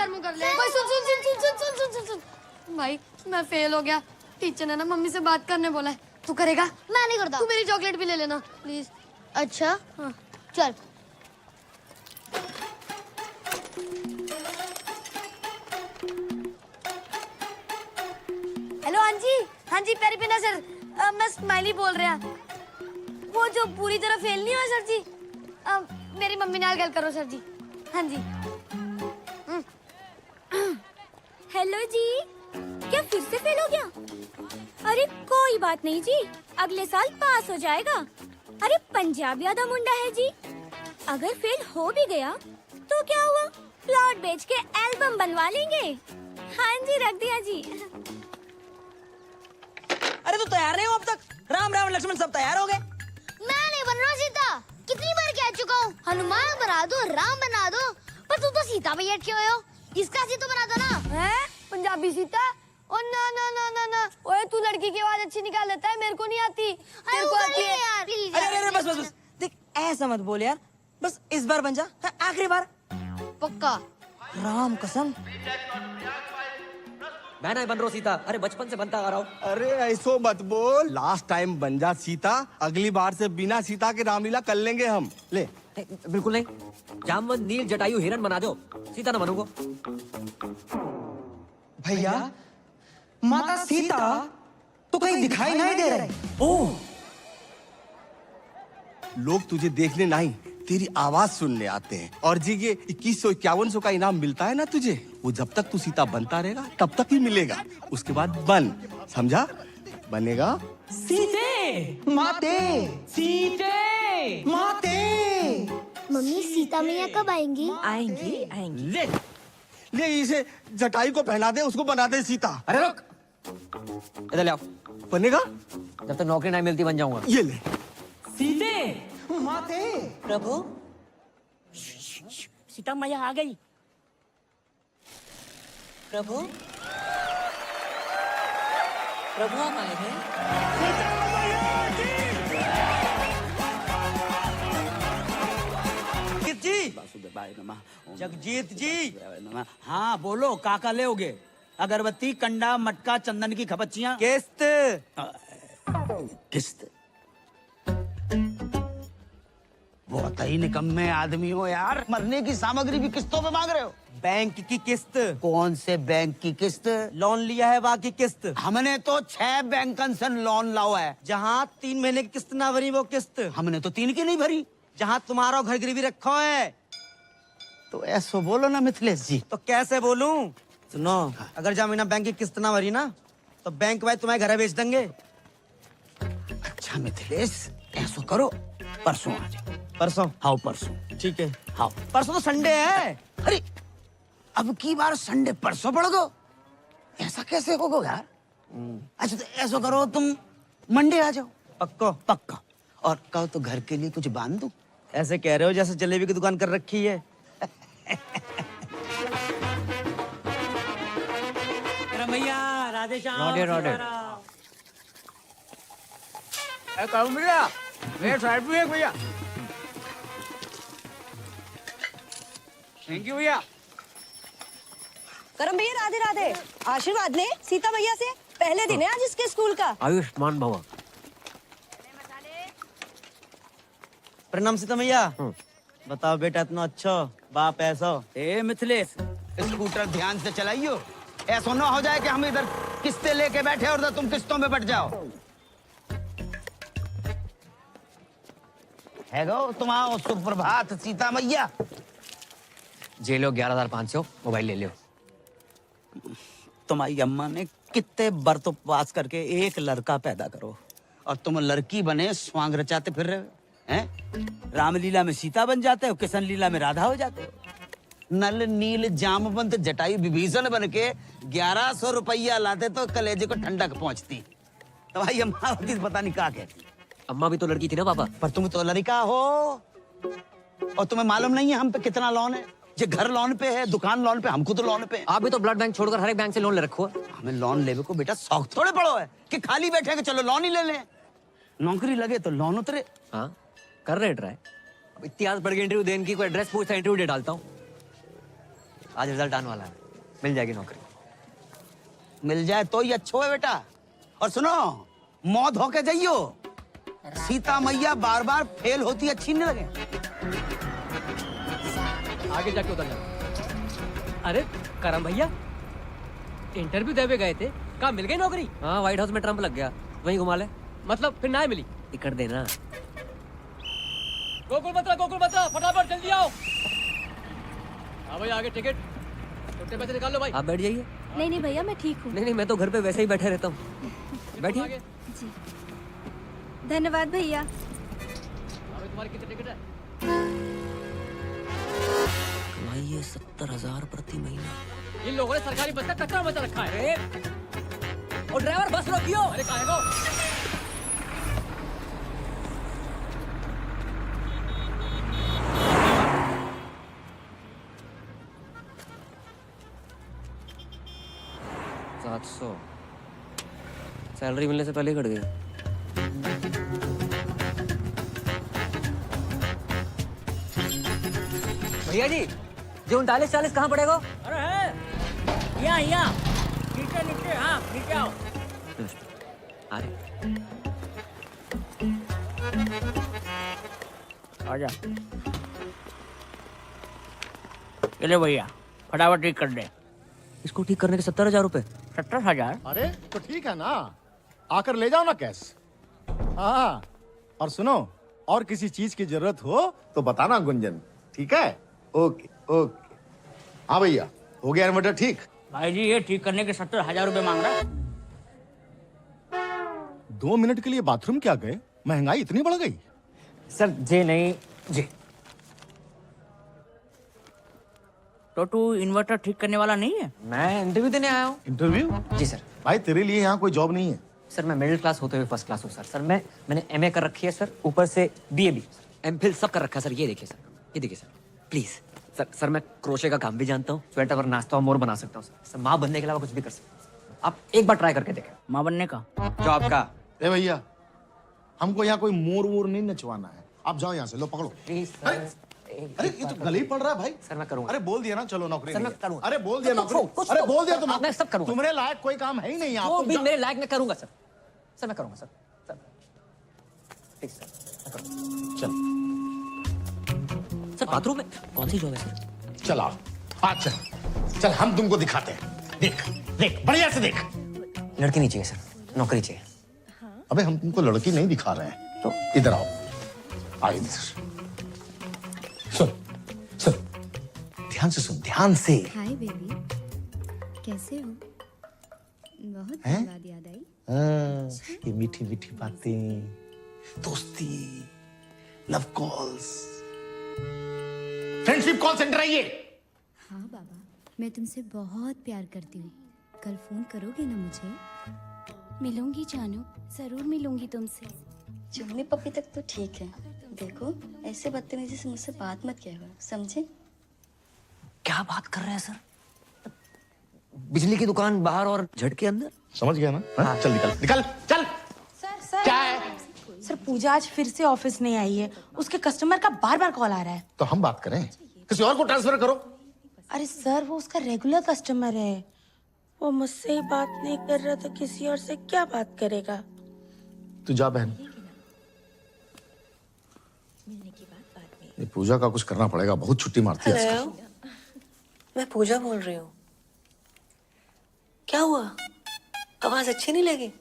तैयार मुंह कर ले। भाई सुन सुन सुन सुन सुन सुन सुन सुन सुन भाई मैं फेल हो गया। टीचर ने ना मम्मी से बात करने बोला है। तू करेगा? मैं नहीं करता। तू मेरी चॉकलेट भी ले लेना प्लीज। अच्छा हाँ चल। हेलो हाँ जी पैरी पिना सर। मैं स्माइली बोल रहा। वो जो पूरी तरह फेल नहीं हुआ सर जी। मेरी मम्मी नाल गल करो सर जी। हाँ जी। हेलो जी, क्या फिर से फेल हो गया? अरे कोई बात नहीं जी, अगले साल पास हो जाएगा। अरे पंजाब यादा मुंडा है जी। अगर फेल हो भी गया तो क्या हुआ, प्लॉट बेच के एल्बम बनवा लेंगे। हाँ जी रख दिया जी। अरे तू तैयार नहीं हो अब तक? राम राम लक्ष्मण सब तैयार हो गए? मैं नहीं बन रहा सीता। कितनी बार कह चुका हूँ हनुमान बना दो, राम बना दो, पर तू तो सीता पे अटके हुए हो। इसका सी तो बना दो ना। है पंजाबी सीता? ओ ना ना ना ना ना। ओए तू लड़की की आवाज अच्छी निकाल लेता है, मेरे को नहीं आती। तेरे को आती है यार प्लीज। अरे अरे बस बस बस देख, ऐसा मत बोल यार। बस इस बार बन जा, आखिरी बार। पक्का। राम कसम। मैं नहीं बन रहा सीता। अरे बचपन से बनता आ रहा हूँ। अरे ऐसो मत बोल। लास्ट टाइम बन जा सीता, अगली बार से बिना सीता के रामलीला कर लेंगे हम। ले बिल्कुल नहीं। जामवंत नील जटायु हिरन बना दो, सीता ना बनूंगा। भैया माता सीता तो कहीं दिखाई नहीं दे रहे। ओह लोग तुझे देखने नहीं, तेरी आवाज सुनने आते हैं। और जी ये 2151 का इनाम मिलता है ना तुझे, वो जब तक तू सीता बनता रहेगा तब तक ही मिलेगा। उसके बाद बन, समझा? बनेगा? सीते माते, सीते माते। मम्मी सीता मैया कब आएंगी? आएंगी आएंगी। ले इसे जटायु को पहना दे, उसको बना दे सीता। अरे रुक, इधर ले आओ। बनेगा? जब तक नौकरी नहीं मिलती बन जाऊंगा। ये ले। सीते माते। प्रभु सीता मैया आ गई। प्रभु प्रभु आप आए हैं? जगजीत जी, हाँ बोलो, काका ले होगे? अगरबत्ती, कंडा, मटका, चंदन की खपच्चियाँ। किस्त। किस्त? बहुत ही निकम्मे आदमी हो यार, मरने की सामग्री भी किस्तों पे मांग रहे हो। बैंक की किस्त। कौन से बैंक की किस्त? लोन लिया है बाकी किस्त। हमने तो 6 बैंकन से लोन लाओ है। जहाँ 3 महीने की किस्त ना भरी वो किस्त। हमने तो 3 की नहीं भरी। जहाँ तुम्हारा घर गिरवी रखा है। तो ऐसो बोलो ना मिथिलेश जी। तो कैसे बोलूं? सुनो, अगर जमीना बैंक की किस्त ना भरी ना तो बैंक वाले तुम्हारे घर बेच देंगे। अच्छा मिथिलेश, ऐसो करो, परसों आ जाओ। परसों? हाँ परसों। ठीक है। हाँ परसों तो संडे है। अरे अब की बार संडे परसों पड़ गो, ऐसा कैसे होगा यार? अच्छा तो ऐसा करो, तुम मंडे आ जाओ। पक्को? पक्का। और कहो तो घर के लिए कुछ बांध दूं? ऐसे कह रहे हो जैसे जलेबी की दुकान कर रखी है। रमैया राधे श्याम। Nodded, nodded. कहूँ भैया, मेरे साइड भी एक भैया। थैंक यू भैया। करम भैया राधे राधे। आशीर्वाद ले सीता मैया से। पहले दिन है आज इसके स्कूल का। आयुष्मान भवा। प्रणाम सीता मैया। बताओ बेटा, इतना अच्छा बाप ऐसा। ए मिथिलेश, स्कूटर ध्यान से चलाइयो, ऐसा ना हो जाए कि हम इधर किस्तें लेके बैठे और तुम किस्तों में बैठ जाओ। है गो तुम आओ। सुप्रभात सीता मैया। जे लो 11,500, मोबाइल ले लियो। तुम्हारी अम्मा ने कितने व्रत उपवास करके एक लड़का पैदा करो और तुम लड़की बने स्वांग रचाते फिर रहे हो हैं? रामलीला में सीता बन जाते हो, किशन लीला में राधा हो जाते हो। नल नील जामवंत जटायु विभीषण बन के 1100 रुपया लाते तो कलेजे को ठंडक पहुंचती। तुम्हारी अम्मा होती तो पता नहीं क्या कहती। अम्मा भी तो लड़की थी ना पापा। पर तुम तो लड़का हो और तुम्हें मालूम नहीं है हम पे कितना लोन है। ये घर लोन पे है, दुकान लोन पे, हमको तो लोन पे है। आप भी तो ब्लड बैंक छोड़कर हर एक बैंक से लोन ले रखो है। हमें लोन लेवे को बेटा शौक थोड़े पड़ो है कि खाली बैठे के चलो लोन ही ले लें। नौकरी लगे तो लोन उतरे। हाँ कर रहे ट्राई। अब इतिहास पढ़ के इंटरव्यू देने की कोई एड्रेस पूछता इंटरव्यू दे डालता हूँ। आज रिजल्ट आने वाला है, मिल जाएगी नौकरी। मिल जाए तो ही अच्छो है बेटा। और सुनो, मौत होके जाइयो। सीता मैया बार बार फेल होती अच्छी नहीं लगे। आगे जाके उधर जाओ। अरे करम भैया, इंटरव्यू देवे गए थे, कहाँ मिल गई नौकरी? हाँ, व्हाइट हाउस में ट्रम्प लग गया, वहीं घुमा ले। मतलब फिर ना मिली? टिकट देना। गोकुल बत्रा, फटाफट जल्दी आओ। हाँ भाई, आगे टिकट, छोटे पैसे निकाल लो भाई। आप बैठ जाइए। नहीं भैया, मैं ठीक हूँ। नहीं, मैं तो घर पे वैसे ही बैठे रहता हूँ। बैठिए। जी, धन्यवाद भैया। तुम्हारी कितनी टिकट है? कमाई है 70,000 प्रति महीना। इन लोगों ने सरकारी बस का कचरा मचा रखा है। और ड्राइवर बस रोकियो। अरे काहे को? $700 सैलरी मिलने से पहले ही कट गया। भैया जी, जो 39-40 कहाँ पड़ेगा? अरे है यहाँ नीचे, हाँ नीचे आओ। अरे आजा। चले भैया, फटाफट ठीक कर दे। इसको ठीक करने के 70,000 रुपए। 70,000? अरे तो ठीक है ना, आकर ले जाओ ना कैश। हाँ, और सुनो, और किसी चीज की जरूरत हो तो बताना गुंजन, ठीक है? Okay okay. हाँ भैया, हो गया इन्वर्टर ठीक? भाई जी, ये ठीक करने के 70,000 रुपए मांग रहा है। 2 मिनट के लिए बाथरूम क्या गए? महंगाई इतनी बढ़ गई? सर जी नहीं जी। तो तू इन्वर्टर ठीक करने वाला नहीं है? मैं इंटरव्यू देने आया हूँ। इंटरव्यू? जी सर। भाई तेरे लिए यहाँ कोई जॉब नहीं है। सर मैं मिडिल क्लास होते हुए फर्स्ट क्लास हूँ सर। मैंने MA कर रखी है सर, ऊपर से BA भी, MPhil सब कर रखा है सर। ये देखिए सर, ये देखिए सर, प्लीज सर मैं क्रोशे का काम भी जानता हूँ, स्वेटर और नाश्ता और मोर बना सकता हूँ सर। माँ बनने के अलावा कुछ भी कर सकता हूँ। आप एक बार ट्राई करके देखें। माँ बनने का? जॉब का। ए भैया, हमको यहाँ कोई मोर वोर नहीं नचवाना है। आप जाओ यहाँ से, लो पकड़ो। प्लीज अरे ये तो गले ही पड़ रहा है भाई। सर मैं करूँगा। अरे बोल दिया ना, चलो नौकरी सर, नहीं मैं है। करूँगा। अरे बोल दिया तो नौकरी। कुछ अरे तो- बोल दिया तुम। मैं सब करूँगा। तुम्हारे लायक कोई काम है ही नहीं यहाँ। वो तुम भी जाओ। मेरे लायक मैं करूँगा सर। सर मैं करूँगा सर। प्लीज सर, मैं करूँगा। चल सर बाथरूम में कौन सी जॉब है सर? चल आओ, आज चल चल, हम तुमको दिखाते हैं। देख देख, बढ़िया से देख। लड़की नहीं चाहिए सर, नौकरी चाहिए। अबे हम तुमको लड़की नहीं दिखा रहे हैं, तो इधर आओ। आ इधर। सुन सुन, ध्यान से सुन, ध्यान से। हाय बेबी, कैसे हो? बहुत हैं? बाद याद आई। हाँ, ये मीठी मीठी बातें, दोस्ती, love calls, friendship call centre है ये। हाँ बाबा, मैं तुमसे बहुत प्यार करती हूँ। कल फोन करोगे ना मुझे? मिलूंगी जानू, जरूर मिलूंगी तुमसे। मम्मी पप्पी तक तो ठीक है। देखो, ऐसे बदतमीजी से मुझसे बात मत किया करो, समझे? क्या बात कर रहे हैं सर? बिजली की दुकान बाहर और झटके अंदर। समझ गया ना? हाँ? चल निकल निकल चल। सर क्या है? सर, पूजा आज फिर से ऑफिस नहीं आई है। उसके कस्टमर का बार बार कॉल आ रहा है। तो हम बात करें, किसी और को ट्रांसफर करो। अरे सर, वो उसका रेगुलर कस्टमर है। वो मुझसे ही बात नहीं कर रहा तो किसी और से क्या बात करेगा? तू जा बहन, ये पूजा का कुछ करना पड़ेगा, बहुत छुट्टी मारती है आजकल। मैं पूजा बोल रही हूँ। क्या हुआ? आवाज अच्छी नहीं लगी?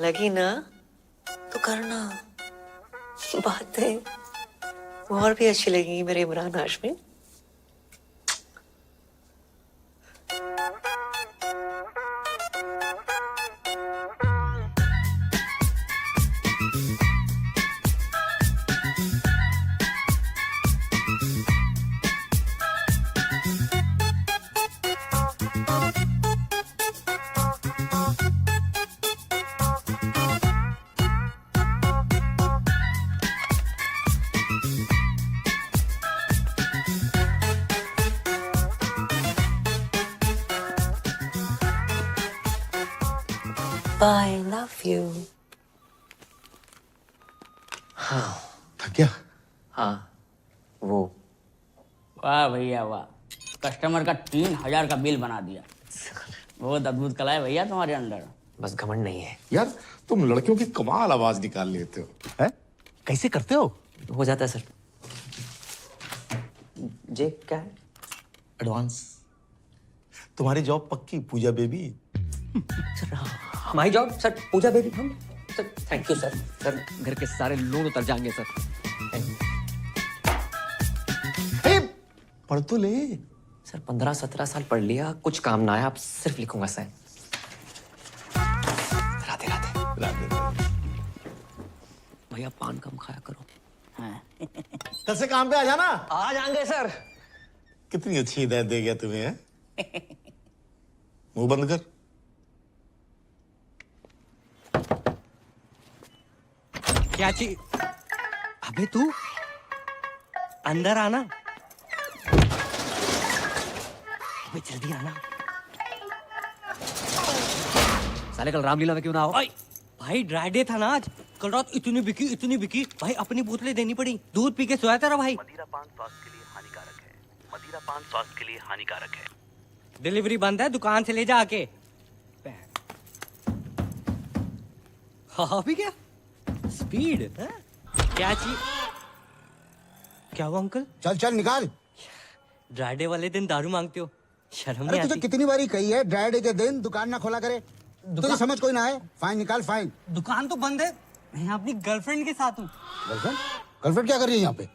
लगी ना तो करना। बातें और भी अच्छी लगेंगी मेरे Imran Hashmi. I love you. थक गया? हाँ वो। वाह भैया वाह, कस्टमर का 3000 का बिल बना दिया। बहुत अद्भुत कला है भैया तुम्हारे अंदर। बस घमंड नहीं है। यार तुम लड़कियों की कमाल आवाज निकाल लेते हो। है कैसे करते हो जाता है सर। जे क्या है? एडवांस। तुम्हारी जॉब पक्की पूजा बेबी। सर हमारी जॉब सर पूजा बेबी हम sir thank you sir. Sir घर के सारे लोन उतर जाएंगे सर। पढ़ तो ले। सर 15-17 साल पढ़ लिया, कुछ काम ना आया, अब सिर्फ लिखूंगा सर। राधे राधे। राधे। भैया पान कम खाया करो। कल से काम पे आ जाना। आ जाएंगे सर। कितनी अच्छी हिदायत दे गया तुम्हें है? मुंह बंद कर। क्या चीज? अबे तू अंदर आना। अबे जल्दी आना। साले कल रामलीला में क्यों ना आओ? भाई ड्राई डे था ना आज। कल रात इतनी बिकी भाई, अपनी बोतलें देनी पड़ी। दूध पी के सोया तेरा भाई। मदिरा पान स्वास्थ्य के लिए हानिकारक है। मदिरा पान स्वास्थ्य के लिए हानिकारक है। डिलीवरी बंद है, दुकान से ले जा आके। हाँ भी क्या स्पीड है? क्या चीज? क्या हुआ अंकल? चल चल निकाल। ड्राई डे वाले दिन दारू मांगते हो, शर्म अरे नहीं तुझे आती? कितनी बारी कही है ड्राई डे के दिन दुकान ना खोला करे। तुझे समझ कोई ना है। फाइन निकाल फाइन। दुकान तो बंद है, मैं अपनी गर्लफ्रेंड के साथ हूँ। गर्लफ्रेंड? गर्लफ्रेंड क्या कर रही है यहाँ पे?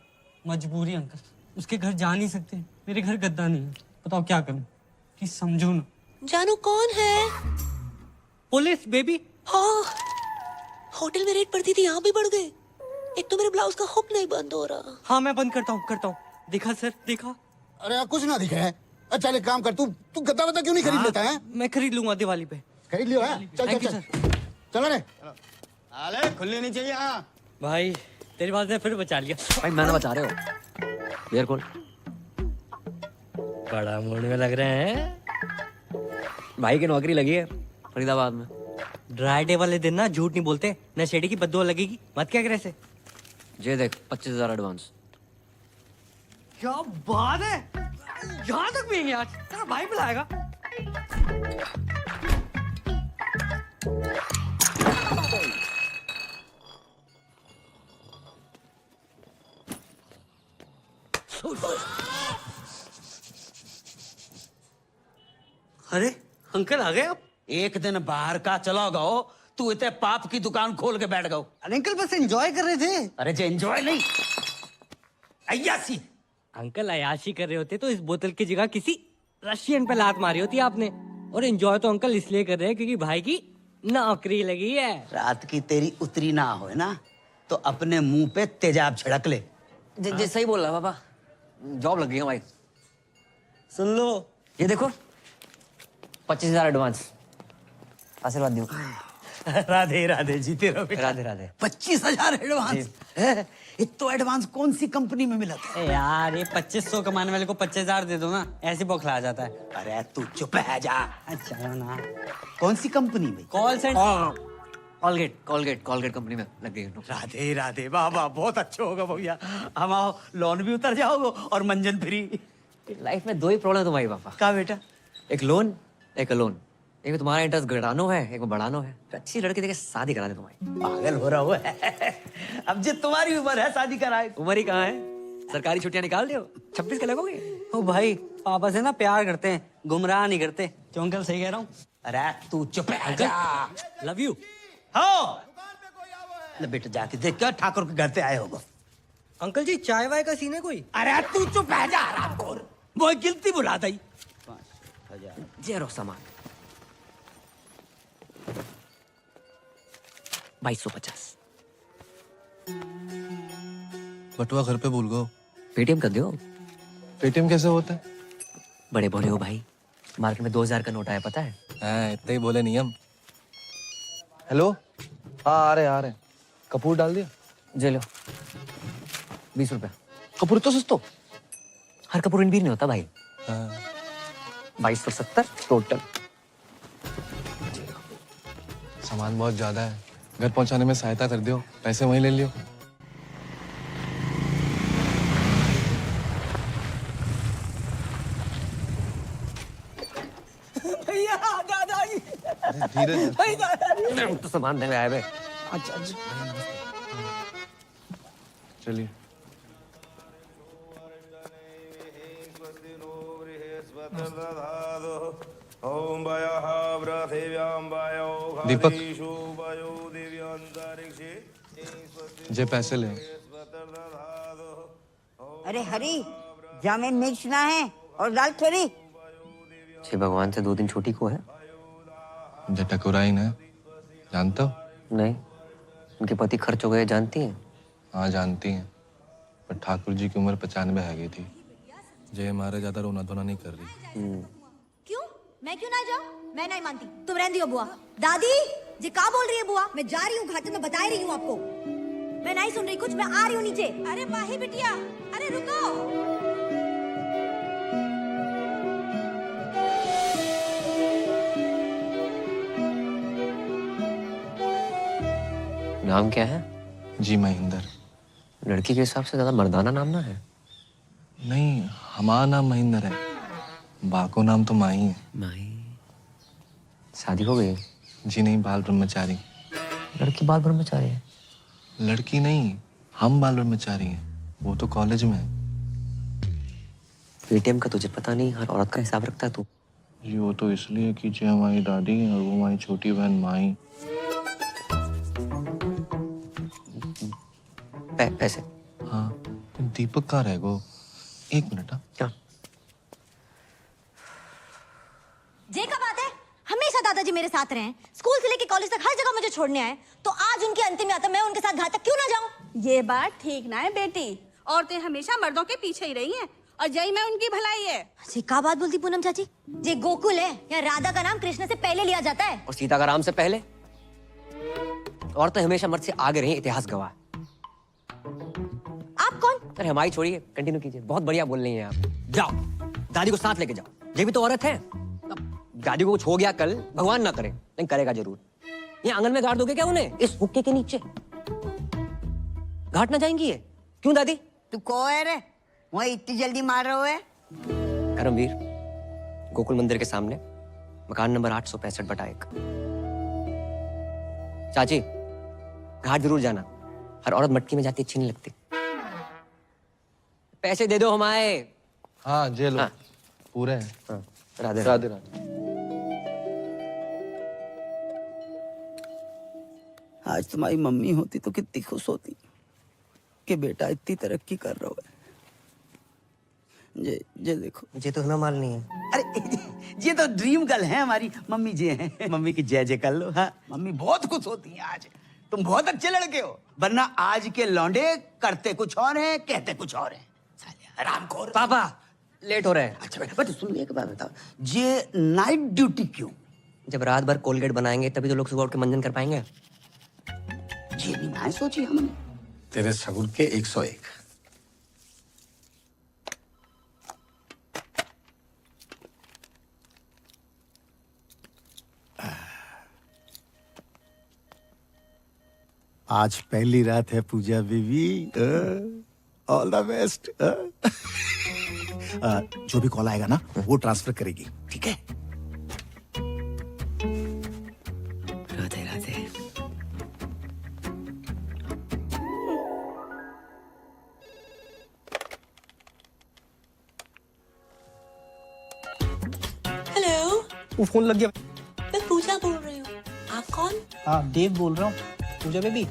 मजबूरी अंकल, उसके घर जा नहीं सकते। मेरे घर गद्दा नहीं है, बताओ क्या करूं? प्लीज समझो ना। जानू कौन है? Police baby. हाँ, होटल में रेड पड़ती थी, यहाँ भी बढ़ गए। एक तो मेरे ब्लाउज का हुक नहीं बंद हो रहा। हाँ मैं बंद करता हूँ। देखा सर, देखा। अरे यार कुछ ना दिखा है। अच्छा एक काम कर, तू गद्दा वद्दा क्यों नहीं खरीद लेता है? मैं खरीद लूंगा दिवाली पे। खरीद लियो है? चल Thank चल you, चल चलो रे। अरे खुलनी नहीं चाहिए। हाँ भाई तेरी बात ने फिर बचा लिया। भाई मैंने बचा रहे हो। Beer call. बड़ा मूड में लग रहे हैं। भाई की नौकरी लगी है फरीदाबाद में। ड्राई डे वाले दिन ना झूठ नहीं बोलते, नशेड़ी की बददुआ लगेगी। मत क्या करे से। ये देख 25,000 एडवांस। क्या बात है, यहाँ तक पियेंगे आज? तेरा भाई बुलाएगा। अरे अंकल आ गए आप? एक दिन बाहर का चला गो, तू इतने पाप की दुकान खोल के बैठ गो। अरे अंकल बस एंजॉय कर रहे थे। अरे जे एंजॉय नहीं, अय्यासी। अंकल अयाशी कर रहे होते तो इस बोतल की जगह किसी रशियन पे लात मारी होती आपने। और एंजॉय तो अंकल इसलिए कर रहे हैं क्योंकि भाई की नौकरी लगी है। रात की तेरी उतरी ना हो ना तो अपने मुंह पे तेजाब छिड़क ले। जी सही बोल रहा पापा, जॉब लग गई है भाई। सुन लो, ये देखो 25,000 एडवांस। आशीर्वाद दो। राधे राधे, जीते रहो। राधे राधे। 25,000 एडवांस? इतो एडवांस कौन सी कंपनी में मिला था? यार ये 2500 कमाने वाले को 25,000 दे दो ना, ऐसे बौखला जाता है। अरे तू चुप है जा। अच्छा ना। कौन सी कंपनी में? Call centre. कॉलगेट कंपनी में लग गई। राधे राधे, वाह बहुत अच्छा होगा भैया। हम आओ, लोन भी उतर जाओगे और मंजन फ्री। लाइफ में दो ही प्रॉब्लम है तुम्हारी पापा। का बेटा? एक लोन, एक अलोन। एक में तुम्हारा इंटरेस्ट घटानो है, एक में बढ़ानो है। अच्छी लड़की देके शादी करा दे तुम्हारी। पागल हो रहा हुआ है। अब जो तुम्हारी उम्र है शादी कराए। उम्र ही कहाँ है, सरकारी छुट्टियां निकाल दियो। 26 के लगोगे। ओ भाई पापा से ना प्यार करते हैं, गुमराह नहीं करते। क्यों अंकल सही कह रहा हूँ? अरे तू चुप है जा। Love you. हाँ बेटा जाके देख क्या ठाकुर के घर पे आए होगा। अंकल जी चाय वाय का सीन है कोई? अरे तू चुप है जा रामपुर, वो गिनती बुला दी। 5,000 जेरो सामान 2250। बटुआ घर पे भूल गो। पेटीएम कर दो। पेटीएम कैसे होता है? बड़े बोले हो भाई, मार्केट में 2000 का नोट आया पता है? हाँ इतना ही बोले नियम। हेलो, हाँ आ रहे कपूर डाल दिया? जे लो 20 रुपया। कपूर तो सस्तो। हर कपूर इन भी नहीं होता भाई। हाँ। 2270 टोटल। सामान बहुत ज्यादा है, घर पहुंचाने में सहायता कर दियो, पैसे वहीं ले लियो। भैया दादाजी। धीरे तो सामान देने आए बे। अच्छा अच्छा चलिए। दीपक जे पैसे ले। अरे हरी, जामुन मिर्चना है और दाल थोड़ी। छे भगवान से 2 दिन छोटी को है। जे टकुराइन है, जानते हो? नहीं, उनके पति खर्च हो गए, जानती हैं? हाँ जानती हैं, पर ठाकुर जी की उम्र 95 है गई थी। जे हमारे ज्यादा रोना धोना नहीं कर रही। क्यों? मैं क्यों ना जाऊं? मैं नहीं मानती। तुम रहने दियो बुआ। दादी, जी क्या बोल रही है बुआ? मैं जा रही हूँ घाटे में, बता रही हूँ आपको। मैं नहीं सुन रही कुछ, मैं आ रही हूँ नीचे। अरे माही बिटिया, अरे रुको। नाम क्या है? जी महेंद्र। लड़की के हिसाब से ज्यादा मर्दाना नाम ना है। नहीं, हमारा नाम महेंद्र है, बाको नाम तो माही है। माही? शादी हो गई? जी नहीं, बाल ब्रह्मचारी। लड़की बाल ब्रह्मचारी है? लड़की नहीं, हम बाल ब्रह्मचारी हैं, वो तो कॉलेज में है। पेटीएम का तुझे पता नहीं, हर औरत का हिसाब रखता है तू। जी वो तो इसलिए कि जे हमारी दादी है और वो हमारी छोटी बहन माही। पैसे? हाँ, दीपक कहाँ रह गो? 1 मिनट। हाँ क्या? जे का बात है, हमेशा दादाजी मेरे साथ रहे। स्कूल से लेके कॉलेज तक हर जगह मुझे छोड़ने आए, तो आज उनकी अंतिम यात्रा मैं उनके साथ घाट तक क्यों ना जाऊं? ये बात ठीक ना है बेटी। औरतें हमेशा मर्दों के पीछे ही रही हैं और यही में उनकी भलाई है। जी का बात बोलती पूनम चाची? जे गोकुल है या राधा का नाम कृष्ण से पहले लिया जाता है, और सीता का राम से पहले। औरतें हमेशा मर्द से आगे रही, इतिहास गवाह। आप कौन? अरे हमारी छोड़िए, कंटिन्यू कीजिए। बहुत बढ़िया बोल रही हैं आप। जाओ, दादी को साथ लेके जाओ। ये भी तो औरत है। दादी को कुछ हो गया कल, भगवान ना करे, लेकिन करेगा जरूर। ये आंगन में गाड़ दोगे क्या उन्हें, इस हुक्के के नीचे? घाट ना जाएंगी ये? क्यों दादी? तू को है रे? वहाँ इतनी जल्दी मार रहे हो? करमवीर, गोकुल मंदिर के सामने, मकान नंबर 865/1। चाची, घाट जरूर जाना। हर औरत मटकी में जाती अच्छी नहीं लगती। पैसे दे दो हमारे। हाँ जे लो। हाँ। पूरे हैं। हाँ, राधे राधे राधे। आज तुम्हारी मम्मी होती तो कितनी खुश होती कि बेटा इतनी तरक्की कर रहा है। ये देखो, मुझे तो हमें माल नहीं है। अरे ये तो ड्रीम गर्ल है हमारी मम्मी जी हैं। मम्मी की जय जय कर लो। हाँ, मम्मी बहुत खुश होती हैं आज। तुम बहुत अच्छे लड़के हो, वरना आज के लौंडे करते कुछ और हैं, कहते कुछ और हैं। आराम करो। पापा लेट हो रहे हैं। अच्छा बेटा, बट सुनिए एक बात बताओ, ये नाइट ड्यूटी क्यों? जब रात भर कोलगेट बनाएंगे तभी तो लोग सुबह उठ के मंजन कर पाएंगे। ये भी मैं सोची हमने। तेरे सगुन के 101। आज पहली रात है पूजा बीवी। All the best. जो भी कॉल आएगा ना वो ट्रांसफर करेगी, ठीक है? राधे राधे। हेलो, वो फोन लग गया। मैं पूजा बोल रही हूँ। आप कौन? हाँ देव बोल रहा हूँ। पूजा बेबी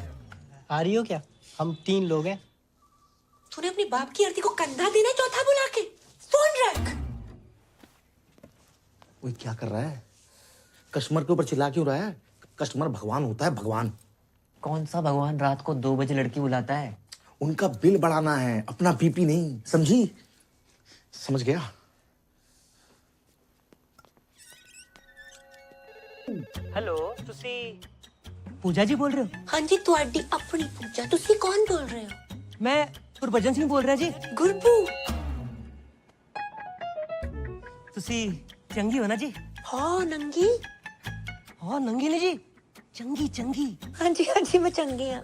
आ रही हो क्या? हम 3 लोग हैं। तूने अपनी बाप की आरती को कंधा देना चौथा बुला के। फोन रख। वो क्या कर रहा है? कस्टमर के ऊपर चिल्ला क्यों रहा है? कस्टमर भगवान होता है, भगवान। कौन सा भगवान रात को 2 बजे लड़की बुलाता है? उनका बिल बढ़ाना है, अपना बीपी नहीं, समझी? समझ गया? हेलो, तुसी पूजा जी बोल रहे हो? हाँ जी, ਤੁਹਾਡੀ अपनी पूजा। तुसी कौन बोल रहे हो? मैं गुरबचन सिंह बोल रहा जी। गुरपू। तुसी चंगी हो ना जी? हाँ नंगी। हाँ नंगी नहीं जी, चंगी चंगी। हाँ जी मैं चंगी हूँ।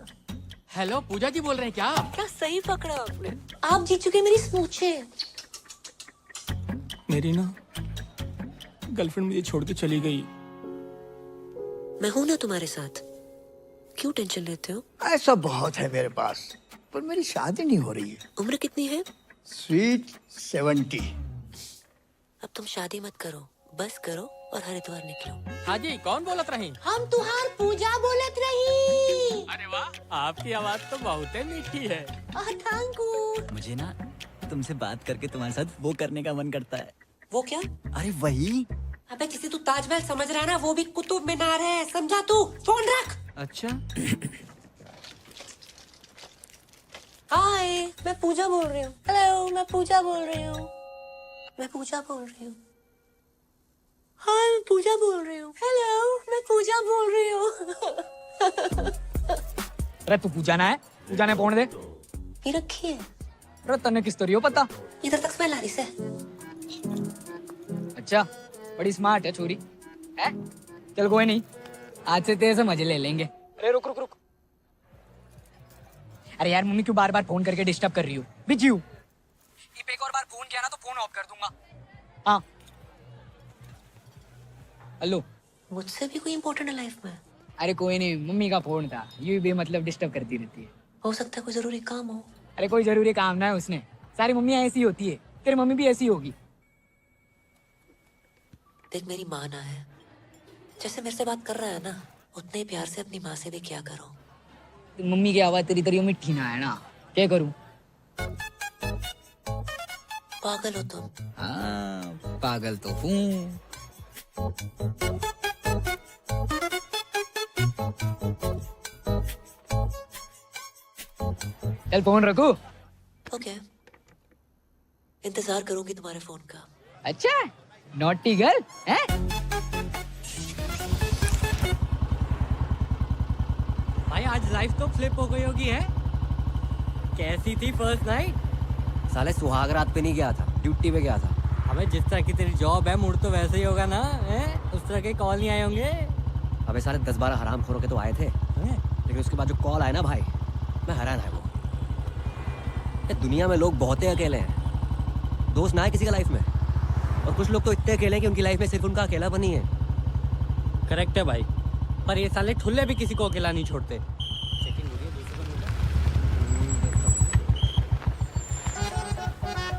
हेलो, पूजा जी बोल रहे हैं क्या? क्या सही पकड़ा आपने। आप जीत चुके मेरी स्मूचे। मेरी ना गर्लफ्रेंड मुझे छोड़ के चली गई। मैं हूं ना तुम्हारे साथ, क्यों टेंशन लेते हो? ऐसा बहुत है मेरे पास, पर मेरी शादी नहीं हो रही है। उम्र कितनी है? स्वीट 70। अब तुम शादी मत करो, बस करो और हरिद्वार निकलो। हाँ जी, कौन बोलत रही? हम तुहार पूजा बोलत रही। अरे वाह, आपकी आवाज तो बहुत ही मीठी है। Thank you. मुझे ना तुमसे बात करके तुम्हारे साथ वो करने का मन करता है। वो क्या? अरे वही। अबे जिसे तू ताजमहल समझ रहा है ना, वो भी कुतुब मीनार है, समझा तू? फोन रख। अच्छा। हाय, मैं पूजा बोल रही हूँ। हेलो, मैं पूजा बोल रही हूँ। मैं पूजा बोल रही हूँ। हाय, मैं पूजा बोल रही हूँ। हेलो, मैं पूजा बोल रही हूँ। अरे तू पूजा ना है, पूजा ने फोन दे। ये रखी है। अरे तन्ने किस तोरी हो पता? इधर तक स्मेल आ रही से। अच्छा, बड़ी स्मार्ट है छोरी। है? चल कोई नहीं, आज से तेरे से मजे ले लेंगे। अरे रुक रुक रुक। अरे यार मम्मी क्यों बार बार फोन करके डिस्टर्ब कर रही हो? बिजी हूँ। एक और बार फोन किया ना तो फोन ऑफ कर दूंगा। हाँ। हेलो। मुझसे भी कोई इम्पोर्टेंट है लाइफ में? अरे कोई नहीं, मम्मी का फोन था, यूं भी मतलब डिस्टर्ब करती रहती है। हो सकता है कोई जरूरी काम हो। अरे कोई जरूरी काम ना है उसने, सारी मम्मियाँ ऐसी होती है, तेरी मम्मी भी ऐसी होगी। देख मेरी माँ ना है, जैसे मेरे से बात कर रहा है ना, उतने प्यार से अपनी माँ से भी क्या करो। मम्मी की आवाज तेरी तरह मिठी ना है ना, क्या करूं? पागल हो तुम। हाँ, पागल तो हूँ। चल फोन रखो। ओके, इंतजार करूंगी तुम्हारे फोन का। अच्छा, नॉटी गर्ल है? भाई आज लाइफ तो फ्लिप हो गई होगी है? कैसी थी फर्स्ट नाइट? साले सुहाग रात पे नहीं गया था, ड्यूटी पे गया था। अबे जिस तरह की तेरी जॉब है, मूड तो वैसे ही होगा ना, है? उस तरह के कॉल नहीं आए होंगे? अबे साले 10-12 हराम खोरों के तो आए थे, लेकिन उसके बाद जो कॉल आया ना भाई, मैं हैरान है। वो दुनिया में लोग बहुत ही अकेले हैं, दोस्त ना है किसी का लाइफ में, और कुछ लोग तो इतने अकेले हैं कि उनकी लाइफ में सिर्फ उनका अकेलापन ही है। करेक्ट है भाई, पर ये साले ठुल्ले भी किसी को अकेला नहीं छोड़ते।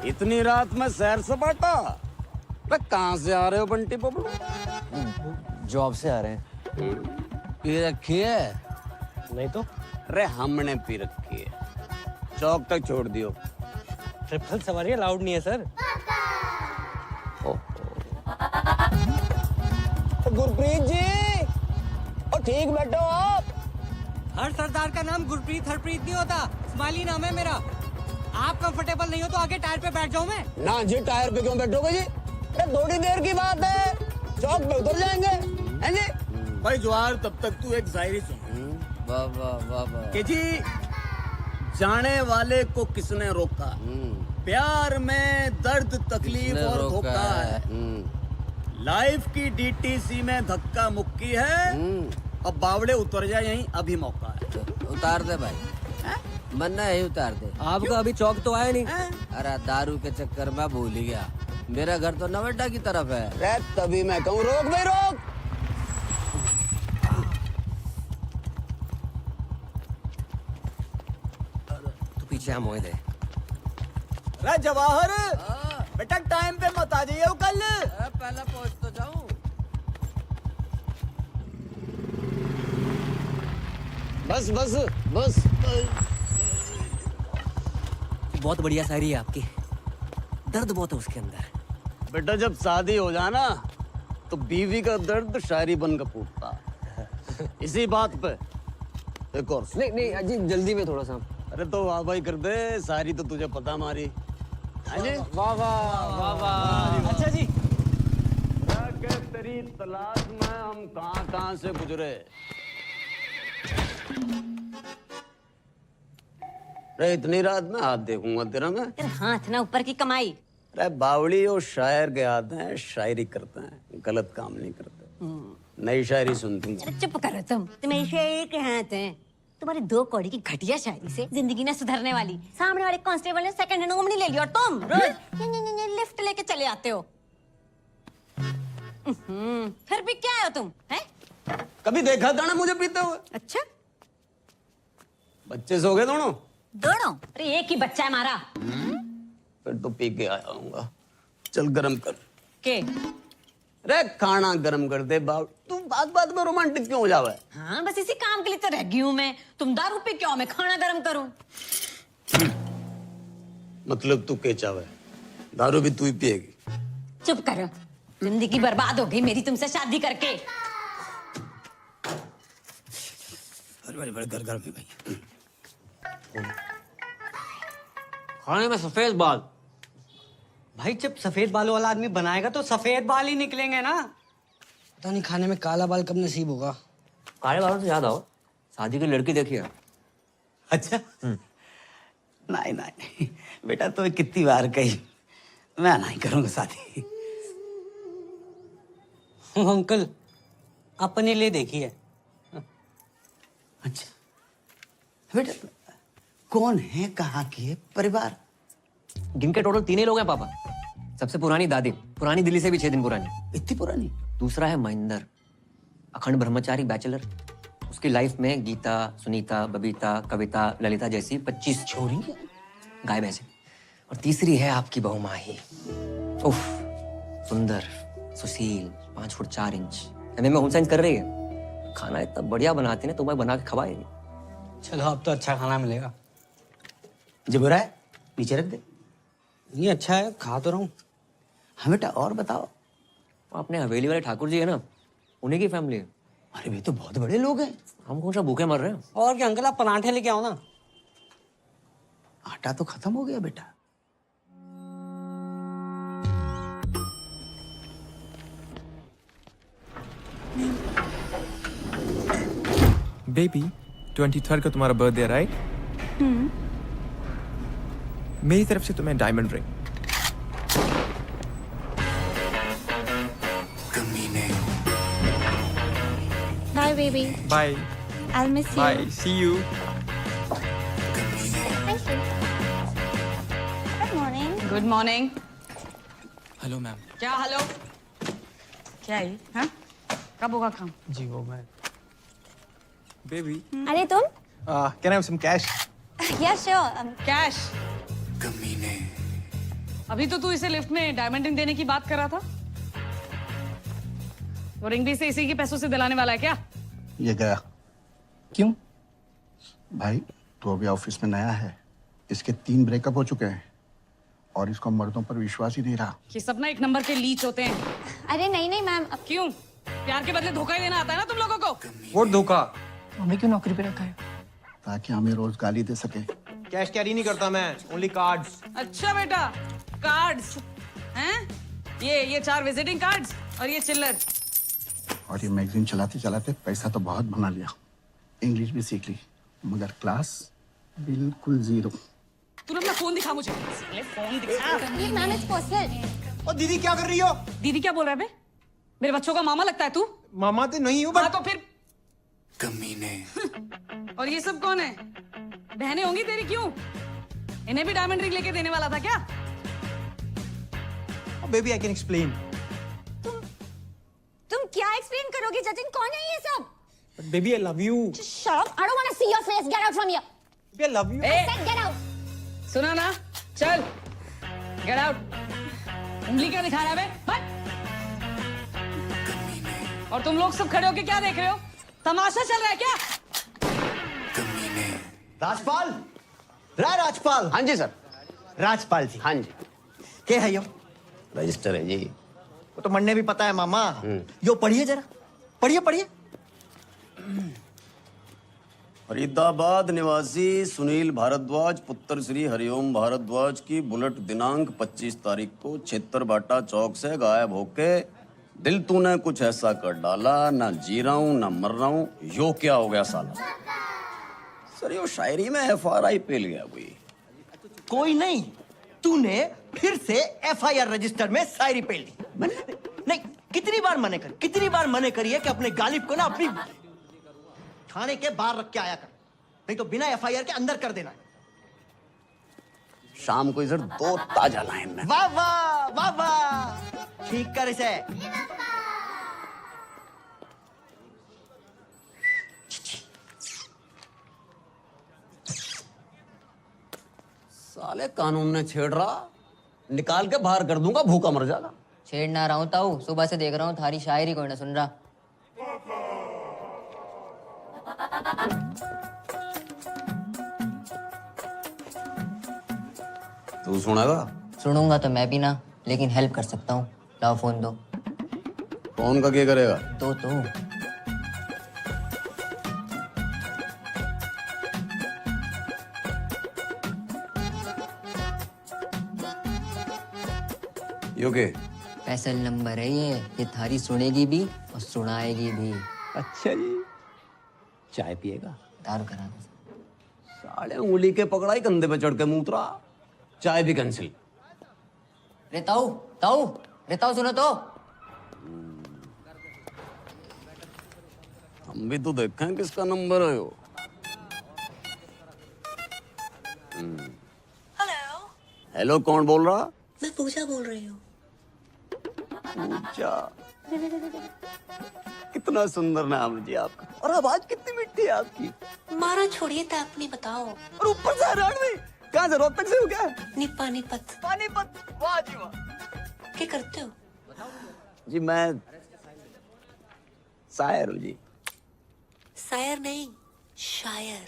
इतनी रात में सैर सपाटा? कहाँ से आ रहे हो बंटी बबलू? जॉब से आ रहे हैं। पी रखी है? नहीं तो। अरे हमने पी रखी है, चौक तक छोड़ दियो। ट्रिपल सवारी अलाउड नहीं है सर। गुरप्रीत जी, और ठीक बैठो आप। हर सरदार का नाम गुरप्रीत हरप्रीत नहीं होता, स्माइली नाम है मेरा। आप कंफर्टेबल नहीं हो तो आगे टायर पे बैठ जाऊं मैं? ना जी, टायर पे क्यों बैठोगे जी? अरे थोड़ी देर की बात है, चौक पे उतर जाएंगे, हैं जी? भाई जवाहर, तब तक तू एक शायरी सुन। वाह वाह वाह वाह। कि जी, जाने वाले को किसने रोका, प्यार में दर्द तकलीफ और धोखा है, लाइफ की डीटीसी में धक्का मुक्की है, अब बावड़े उतर जाए यहीं, अभी मौका है। उतार दे भाई, मन्ना यही उतार दे। आपका अभी चौक तो आया नहीं। अरे दारू के चक्कर में भूल ही गया, मेरा घर तो नवेटा की तरफ है। अरे तभी मैं कहूँ रोक भाई रोक। तू पीछे हम मोए दे। अरे जवाहर, बेटा टाइम पे मत आ जाइए कल। पहले पहुंच तो जाऊं। बस बस बस। बहुत बढ़िया शायरी है आपकी, दर्द बहुत है उसके अंदर। बेटा जब शादी हो जाए ना, तो बीवी का दर्द शायरी बनकर फूटता। इसी बात पे एक और। नहीं नहीं अजी, जल्दी में थोड़ा सा। अरे तो वाह भाई कर दे, सारी तो तुझे पता हमारी। वाह वाह वाह। अच्छा जी, तेरी तलाश में हम कहाँ से गुजरे। अरे इतनी रात में हाथ देखूंगा तेरा मैं? हाथ ना ऊपर की कमाई। अरे बावड़ी और शायर के हाथ हैं, शायरी करते हैं, गलत काम नहीं करते। नई शायरी सुनती हूँ। चुप करो तुम, तुम्हें शायरी के हाथ हैं। तुम्हारी 2 कौड़ी की घटिया शायरी से जिंदगी ना सुधरने वाली। सामने वाले कांस्टेबल ने सेकंड हैंड ओमनी ले लिया और तुम रोज लिफ्ट लेके चले आते हो। फिर भी क्या हो तुम हैं? कभी देखा था ना मुझे पीते हुए? अच्छा बच्चे सो गए दोनों? दोनों? अरे एक ही बच्चा है हमारा। फिर तो पी के आया हूँगा। चल गरम कर के? अरे खाना गरम कर दे बाप। तू बात बात में रोमांटिक क्यों हो जावे? हाँ बस इसी काम के लिए तो रह गई हूँ मैं। तुम दारू पी क्यों, मैं खाना गरम करूँ? मतलब तू के चावे? दारू भी तू ही पिएगी? चुप करो, जिंदगी बर्बाद हो गई मेरी तुमसे शादी करके। बड़े बड़े घर भी भाई। खाने में सफेद बाल। भाई जब सफेद बालों वाला आदमी बनाएगा तो सफेद बाल ही निकलेंगे ना। पता नहीं खाने में काला बाल कब नसीब होगा। काले बालों से याद आओ, शादी की लड़की देखी है? अच्छा नहीं नहीं बेटा, तो कितनी बार कही मैं नहीं करूंगा शादी। अंकल अपने लिए देखी है। अच्छा बेटा, कौन है, कहाँ की है, परिवार? गिन के टोटल 3 ही लोग हैं पापा। सबसे पुरानी दादी, पुरानी दिल्ली से भी 6 दिन पुरानी। इतनी पुरानी? दूसरा है महेंद्र, अखंड ब्रह्मचारी बैचलर। उसकी लाइफ में गीता, सुनीता, बबीता, कविता, ललिता जैसी 25 छोरी गाय भैंसे। और तीसरी है आपकी बहू माही। उफ, सुंदर, सुशील, 5 फुट 4 इंच। एमए में होम साइंस कर रही है। खाना इतना बढ़िया बनाती है, तुम्हें बना के खवाएगी। चलो अब तो अच्छा खाना मिलेगा। जो बुरा है नीचे रख दे। ये अच्छा है, खा तो रहा हूँ। हाँ बेटा और बताओ। अपने हवेली वाले ठाकुर जी है ना, उन्हीं की फैमिली है। अरे वे तो बहुत बड़े लोग हैं। हम कौन सा भूखे मर रहे हैं? और क्या अंकल, आप पराठे लेके आओ ना। आटा तो खत्म हो गया बेटा। बेबी 23rd को तुम्हारा बर्थडे राइट? मेरी तरफ से तुम्हें diamond ring. Bye, baby. Bye I'll miss you. Bye, see you. Thank you. Good morning. Good morning. Hello ma'am. क्या हेलो? क्या है? हाँ? कब होगा काम? जी वो मैं। बेबी अरे तुम? Can I have some cash? Yes, sure. Cash? अभी तो तू इसे लिफ्ट में डायमंड रिंग देने की बात कर रहा था। वो रिंग भी इसी के पैसों से दिलाने वाला है क्या? ये गया। क्यों? भाई तू अभी ऑफिस में नया है, इसके 3 ब्रेकअप हो चुके हैं और इसको मर्दों पर विश्वास ही नहीं रहा। ये सब ना एक नंबर के लीच होते हैं। अरे नहीं नहीं मैम। क्यों? प्यार के बदले धोखा ही देना आता है ना तुम लोगों को? वो धोखा। हमें क्यों नौकरी पे रखा है? ताकि हमें रोज गाली दे सके। कैश कैरी नहीं करता मैं, ओनली कार्ड्स। अच्छा बेटा, कार्ड्स हैं? ये 4 विजिटिंग कार्ड्स और ये चिल्लर। और ये मैगजीन चलाते चलाते पैसा तो बहुत बना लिया, इंग्लिश भी सीख ली, मगर क्लास बिल्कुल 0। तूने अपना फोन दिखा मुझे। फोन दिखा। Ma'am it's personal. और दीदी क्या कर रही हो? दीदी क्या बोल रहा है बे? मेरे बच्चों का मामा लगता है तू? मामा तो नहीं हूँ हाँ तो फिर कमीने। और ये सब कौन है? बहनें होंगी तेरी? क्यों? इन्हें भी डायमंड रिंग लेके देने वाला था क्या? Baby I can explain. तुम क्या एक्सप्लेन करोगे जतिन? कौन है ये सब? Baby I love you. Shut up. I don't want to see your face. Get out from here. Baby I love you. I said get out. सुना ना? चल गेट आउट। उंगली क्या दिखा रहा है बे? हट। और तुम लोग सब खड़े होके क्या देख रहे हो? तमाशा चल रहा है क्या? राजपाल, राजपाल। हाँ जी सर। राजपाल जी। हाँ जी। क्या है यो? रजिस्टर है जी। वो तो मन्ने भी पता है मामा। यो पढ़िए जरा, पढ़िए पढ़िए। फरीदाबाद निवासी सुनील भारद्वाज पुत्र श्री हरिओम भारद्वाज की बुलेट दिनांक 25 तारीख को क्षेत्र बाटा चौक से गायब होके दिल तूने कुछ ऐसा कर डाला, ना जी रहा हूं ना मर रहा हूं, यो क्या हो गया साला? सर यो शायरी में FRI पेल गया कोई। कोई नहीं, तूने फिर से FIR रजिस्टर में शायरी पेल दी। नहीं, कितनी बार मने करिए कि अपने गालिब को ना अपनी थाने के बाहर रख के आया कर, नहीं तो बिना FIR के अंदर कर देना। शाम को इधर 2 ताजा लाइन में। वाह वाह वाह वाह, ठीक कर इसे। साले कानून ने छेड़ रहा, निकाल के बाहर कर दूंगा, भूखा मर जाएगा। छेड़ ना रहा हूँ ताऊ, सुबह से देख रहा हूँ थारी शायरी कोई ना सुन रहा। तू सुनेगा? सुनूंगा तो मैं भी ना, लेकिन हेल्प कर सकता हूँ। लाओ फोन दो। फोन का क्या करेगा? दो तो। योगे स्पेशल नंबर है ये थारी सुनेगी भी और सुनाएगी भी। अच्छा जी, चाय पिएगा? दारू करा दो। साले उंगली के पकड़ाई, कंधे पे चढ़ के मूत्रा, चाय भी कैंसिल। रे ताऊ, ताऊ, रे ताऊ सुनो तो। हम भी तो देखें किसका नंबर है वो। हेलो। हेलो, कौन बोल रहा? मैं पूजा बोल रही हूँ। पूजा, कितना सुंदर नाम जी आपका, और आवाज कितनी मिठी है आपकी। मारा छोड़िए तो अपनी बताओ। और ऊपर से रणवी, कहाँ से, रोहतक से हो क्या? पानीपत। पानीपत, वाह जी वाह। क्या करते हो? जी मैं शायर हूँ जी। शायर नहीं, शायर।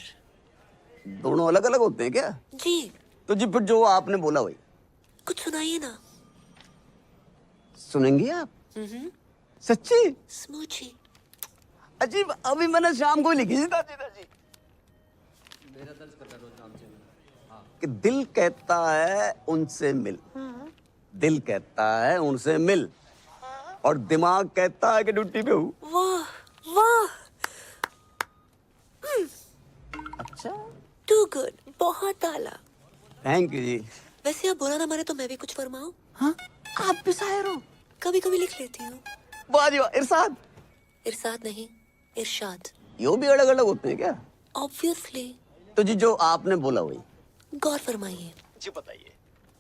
दोनों अलग अलग होते हैं क्या? जी। तो जी फिर जो आपने बोला वही कुछ सुनाइए ना। सुनेंगी आप? सच्ची? स्मूची। अजीब, अभी मैंने शाम को लिखी थी दादी दादी। कि दिल कहता है उनसे मिल, दिल कहता है उनसे मिल, और दिमाग कहता है कि ड्यूटी पे हूँ। वाह वाह। अच्छा, टू गुड, बहुत आला। थैंक यू जी। वैसे आप बुरा ना माने तो मैं भी कुछ फरमाऊं? हाँ, आप भी शायर हो? कभी कभी लिख लेती हूँ। वाह जी वाह। इरशाद? इरशाद नहीं, इरशाद। यो भी अलग अलग होते हैं क्या? ऑब्वियसली। तो जी जो आपने बोला वही। गौर फरमाइए। जी बताइए।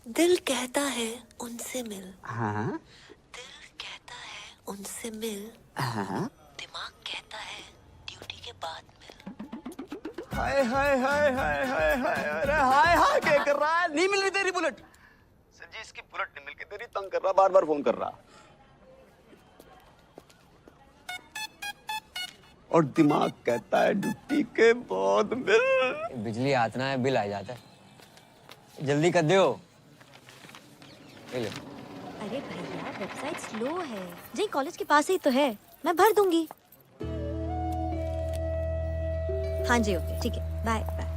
दिल कहता है उनसे मिल, हाँ दिल कहता है उनसे मिल, हाँ। दिमाग कहता है ड्यूटी के बाद मिल। हाय हाय हाय हाय हाय हाय, अरे हाय हाय क्या कर रहा है? नहीं मिल रही तेरी बुलेट। सर जी इसकी बुलेट नहीं मिल के तेरी तंग कर रहा, बार बार फोन कर रहा। और दिमाग कहता है ड्यूटी के बाद मिल। बिजली आतना है, बिल आ जाता है, जल्दी कर दो। अरे भैया वेबसाइट स्लो है जी, कॉलेज के पास ही तो है, मैं भर दूंगी। हाँ जी ओके ठीक है, बाय बाय।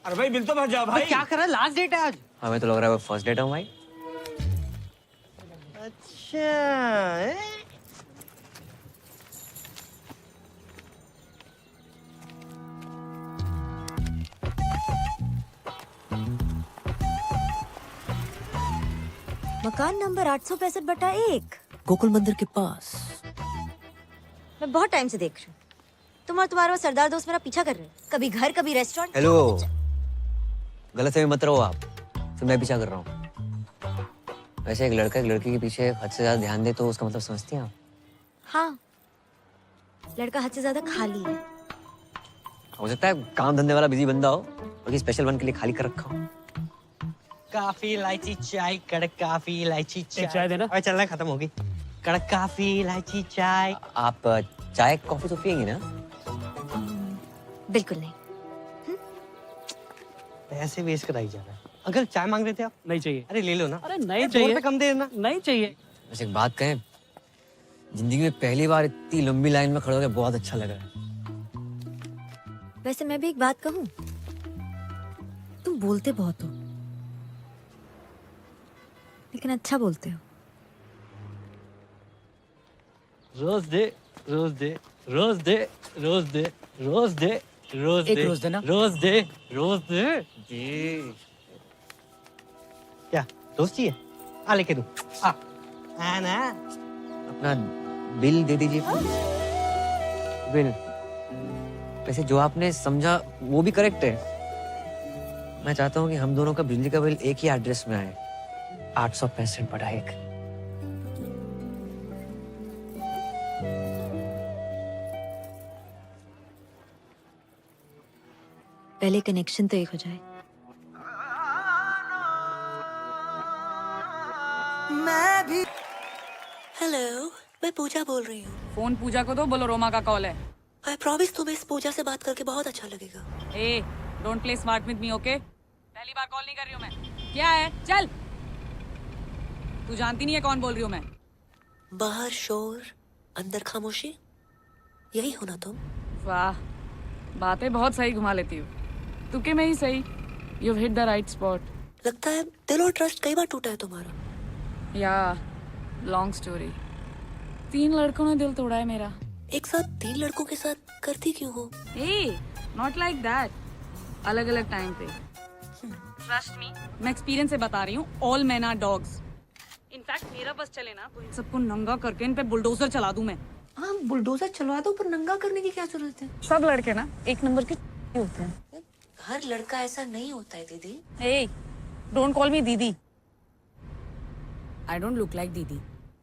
अरे भाई बिल तो भर जाओ भाई। क्या कर रहा है? लास्ट डेट है आज। हमें तो लग रहा है वो फर्स्ट डेट है भाई। अच्छा मकान नंबर 865/1 गोकुल मंदिर के पास। मैं बहुत टाइम से देख रही हूँ, तुम और तुम्हारा वो सरदार दोस्त मेरा पीछा कर रहे हैं, कभी घर कभी रेस्टोरेंट। हेलो, गलत फहमी मत रहो आप, तो मैं पीछा कर रहा हूँ। वैसे एक लड़का एक लड़की के पीछे हद से ज्यादा ध्यान दे तो उसका मतलब समझती हैं आप? हाँ, लड़का हद से ज्यादा खाली है। हो सकता है काम धंधे वाला बिजी बंदा हो, बाकी स्पेशल वन के लिए खाली कर रखा हो। काफी इलायची चाय, कड़क काफी इलायची चाय देना। अरे चलना, खत्म होगी। कड़क काफी इलायची चाय। आप चाय कॉफी तो पियेंगे ना? बिल्कुल नहीं। पैसे वेस्ट कराई जा रहा है। अंकल चाय मांग रहे थे आप? नहीं चाहिए। अरे ले लो ना। अरे नहीं चाहिए। 2 रुपए कम दे देना। नहीं चाहिए। वैसे एक बात कहें, जिंदगी में पहली बार इतनी लंबी लाइन में खड़े होकर बहुत अच्छा लगा है। वैसे मैं भी एक बात कहूँ, तुम बोलते बहुत हो लेकिन अच्छा बोलते हो। रोज दे, रोज दे, रोज दे, रोज दे, रोज दे, रोज दे, एक रोज देना। रोज दे, रोज दे। जी क्या दोस्ती है? आ लेके दूं। आ ना। अपना बिल दे दीजिए। बिल। वैसे जो आपने समझा वो भी करेक्ट है। मैं चाहता हूँ कि हम दोनों का बिजली का बिल एक ही एड्रेस में आए, 865/1। पहले कनेक्शन तो एक हो जाए। मैं भी। हेलो, मैं पूजा बोल रही हूँ। फोन पूजा को दो, बोलो रोमा का कॉल है। आई प्रॉमिस तुम्हें इस पूजा से बात करके बहुत अच्छा लगेगा। ए, don't play smart with me, okay? पहली बार कॉल नहीं कर रही हूँ मैं। क्या है? चल। तू जानती नहीं है कौन बोल रही हूँ मैं। बाहर शोर, अंदर खामोशी, यही हो ना तुम? वाह, बातें बहुत सही घुमा लेती हूँ। तुके में ही सही। You hit the right spot. लगता है दिल और ट्रस्ट कई बार टूटा है तुम्हारा। या लॉन्ग स्टोरी। 3 लड़कों ने दिल तोड़ा है मेरा। एक साथ 3 लड़कों के साथ करती क्यों हो? ए, नॉट लाइक दैट। अलग अलग टाइम पे। ट्रस्ट मी, मैं एक्सपीरियंस से बता रही हूँ। All men are dogs. In fact मेरा बस चले ना तो इन सबको नंगा करके इन पे बुलडोजर चला दूं मैं। हाँ, बुलडोजर चलवा दो, पर नंगा करने की क्या जरूरत है? सब लड़के ना एक नंबर के होते हैं। हर लड़का ऐसा नहीं होता है दीदी। ए, डोंट कॉल मी दीदी। आई डोंट लुक लाइक दीदी।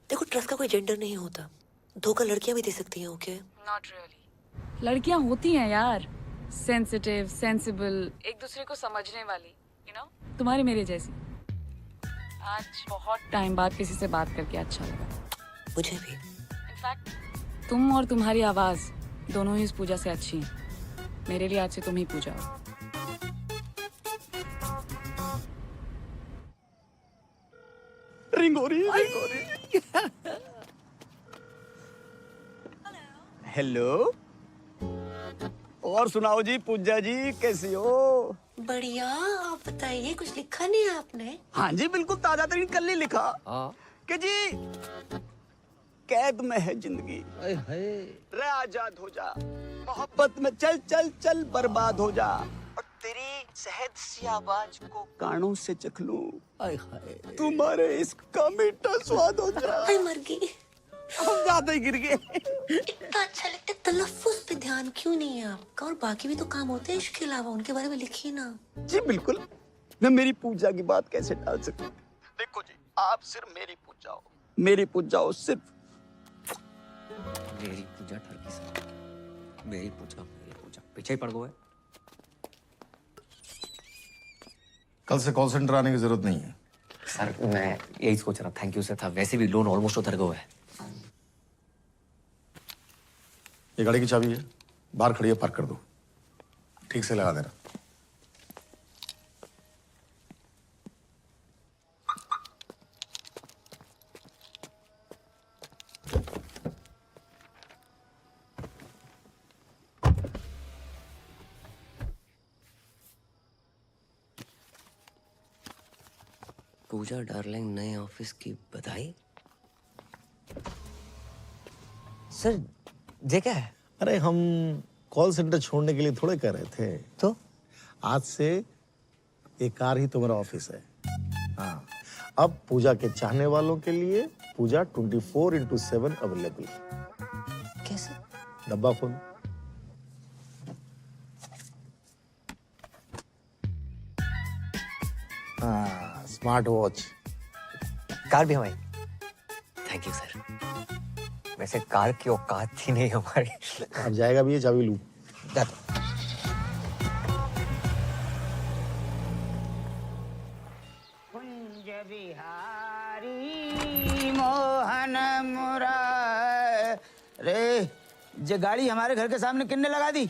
देखो, ट्रस्ट का कोई जेंडर नहीं होता। धोखा लड़कियां भी दे सकती हैं, ओके? Not really. लड़कियां होती हैं यार, सेंसिटिव, सेंसिबल, एक दूसरे को समझने वाली, यू नो, तुम्हारे मेरे जैसी। आज बहुत टाइम बाद किसी से बात करके अच्छा लगा। मुझे भी। इनफैक्ट तुम और तुम्हारी आवाज दोनों ही इस पूजा से अच्छी हैं। मेरे लिए आज से तुम ही पूजा हो। रिंग हो रही है, रिंग हो रही है। हेलो, और सुनाओ जी, पूजा जी कैसी हो? बढ़िया, आप बताइए, कुछ लिखा नहीं है आपने? हाँ जी, बिल्कुल ताजा तरीन कल ही लिखा कि जी कैद में है जिंदगी, रे आजाद हो जा, मोहब्बत में चल चल चल बर्बाद हो जा, और तेरी शहद सी आवाज को कानों से चख लूं, तुम्हारे इश्क का मीठा स्वाद हो जा। मर गई। हम ज्यादा ही गिर गए। इतना अच्छा लगता है, तलफ्फुज पे ध्यान क्यों नहीं है आपका? और बाकी भी तो काम होते हैं इश्क के अलावा, उनके बारे में लिखिए ना। जी बिल्कुल, मैं मेरी पूजा की बात कैसे टाल सकती? देखो जी, आप सिर्फ मेरी पूजा हो, मेरी पूजा हो सिर्फ। मेरी पूजा ठरकी से, मेरी पूजा पीछे ही पड़ गए। कल से कॉल सेंटर आने की जरूरत नहीं है। सर मैं यही सोच रहा, थैंक यू सर था, वैसे भी लोन ऑलमोस्ट उतर गया है। ये गाड़ी की चाबी है, बाहर खड़ी है, पार्क कर दो, ठीक से लगा देना। पूजा डार्लिंग, नए ऑफिस की बधाई। सर ये क्या है? अरे हम कॉल सेंटर छोड़ने के लिए थोड़े कर रहे थे, तो आज से एक कार ही तुम्हारा ऑफिस है। हाँ, अब पूजा के चाहने वालों के लिए पूजा 24/7 अवेलेबल। कैसे? डब्बा खोल। हाँ, स्मार्ट वॉच। कार भी हमारी। Thank you sir. वैसे कार की औकात थी नहीं हमारी। अब जाएगा भी ये, चाबी लूं। कुंज बिहारी मोहन मुरारे, ये गाड़ी हमारे घर के सामने किन्ने लगा दी?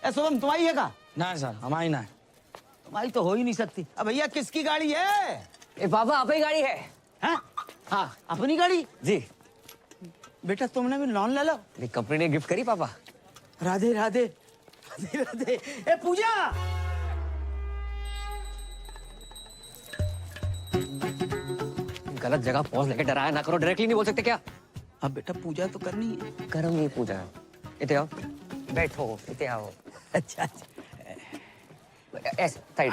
ए शुभम, तुम्हारी है का? ना सर, हमारी ना। तुम्हारी तो हो ही नहीं सकती। अब भैया किसकी गाड़ी है? ए पापा, अपनी गाड़ी है। हाँ हाँ, अपनी गाड़ी। जी बेटा तुमने भी लोन ले लो। कंपनी ने गिफ्ट करी पापा। राधे राधे राधे राधे। ए पूजा, गलत जगह पहुंच लेके डराया ना करो, डायरेक्टली नहीं बोल सकते क्या? अब बेटा पूजा तो करनी है। करूंगी पूजा। इते आओ, बैठो, इते आओ। अच्छा अच्छा, ऐसे साइड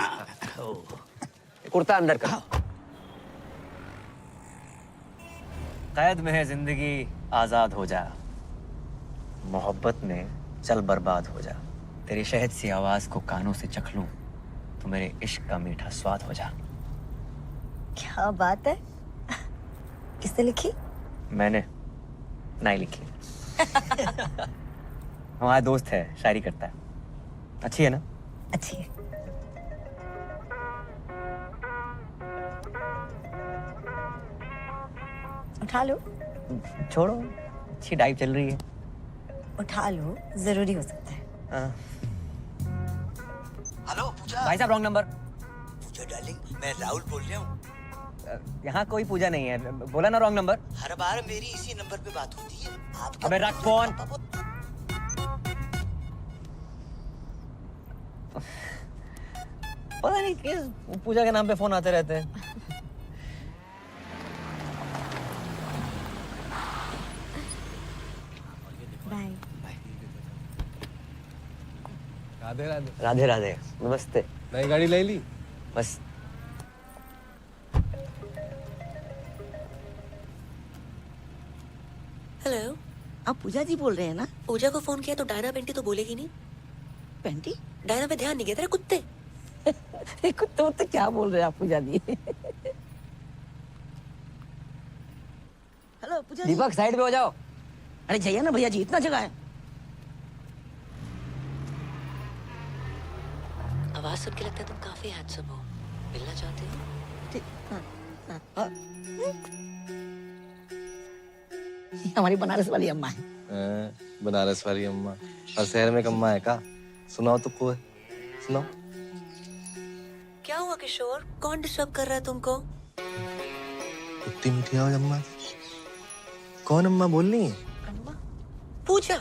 कुर्ता अंदर कर। कैद में है जिंदगी, आजाद हो जा, मोहब्बत में चल बर्बाद हो जा, तेरी शहद सी आवाज को कानों से चख लूं, तो मेरे इश्क का मीठा स्वाद हो जा। क्या बात है, किसने लिखी? मैंने नहीं लिखी। हमारा दोस्त है, शायरी करता है। अच्छी है ना? अच्छी है। उठा लो। छोड़ो, अच्छी डाइव चल रही है। उठा लो, जरूरी हो सकता है। हेलो पूजा। भाई साहब रॉन्ग नंबर। पूजा डार्लिंग, मैं राहुल बोल रहा हूँ। यहाँ कोई पूजा नहीं है, बोला ना रॉन्ग नंबर। हर बार मेरी इसी नंबर पे बात होती है। आप अबे रख फोन। पता नहीं किस पूजा के नाम पे फोन आते रहते हैं। बाय। राधे राधे। राधे राधे, नमस्ते। नई गाड़ी ले ली? बस हेलो, आप पूजा जी बोल रहे हैं ना? पूजा को फोन किया तो डायना पेंटी तो बोलेगी नहीं। पेंटी? डायना पे ध्यान नहीं गया तेरा कुत्ते। कुत्ते तो क्या बोल रहे हैं आप पूजा जी? हेलो पूजा जी। दीपक साइड पे हो जाओ। अरे जाइए ना भैया जी, इतना जगह है। आवाज सुन के लगता है तुम काफी हैंडसम हो। मिलना चाहते हो? हमारी बनारस वाली अम्मा है। बनारस वाली अम्मा और शहर में एक अम्मा है का? सुनाओ तो कोई, सुनाओ। क्या हुआ किशोर? कौन डिस्टर्ब कर रहा है तुमको? इतनी मीठी आवाज अम्मा। कौन अम्मा बोल रही है? अम्मा? पूजा।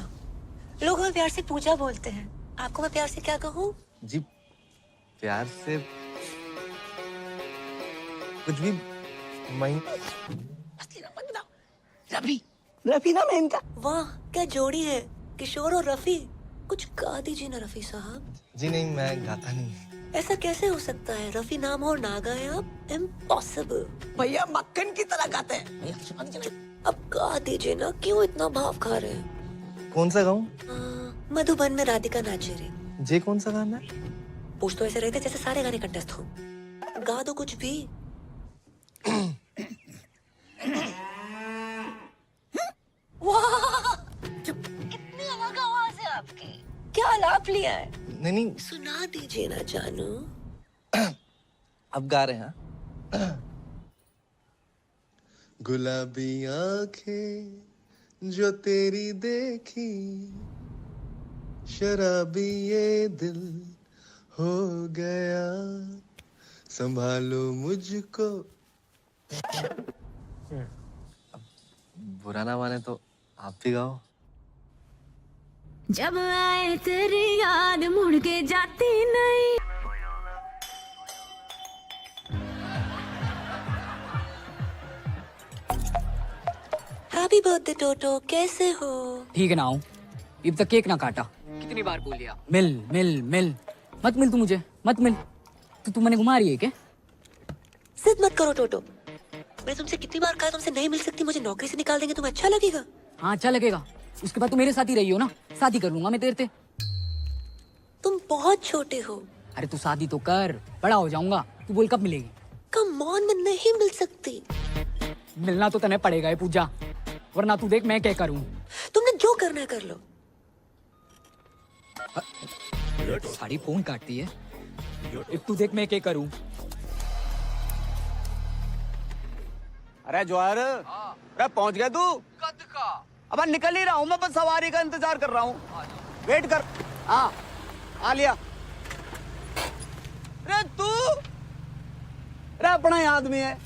लोग हमें प्यार से पूजा बोलते हैं। आपको मैं प्यार से क्या कहूँ? जी प्यार से कुछ भी। रफी, रफी नाम है इनका। वाह क्या जोड़ी है, किशोर और रफी। कुछ गा दीजिए ना रफी साहब। जी नहीं, मैं गाता नहीं। ऐसा कैसे हो सकता है? रफी नाम हो और ना गाए आप? इम्पॉसिबल। भैया मक्खन की तरह गाते हैं। भैया सुना दीजिए। अब गा दीजिए ना, क्यों इतना भाव खा रहे हैं? कौन सा गाऊं? मधुबन में राधिका नाचे रे। जी कौन सा गाना है? पूछ तो ऐसे रहे थे जैसे सारे गाने कंटेस्ट हो। गा दो कुछ भी। वाह कितनी अलग आवाज है आपकी। क्या आलाप लिया है? नहीं सुना दीजिए ना जानू। अब गा रहे हैं। गुलाबी आंखें जो तेरी देखी, शराबी ये दिल हो गया, संभालो मुझको। बुरा ना माने तो आप भी गाओ। जब आए तेरी याद मुड़ के जाती नहीं। हैप्पी बर्थडे टोटो, कैसे हो? ठीक है ना हूँ। अब तक केक ना काटा। कितनी बार बोल लिया? मिल मिल मिल। मत मिल तू मुझे, मत मिल। तू मैंने घुमा रही है क्या? जिद मत करो टोटो। मैंने तुमसे कितनी बार कहा तुमसे नहीं मिल सकती, मुझे नौकरी से निकाल देंगे, तुम्हें अच्छा लगेगा? हाँ अच्छा लगेगा। उसके बाद तू मेरे साथ ही रही हो ना, शादी कर लूंगा मैं तेरे से। तुम बहुत छोटे हो। अरे तू शादी तो कर, बड़ा हो जाऊंगा। तू बोल कब मिलेगी? कम ऑन, मैं नहीं मिल सकती। मिलना तो तने पड़ेगा पूजा, वरना तू देख मैं क्या करूं। तुमने जो करना है कर लो। साड़ी फोन काटती है। अब तू देख मैं क्या करूं। अरे जवाहर, अरे पहुंच गया तू? कद का? अब निकल ही रहा हूँ मैं, बस सवारी का इंतजार कर रहा हूँ। वेट कर। हाँ आ लिया। अरे तू, अरे अपना ही आदमी है।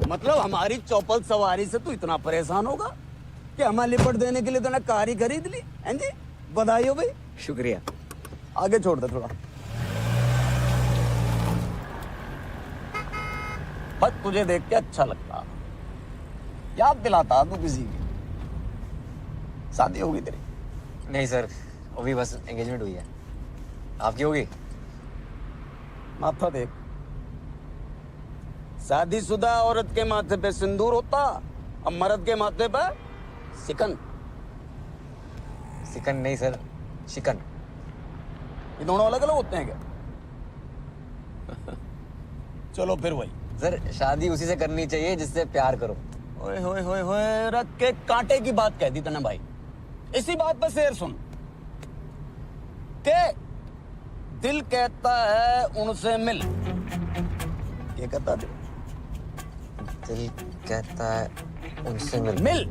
मतलब हमारी चौपल सवारी से तू इतना परेशान होगा कि हमें लिपट देने के लिए तूने कार ही खरीद ली? हैं जी, बधाई हो भाई। शुक्रिया। आगे छोड़ दे थोड़ा। बस तुझे देख के अच्छा लगता, याद दिलाता तू किसी की। शादी होगी तेरी? नहीं सर, अभी बस एंगेजमेंट हुई है। आपकी होगी? माथा देख, शादीशुदा औरत के माथे पे सिंदूर होता, अब मर्द के माथे पे सिकन। सिकन नहीं सर, शिकन। ये दोनों अलग अलग होते हैं क्या? चलो फिर वही। सर शादी उसी से करनी चाहिए जिससे प्यार करो। ओए होए होए होए, रख के कांटे की बात कह दी तूने भाई। इसी बात पे शेर सुन के दिल कहता है उनसे मिल। क्या कहता दिल? दिल कहता है उनसे मिल। मिल,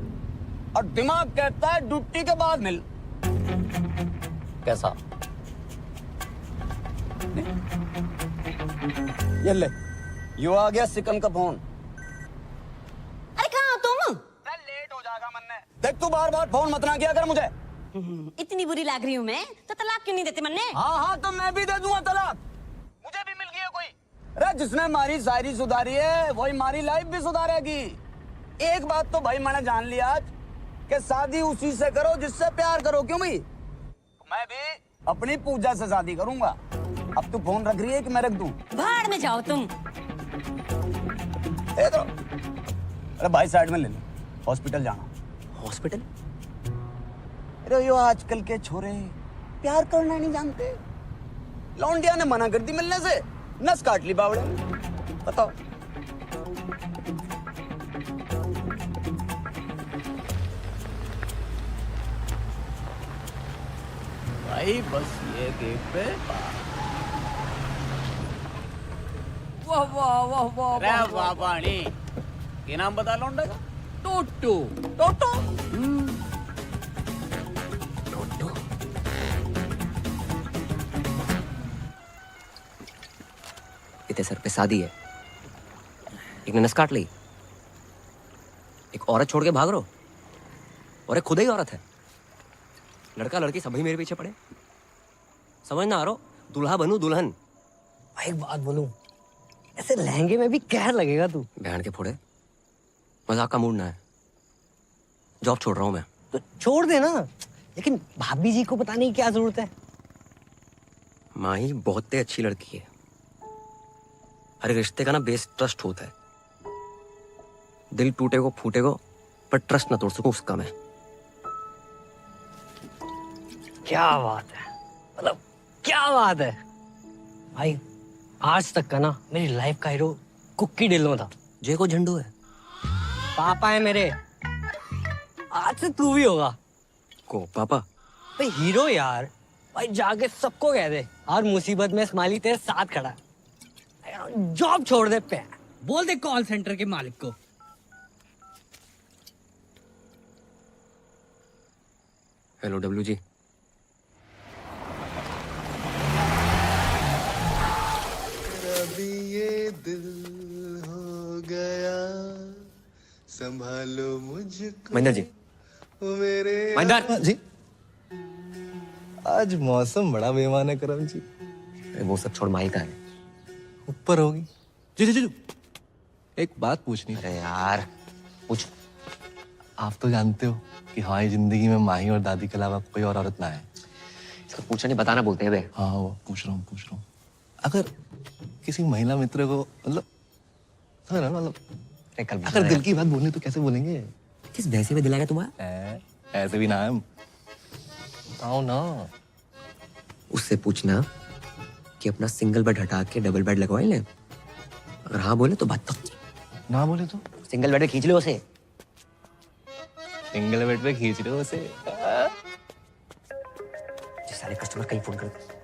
और दिमाग कहता है ड्यूटी के बाद मिल। कैसा? ये ले, यो आ गया सिकन का फोन। अरे कहाँ हो तुम? लेट हो जाएगा मन्ने। देख तू बार बार फोन मत ना किया कर मुझे। इतनी बुरी लग रही हूँ मैं, तो तलाक क्यों नहीं देते मन्ने? हाँ तो मैं भी दे दूंगा तलाक। मुझे भी मिल गई है कोई। अरे जिसने हमारी शायरी सुधारी है वही हमारी लाइफ भी सुधारेगी। एक बात तो भाई मैंने जान लिया आज कि शादी उसी से करो जिससे प्यार करो। क्यों भाई? मैं भी अपनी पूजा से शादी करूंगा। अब तू फोन रख रही है कि मैं रख दूं? भाड़ में जाओ तुम। तो अरे भाई साइड में ले लो, हॉस्पिटल जाना। हॉस्पिटल? अरे यो आजकल के छोरे प्यार करना नहीं जानते। लौंडिया ने मना कर दी मिलने से, नस काट ली बावड़े। बताओ। भाई बस ये गेट पे। वाह वाह वाह वाह अरे वाह पानी। क्या नाम बता लौंडे का? टोटो। टोटो? इतने सर पे शादी है, एक ने नस काट ली, एक औरत छोड़ के भाग रहो, और एक खुद ही औरत है। लड़का लड़की सभी मेरे पीछे पड़े। समझ ना आ रहा, दूल्हा बनूं दुल्हन। एक बात बोलूं, ऐसे लहंगे में भी कहर लगेगा तू। बहन के फोड़े, मजाक का मूड ना है। जॉब छोड़ रहा हूं मैं। तो छोड़ दे ना, लेकिन भाभी जी को पता नहीं क्या जरूरत है। माही बहुत ही अच्छी लड़की है। हर रिश्ते का ना बेस ट्रस्ट होता है। दिल टूटे को फूटे को, पर ट्रस्ट ना तोड़ सकूं उसका मैं। क्या बात है, मतलब क्या बात है भाई। आज तक का ना मेरी लाइफ का हीरो कुक्की ढिल्लों था। जय को झंडू है, पापा है मेरे। आज से तू भी होगा। को पापा? भाई हीरो यार, भाई जाके सबको कह दे हर मुसीबत में स्माइली तेरे साथ खड़ा है। जॉब छोड़ दे पे, बोल दे कॉल सेंटर के मालिक को। Hello W G. अभी ये दिल हो गया, संभालो मुझको। महेंद्र जी। मेरे महेंद्र जी। आज मौसम बड़ा बेईमान है करम जी। वो सब छोड़, माही का है ऊपर होगी। जी जी जी, एक बात पूछनी है यार। पूछ। आप तो जानते हो कि हमारी जिंदगी में माही और दादी के अलावा कोई और औरत ना है। इसको पूछना नहीं बताना बोलते हैं बे। हाँ वो पूछ रहा हूँ। अगर किसी महिला मित्र को मतलब अगर दिल की बात बोलनी तो कैसे बोलेंगे? किस भैंसे में दिलाएगा तुम्हारा? ऐसे भी ना है। बताओ ना। उससे पूछना कि अपना सिंगल बेड हटा के डबल बेड लगवाए ले। अगर हाँ बोले तो बात तो। ना बोले तो सिंगल बेड पे खींच लो उसे। सिंगल बेड पे खींच लो उसे। जो सारे कस्टमर कहीं फोन करते।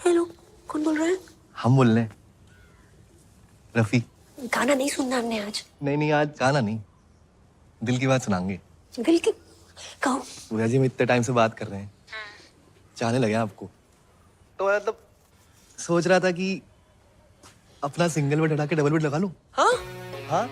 हेलो, कौन बोल रहा है? हम बोल रहे हैं रफी। गाना नहीं सुनना हमने आज। नहीं आज गाना नहीं, दिल की बात सुनाएंगे। दिल की कहो। पूजा जी हम इतने टाइम से बात कर रहे हैं, चाहने लगे आपको, तो मतलब सोच रहा था कि अपना सिंगल बेड हटा के डबल बेड लगा लूं। हाँ हाँ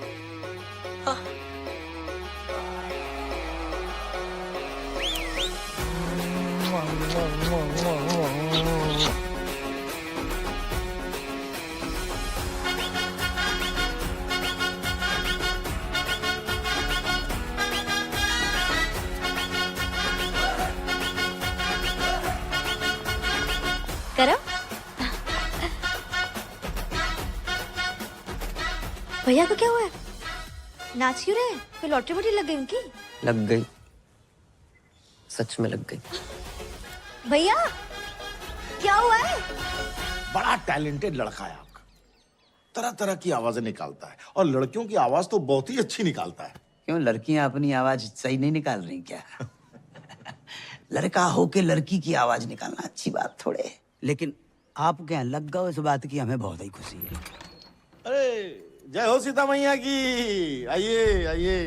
करो। भैया को क्या हुआ है? नाच क्यों रहे? कोई लॉटरी वोटरी लग गई उनकी? लग गई, सच में लग गई। भैया क्या हुआ है? बड़ा टैलेंटेड लड़का है आपका, तरह तरह की आवाजें निकालता है और लड़कियों की आवाज तो बहुत ही अच्छी निकालता है। क्यों, लड़कियां अपनी आवाज सही नहीं निकाल रही क्या? लड़का होके लड़की की आवाज निकालना अच्छी बात थोड़े है। लेकिन आपके यहाँ लग गए इस बात की हमें बहुत ही खुशी है। अरे जय हो सीता मैया की। आइए आइए।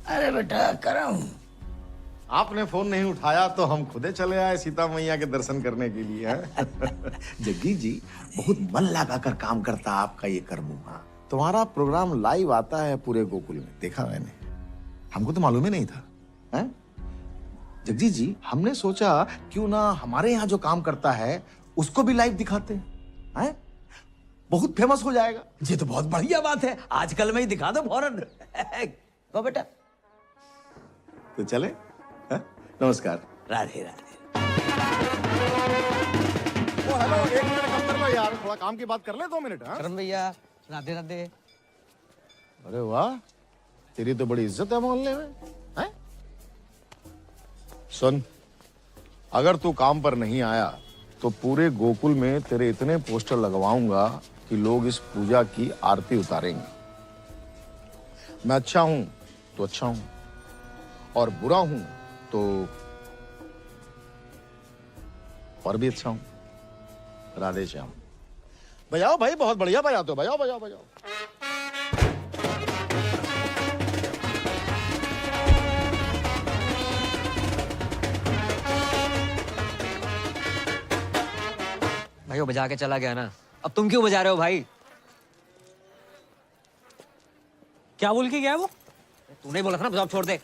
अरे बेटा करम, आपने फोन नहीं उठाया तो हम खुदे चले आए सीता मैया के दर्शन करने के लिए। हैं? जग्गी जी बहुत मन लगाकर काम करता आपका ये कर्मुआ। तुम्हारा प्रोग्राम लाइव आता है पूरे गोकुल में, देखा मैंने, हमको तो मालूम ही नहीं था। हैं? जगजीत जी, हमने सोचा क्यों ना हमारे यहाँ जो काम करता है उसको भी लाइव दिखाते हैं, बहुत फेमस हो जाएगा। ये तो बहुत बढ़िया बात है, आजकल में ही दिखा दो फौरन। तो बेटा तो चले। हैं? नमस्कार। राधे राधे। ओ हेलो, 1 मिनट कम कर लो यार, थोड़ा काम की बात कर ले 2 मिनट। करम भैया राधे राधे। अरे वाह, तेरी तो बड़ी इज्जत है मोहल्ले में। हैं? सुन, अगर तू काम पर नहीं आया तो पूरे गोकुल में तेरे इतने पोस्टर लगवाऊंगा कि लोग इस पूजा की आरती उतारेंगे। मैं अच्छा हूं तो अच्छा हूं, और बुरा हूं तो और भी अच्छा हूं। राधे श्याम। बजाओ भाई, बहुत बढ़िया बजाते हो, बजाओ बजाओ बजाओ। भाई वो बजा के चला गया ना, अब तुम क्यों बजा रहे हो भाई? क्या बोल के गया वो? तूने बोला था ना बजाओ, छोड़ दे।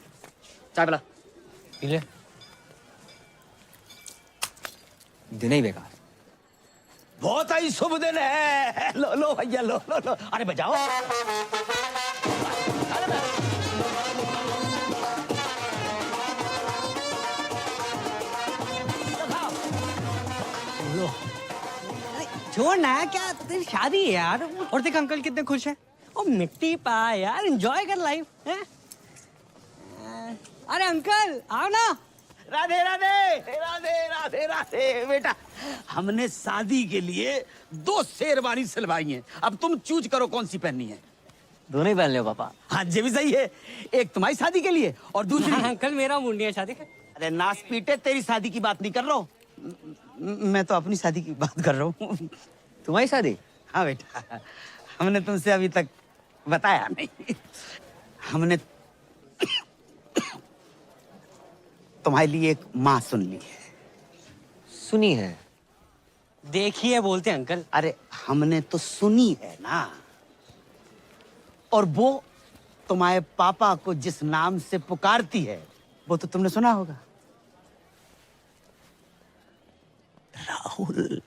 चाय पिला। पी ले। दिन ही बेकार। बहुत ही शुभ दिन है। लो लो भैया, लो लो लो। अरे बजाओ। छोड़ ना, क्या तेरी शादी है यार। और देख अंकल कितने खुश हैं। ओ मिट्टी पा यार, एंजॉय कर लाइफ है। अरे अंकल आओ ना। राधे राधे राधे राधे राधे। बेटा हमने शादी के लिए 2 शेरवानी सिलवाई हैं, अब तुम चूज करो कौन सी पहननी है। दोनों ही पहन लो पापा। हाँ ये भी सही है, एक तुम्हारी शादी के लिए और दूसरी अंकल मेरा मुंडी है शादी। अरे नास पीटे, तेरी शादी की बात नहीं कर रहा हूँ मैं, तो अपनी शादी की बात कर रहा हूँ। तुम्हारी शादी? हाँ बेटा, हमने तुमसे अभी तक बताया नहीं। हमने तुम्हारे लिए एक माँ सुन ली है। सुनी है? देखिए बोलते अंकल। अरे हमने तो सुनी है ना, और वो तुम्हारे पापा को जिस नाम से पुकारती है वो तो तुमने सुना होगा, राहुल।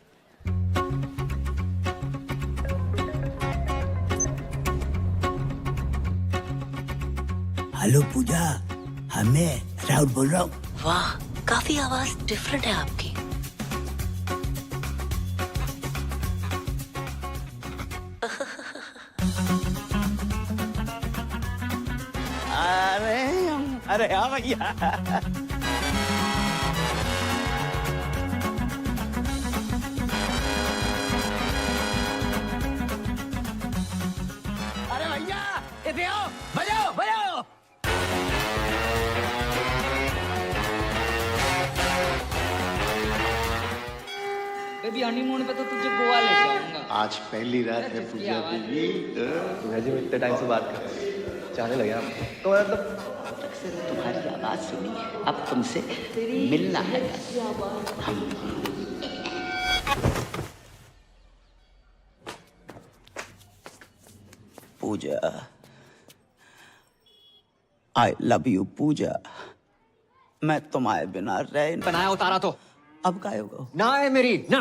हेलो पूजा, मैं राहुल बोल रहा हूँ। वाह, काफी आवाज डिफरेंट है आपकी। अरे हाँ भैया। अरे भैया इधर आओ, बजाओ बजाओ। बेबी हनीमून पे तो तुझे गोवा ले जाऊंगा। आज पहली रात है पूजा बीवी। जी इतने टाइम से बात कर रहे हैं, चाहने लगे आप तो मतलब। तुम्हारी आवाज सुनी है, अब तुमसे मिलना है। पूजा, आई लव यू पूजा। मैं तुम्हारे बिना रह बनाया उतारा तो अब काय होगा ना है मेरी ना।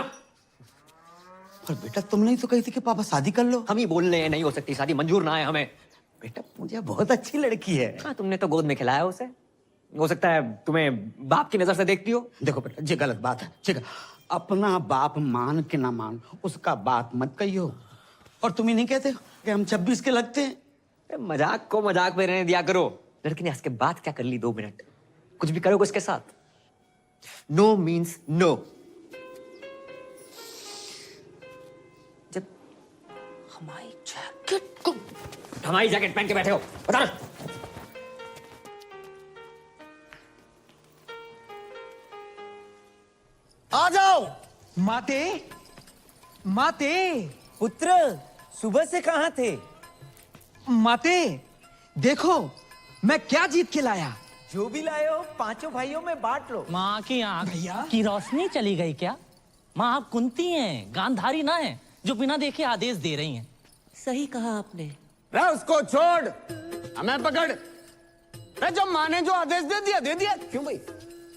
पर बेटा तुमने ही तो कही थी कि पापा शादी कर लो। हम ही बोल रहे हैं नहीं हो सकती शादी, मंजूर ना है हमें। बेटा पूजा बहुत अच्छी लड़की है। हाँ तुमने तो गोद में खिलाया उसे, हो सकता है तुम्हें बाप की नजर से देखती हो। देखो बेटा ये गलत बात है, ठीक है। अपना बाप मान के ना मान, उसका बात मत कहियो। और तुम ही नहीं कहते हो कि हम 26 के लगते हैं। मजाक को मजाक में रहने दिया करो। लड़की ने इसके बाद क्या कर ली 2 मिनट, कुछ भी करोगे उसके साथ। No means no. जब हमारी जैकेट पहन के बैठे हो, बता ना। आ जाओ माते, माते। पुत्र सुबह से कहाँ थे? माते देखो मैं क्या जीत के लाया। जो भी लाए हो पांचों भाइयों में बांट लो। माँ की आंख की रोशनी चली गई क्या? माँ आप कुंती हैं, गांधारी ना है जो बिना देखे आदेश दे रही हैं। सही कहा आपने। रे उसको छोड़, हमें पकड़। रे जब माँ ने जो आदेश दे दिया दे दिया। क्यों भाई?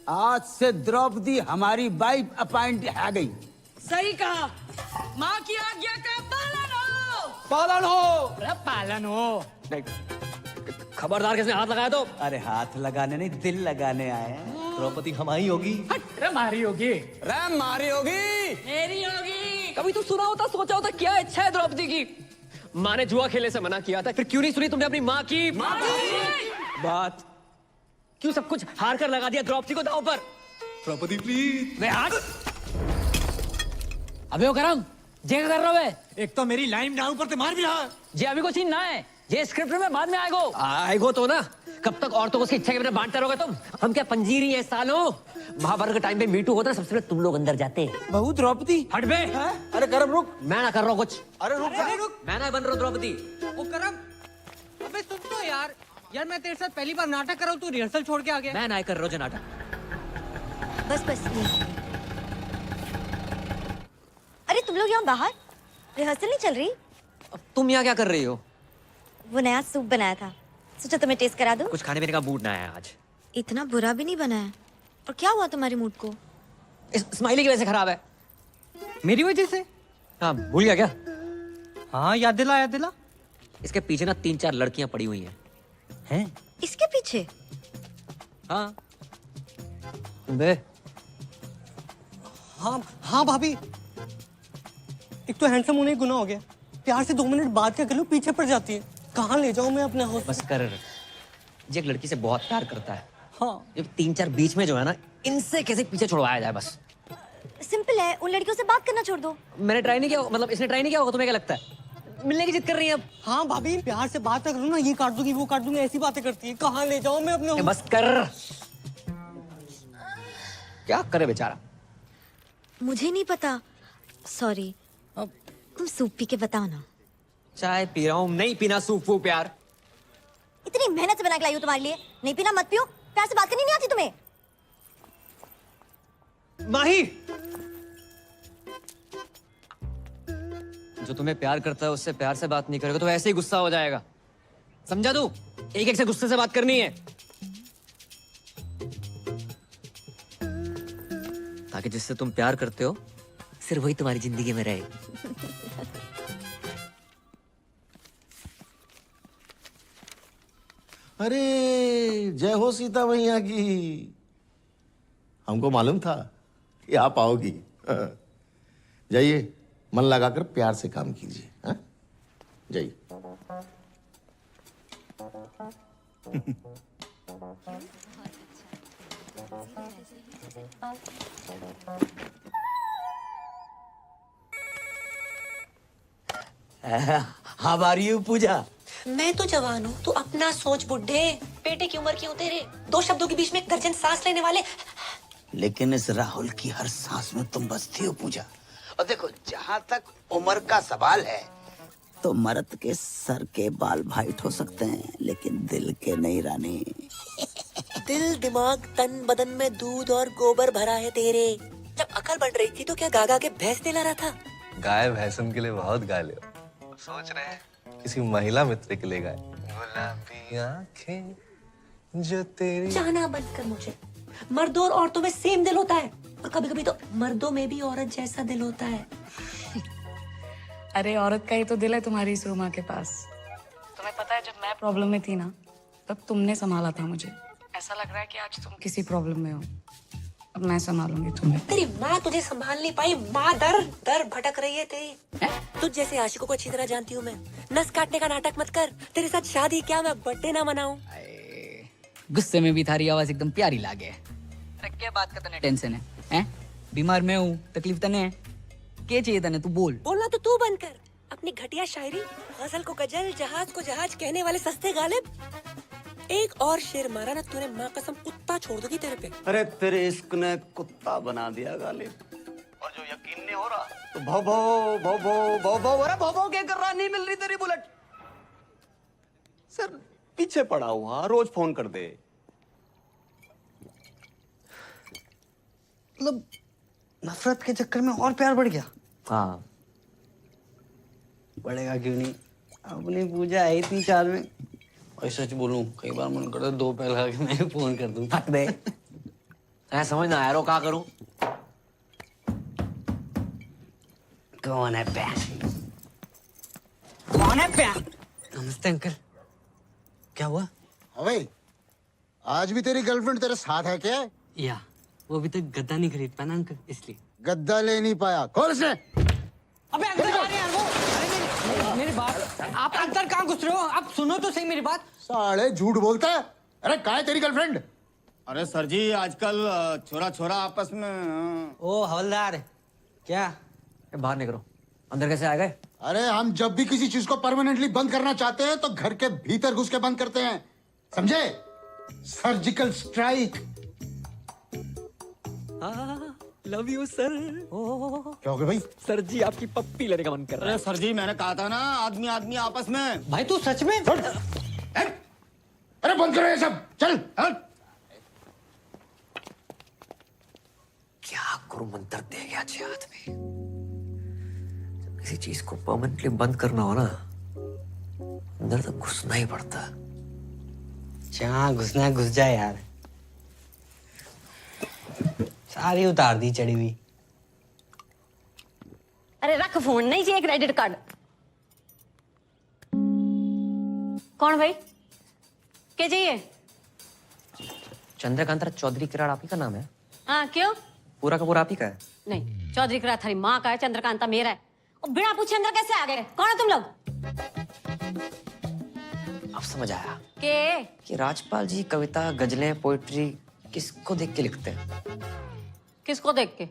आज से द्रौपदी हमारी वाइफ अपॉइंट है गई। सही कहा। माँ की आज्ञा का पालन हो। पालन हो। अरे पालन हो। खबरदार किसने हाथ लगाया तो? अरे हाथ लगाने नहीं, दिल लगाने आए हैं। द्रौपदी हमारी होगी। अरे मारी होगी। रे मारी होगी। मेरी होगी। कभी तो सुना होता, सोचा होता क्या इच्छा है द्रौपदी की। माँ ने जुआ खेलने से मना किया था, फिर क्यों नहीं सुनी तुमने अपनी माँ की बात? क्यों सब कुछ हार कर लगा दिया द्रौपदी को दांव पर? द्रौपदी प्लीज। अबे वो करम जे कर रहा है? एक तो मेरी लाइन डाउन पर ते मार भी रहा। जे अभी को सीन ना है, ये स्क्रिप्ट में बाद में आएगो तो ना। कब तक औरतों को उसकी इच्छा के बिना बांटते रहोगे तुम? हम क्या पंजीरी है सालों? महाभारत के टाइम पे मीटू होता सबसे पहले तुम लोग अंदर जाते। बहू द्रौपदी। हट बे। अरे करम रुक। मैं ना कर रहा हूँ कुछ। अरे रुक। मैं ना बन रहा हूँ द्रौपदी। ओ करम, अबे सुन तो यार मैं तेरे साथ पहली बार नाटक कर रहा हूँ, तू रिहर्सल छोड़ के आ गया। मैं ना कर रहा हूँ नाटक। बस अरे तुम लोग यहाँ बाहर रिहर्सल नहीं चल रही? अब तुम यहाँ क्या कर रही हो? वो नया सूप बनाया था, सोचा तुम्हें टेस्ट करा दूं। कुछ खाने पीने का मूड ना है आज। इतना बुरा भी नहीं बना है। और क्या हुआ तुम्हारे मूड को? स्माइली की वजह से खराब है। मेरी वजह से? हाँ भूल गया क्या? हाँ याद दिला। इसके पीछे ना 3-4 लड़कियां पड़ी हुई हैं। इसके पीछे? हाँ बे। हाँ भाभी, एक तो हैंडसम होने गुनाह हो गया, प्यार से 2 मिनट बात क्या कर लो पीछे पड़ जाती है। कहाँ ले जाऊं मैं अपने हाउस? बस कर। ये एक लड़की से बहुत प्यार करता है। हाँ। ये 3-4 बीच में जो है ना, इनसे कैसे पीछे छुड़वाया जाए बस। सिंपल है, उन लड़कियों से बात करना छोड़ दो। मैंने ट्राई नहीं किया, मतलब इसने ट्राई नहीं किया होगा। तुम्हें क्या लगता है मिलने की जिद कर रही है अब? हाँ भाभी, प्यार से बात करो ना, ये काट दूंगी वो काट दूंगी, ऐसी बातें करती है। कहाँ ले जाऊं मैं अपने? बस कर। क्या करे बेचारा? मुझे नहीं पता, सॉरी। तुम सूप पी के बताओ ना। चाय पी रहा हूँ, नहीं पीना सूप वो प्यार। इतनी मेहनत से बना के लाई हूँ तुम्हारे लिए, नहीं पीना मत पियो। प्यार से बात करनी नहीं आती तुम्हें? माही, जो तुम्हें प्यार करता है उससे प्यार से बात नहीं करेगा तो ऐसे ही गुस्सा हो जाएगा। समझा तू? एक से गुस्से से बात करनी है, ताकि जिससे तुम प्यार करते हो सिर्फ वही तुम्हारी जिंदगी में रहे। अरे जय हो सीता मैया की। हमको मालूम था कि आप आओगी। जाइए, मन लगाकर प्यार से काम कीजिए। हाँ? जाइए। हाउ आर यू पूजा? मैं तो जवान हूँ, तू अपना सोच बुड्ढे। बेटे की उम्र की हूँ तेरे, 2 शब्दों के बीच में दर्जन सांस लेने वाले। लेकिन इस राहुल की हर सांस में तुम बसती हो पूजा। और देखो, जहाँ तक उम्र का सवाल है तो मर्द के सर के बाल वाइट हो सकते हैं, लेकिन दिल के नहीं रानी। दिल दिमाग तन बदन में दूध और गोबर भरा है तेरे। जब अकल बढ़ रही थी तो क्या गागा के भैंस दिला रहा था? गाय भैंसन के लिए बहुत गा ले, सोच रहे हैं किसी महिला मित्र के लिए गाय। गुलाबी आंखें जो तेरी। जाना बंद कर मुझे। मर्दों और औरतों में सेम दिल होता है, और कभी कभी तो मर्दों में भी औरत जैसा दिल होता है। अरे औरत का ही तो दिल है तुम्हारी इस रूमा के पास। तुम्हें पता है जब मैं प्रॉब्लम में थी ना, तब तुमने संभाला था मुझे। ऐसा लग रहा है कि आज तुम किसी प्रॉब्लम में हो, अब मैं संभालूंगी तुम्हें। तेरी माँ तुझे संभाल नहीं पाई, माँ दर दर भटक रही है तेरी। तुझ जैसे आशिकों को अच्छी तरह जानती हूँ मैं। नस काटने का नाटक मत कर। तेरे साथ शादी क्या मैं बर्थडे ना मनाऊं? गुस्से में भी थारी आवाज एकदम प्यारी लागे। क्या बात का तने टेंशन है? हैं? बीमार मैं हूँ, तकलीफ तने है। क्या चाहिए तने? तू बोल। बोलना तो तू बंद कर। अपनी घटिया शायरी, गजल को गजल, जहाज को जहाज कहने वाले सस्ते गालिब। एक और शेर मारा ना तूने, माँ कसम कुत्ता छोड़ दूंगी तेरे पे। अरे तेरे इश्क ने कुत्ता बना दिया गालिब। और जो यकीन नहीं हो रहा तो भो भो भो भो भो भो अरे भो भो क्या कर रहा, नहीं मिल रही तेरी बुलेट। सर पीछे पड़ा हुआ, रोज फोन कर दे। मतलब नफरत के चक्कर में और प्यार बढ़ गया। हाँ बढ़ेगा क्यों नहीं, अपनी पूजा आई 3-4 में। और सच बोलूं कई बार मन करता है 2 पैर लगा के मैं फोन कर दूं। फट दे ऐ समझ ना यारो क्या करूं। कौन है प्यार, कौन है प्यार। नमस्ते अंकल। क्या हुआ? अबे आज भी तेरी गर्लफ्रेंड तेरे साथ है क्या? या वो अभी तक गद्दा नहीं खरीद पाया ना अंकल, इसलिए। गद्दा ले नहीं पाया, खोल इसे। अबे अंकल आ रहे हैं वो। अरे मेरी बात, आप अंदर कहाँ घुस रहे हो? आप सुनो तो सही मेरी बात। साले झूठ बोलता है। अरे कहाँ है तेरी गर्लफ्रेंड? अरे सर जी आजकल छोरा छोरा आपस में। ओ हवलदार क्या बाहर निकलो, अंदर कैसे आ गए? अरे हम जब भी किसी चीज को परमानेंटली बंद करना चाहते हैं तो घर के भीतर घुस के बंद करते हैं, समझे? Surgical strike. Love you sir. क्या हो गया भाई? सर जी आपकी पप्पी लेने का मन कर रहा है। अरे सर जी मैंने कहा था ना आदमी आदमी आपस में। भाई तू सच में? अरे बंद करो ये सब, चल हट। क्या गुरु मंत्र दे गया छे हाथ में। जब किसी चीज को परमानेंटली बंद करना हो ना, अंदर तक घुसना ही पड़ता। जहाँ घुसना है घुस जाए यार। सारी उतार दी चढ़ी हुई। अरे रख फोन, नहीं चाहिए क्रेडिट कार्ड। कौन भाई, क्या चाहिए? चंद्रकांता चौधरी किराड़ आप ही का नाम है? हाँ क्यों? पूरा का पूरा आप ही का है? नहीं, चौधरी किराड़ थारी माँ का है, चंद्रकांता मेरा है। और बिना पूछे अंदर कैसे आ गए? कौन है तुम लोग? अब समझ आया के कि राजपाल जी कविता, गजलें, पोइट्री किसको देख के लिखते हैं? किसको देख के?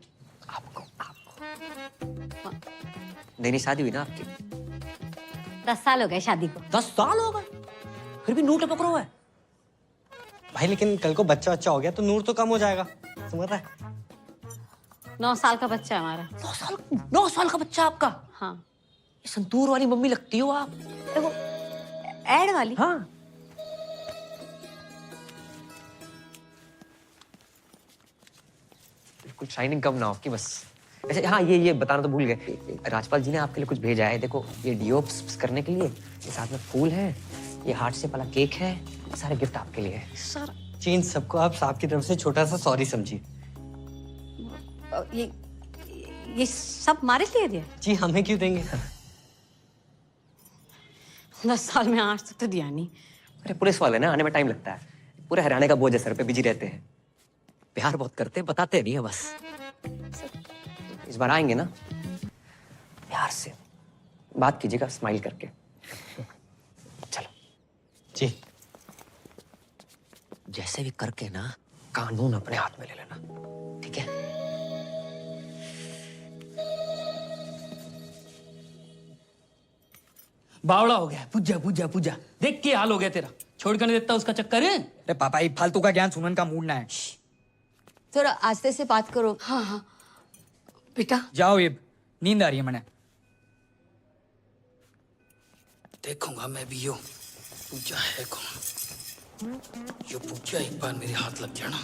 नई नई शादी हुई ना आपकी? 10 साल हो गए शादी को। 10 साल हो गए, फिर भी नूर टपक रहा है। भाई लेकिन कल को बच्चा अच्छा हो गया तो नूर तो कम हो जाएगा, समझ रहा है? 9 साल का बच्चा है हमारा। 9 साल का बच्चा आपका? हाँ। ये संतूर वाली मम्मी लगती हो आप। देखो ऐड वाली। हाँ। बिल्कुल शाइनिंग कम ना हो कि बस। अच्छा हाँ, ये बताना तो भूल गए, राजपाल जी ने आपके लिए कुछ भेजा है। देखो ये डिओप्स करने के लिए, ये साथ में फूल है, ये हार्ट शेप वाला केक है, सारे गिफ्ट आपके लिए है। सर चीन सबको आप साहब की तरफ से छोटा सा सॉरी समझिए। ये सब हमारे लिए दिया? जी हमें क्यों देंगे? 10 साल में आज तक तो दिया नहीं। अरे पुलिस वाले ना, आने में टाइम लगता है। पूरे हरियाणा का बोझ है सर पे, बिजी रहते हैं। प्यार बहुत करते हैं, बताते नहीं है बस। इस बार आएंगे ना, प्यार से बात कीजिएगा, स्माइल करके। चलो जी। जैसे भी करके ना कानून अपने हाथ में ले लेना, ठीक है? बावड़ा हो गया। पूजा पूजा पूजा, देख के हाल हो गया तेरा। छोड़ कर नहीं देता उसका चक्कर है। अरे पापा ये फालतू का ज्ञान सुनने का मूड ना है। थोड़ा आस्ते से बात करो। हाँ हाँ बेटा। जाओ, ये नींद आ रही है। मैंने देखूंगा मैं भी। यो पूजा है कौन? यो पूजा एक बार मेरे हाथ लग जाना,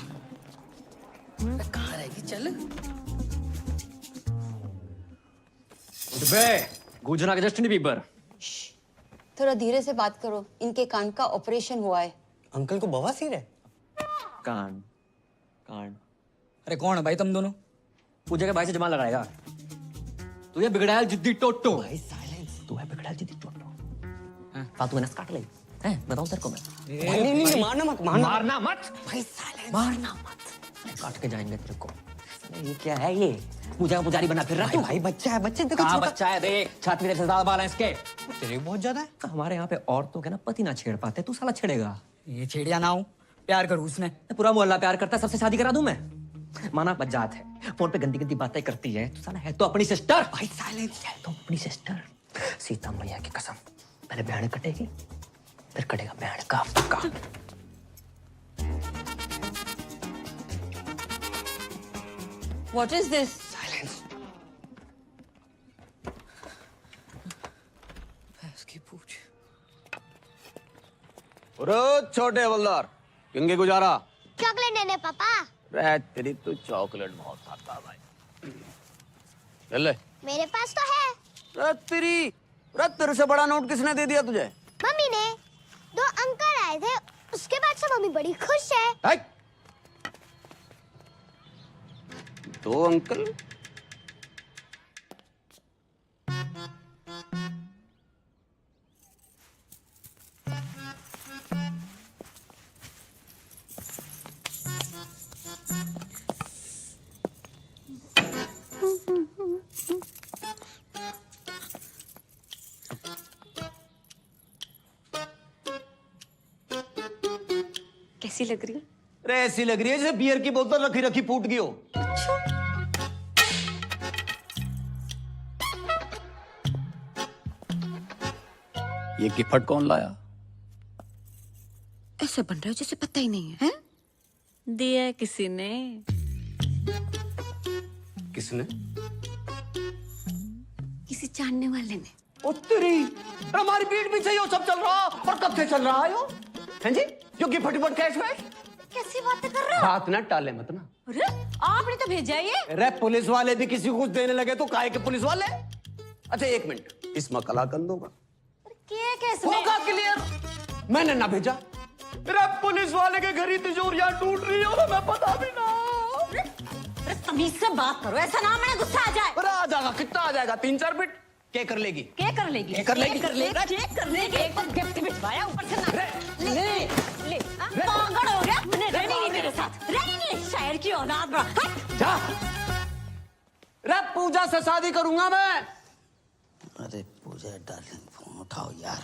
कहाँ रहेगी? चल गुजना के जस्टिन बीबर। थोड़ा धीरे से बात करो, इनके कान का ऑपरेशन हुआ है। अंकल को बवासीर है? कान कान। अरे कौन है भाई तुम दोनों? पूजा के भाई से जमा लगाएगा। तू ये बिगड़ायल जिद्दी टोटो। भाई साइलेंस। तू है बिगड़ायल जिद्दी टोटो। फालतू में नस काट ले हैं? बताऊं तेरे को मैं? नहीं मारना मत, मारना मत भाई, साइलेंस। मारना मत, काट के जाएंगे तेरे को। ये क्या है? ये पूजा का पुजारी बना फिर रहा है। भाई बच्चा है, बच्चे देखो कहाँ बच्चा है? देख छाती में से ज्यादा बाल है इसके। तेरे बहुत ज्यादा है। हमारे यहाँ पे औरतों के ना पति ना छेड़ पाते, तू साला छेड़ेगा। ये छेड़िया ना हो, प्यार करूँ उसने। पूरा मोहल्ला प्यार करता है, सबसे शादी करा दूं मैं। माना बज्जात है, फोन पे गंदी गंदी बातें करती है, तो साला है तो अपनी सिस्टर। भाई साइलेंस। है तो अपनी सिस्टर। सीता मैया की कसम, पहले बहन कटेगी फिर कटेगा बहन का पक्का। What is this? साइलेंस। छोटे हवलदार किंगे गुजारा चॉकलेट देने पापा। रे तेरी तो चॉकलेट बहुत खाता है भाई। ले मेरे पास तो है। तेरे से बड़ा नोट किसने दे दिया तुझे? मम्मी ने। 2 अंकल आए थे, उसके बाद से मम्मी बड़ी खुश है। 2 अंकल? कैसी लग रही है? अरे ऐसी लग रही है जैसे बियर की बोतल रखी रखी फूट गई हो। ये गिफ्ट कौन लाया? ऐसे बन रहा है जैसे पता ही नहीं है, दिया है किसी ने। किसने? किसी जानने वाले ने। ओ तेरी, हमारी पीठ पीछे यो सब चल रहा और कब से चल रहा है यो? हैं जी? यो गिफ्ट कैश वैश? कैसी बातें कर रहे हो? बात ना टाले मत ना। अरे आपने तो भेजा ये। अरे पुलिस वाले भी किसी को कुछ देने लगे तो काहे के पुलिस वाले? अच्छा 1 मिनट, इसमें कलाकंद होगा? होगा क्लियर। मैंने ना भेजा। अरे पुलिस वाले के घर ही तिजोरियां टूट रही हो, मैं पता भी ना। अरे तमीज से बात करो, ऐसा ना मैंने गुस्सा आ जाए। अरे आ जाएगा, कितना आ जाएगा? 3-4 बिट क्या कर लेगी? क्या कर लेगी? क्या कर लेगी? क्या कर लेगी? क्या कर लेगी? एक बार गिफ्ट भिजवाया ऊपर से ना। ले पागल हो गया? रहनी नहीं मेरे साथ, रहनी नहीं। शायर की औलाद बड़ा। जा। रे पूजा से शादी करूंगा मैं। अरे पूजा डार्लिंग फोन उठाओ यार।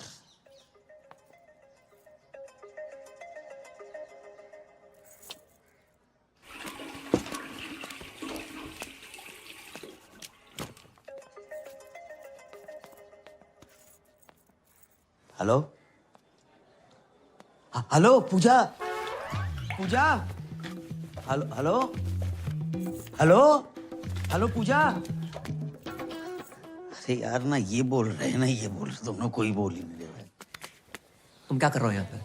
हेलो हेलो पूजा पूजा हेलो हेलो हेलो हेलो पूजा। अरे यार ना ये बोल रहे हैं ना ये बोल रहे, तुमने कोई बोल ही नहीं रहे। तुम क्या कर रहे हो यहाँ पे?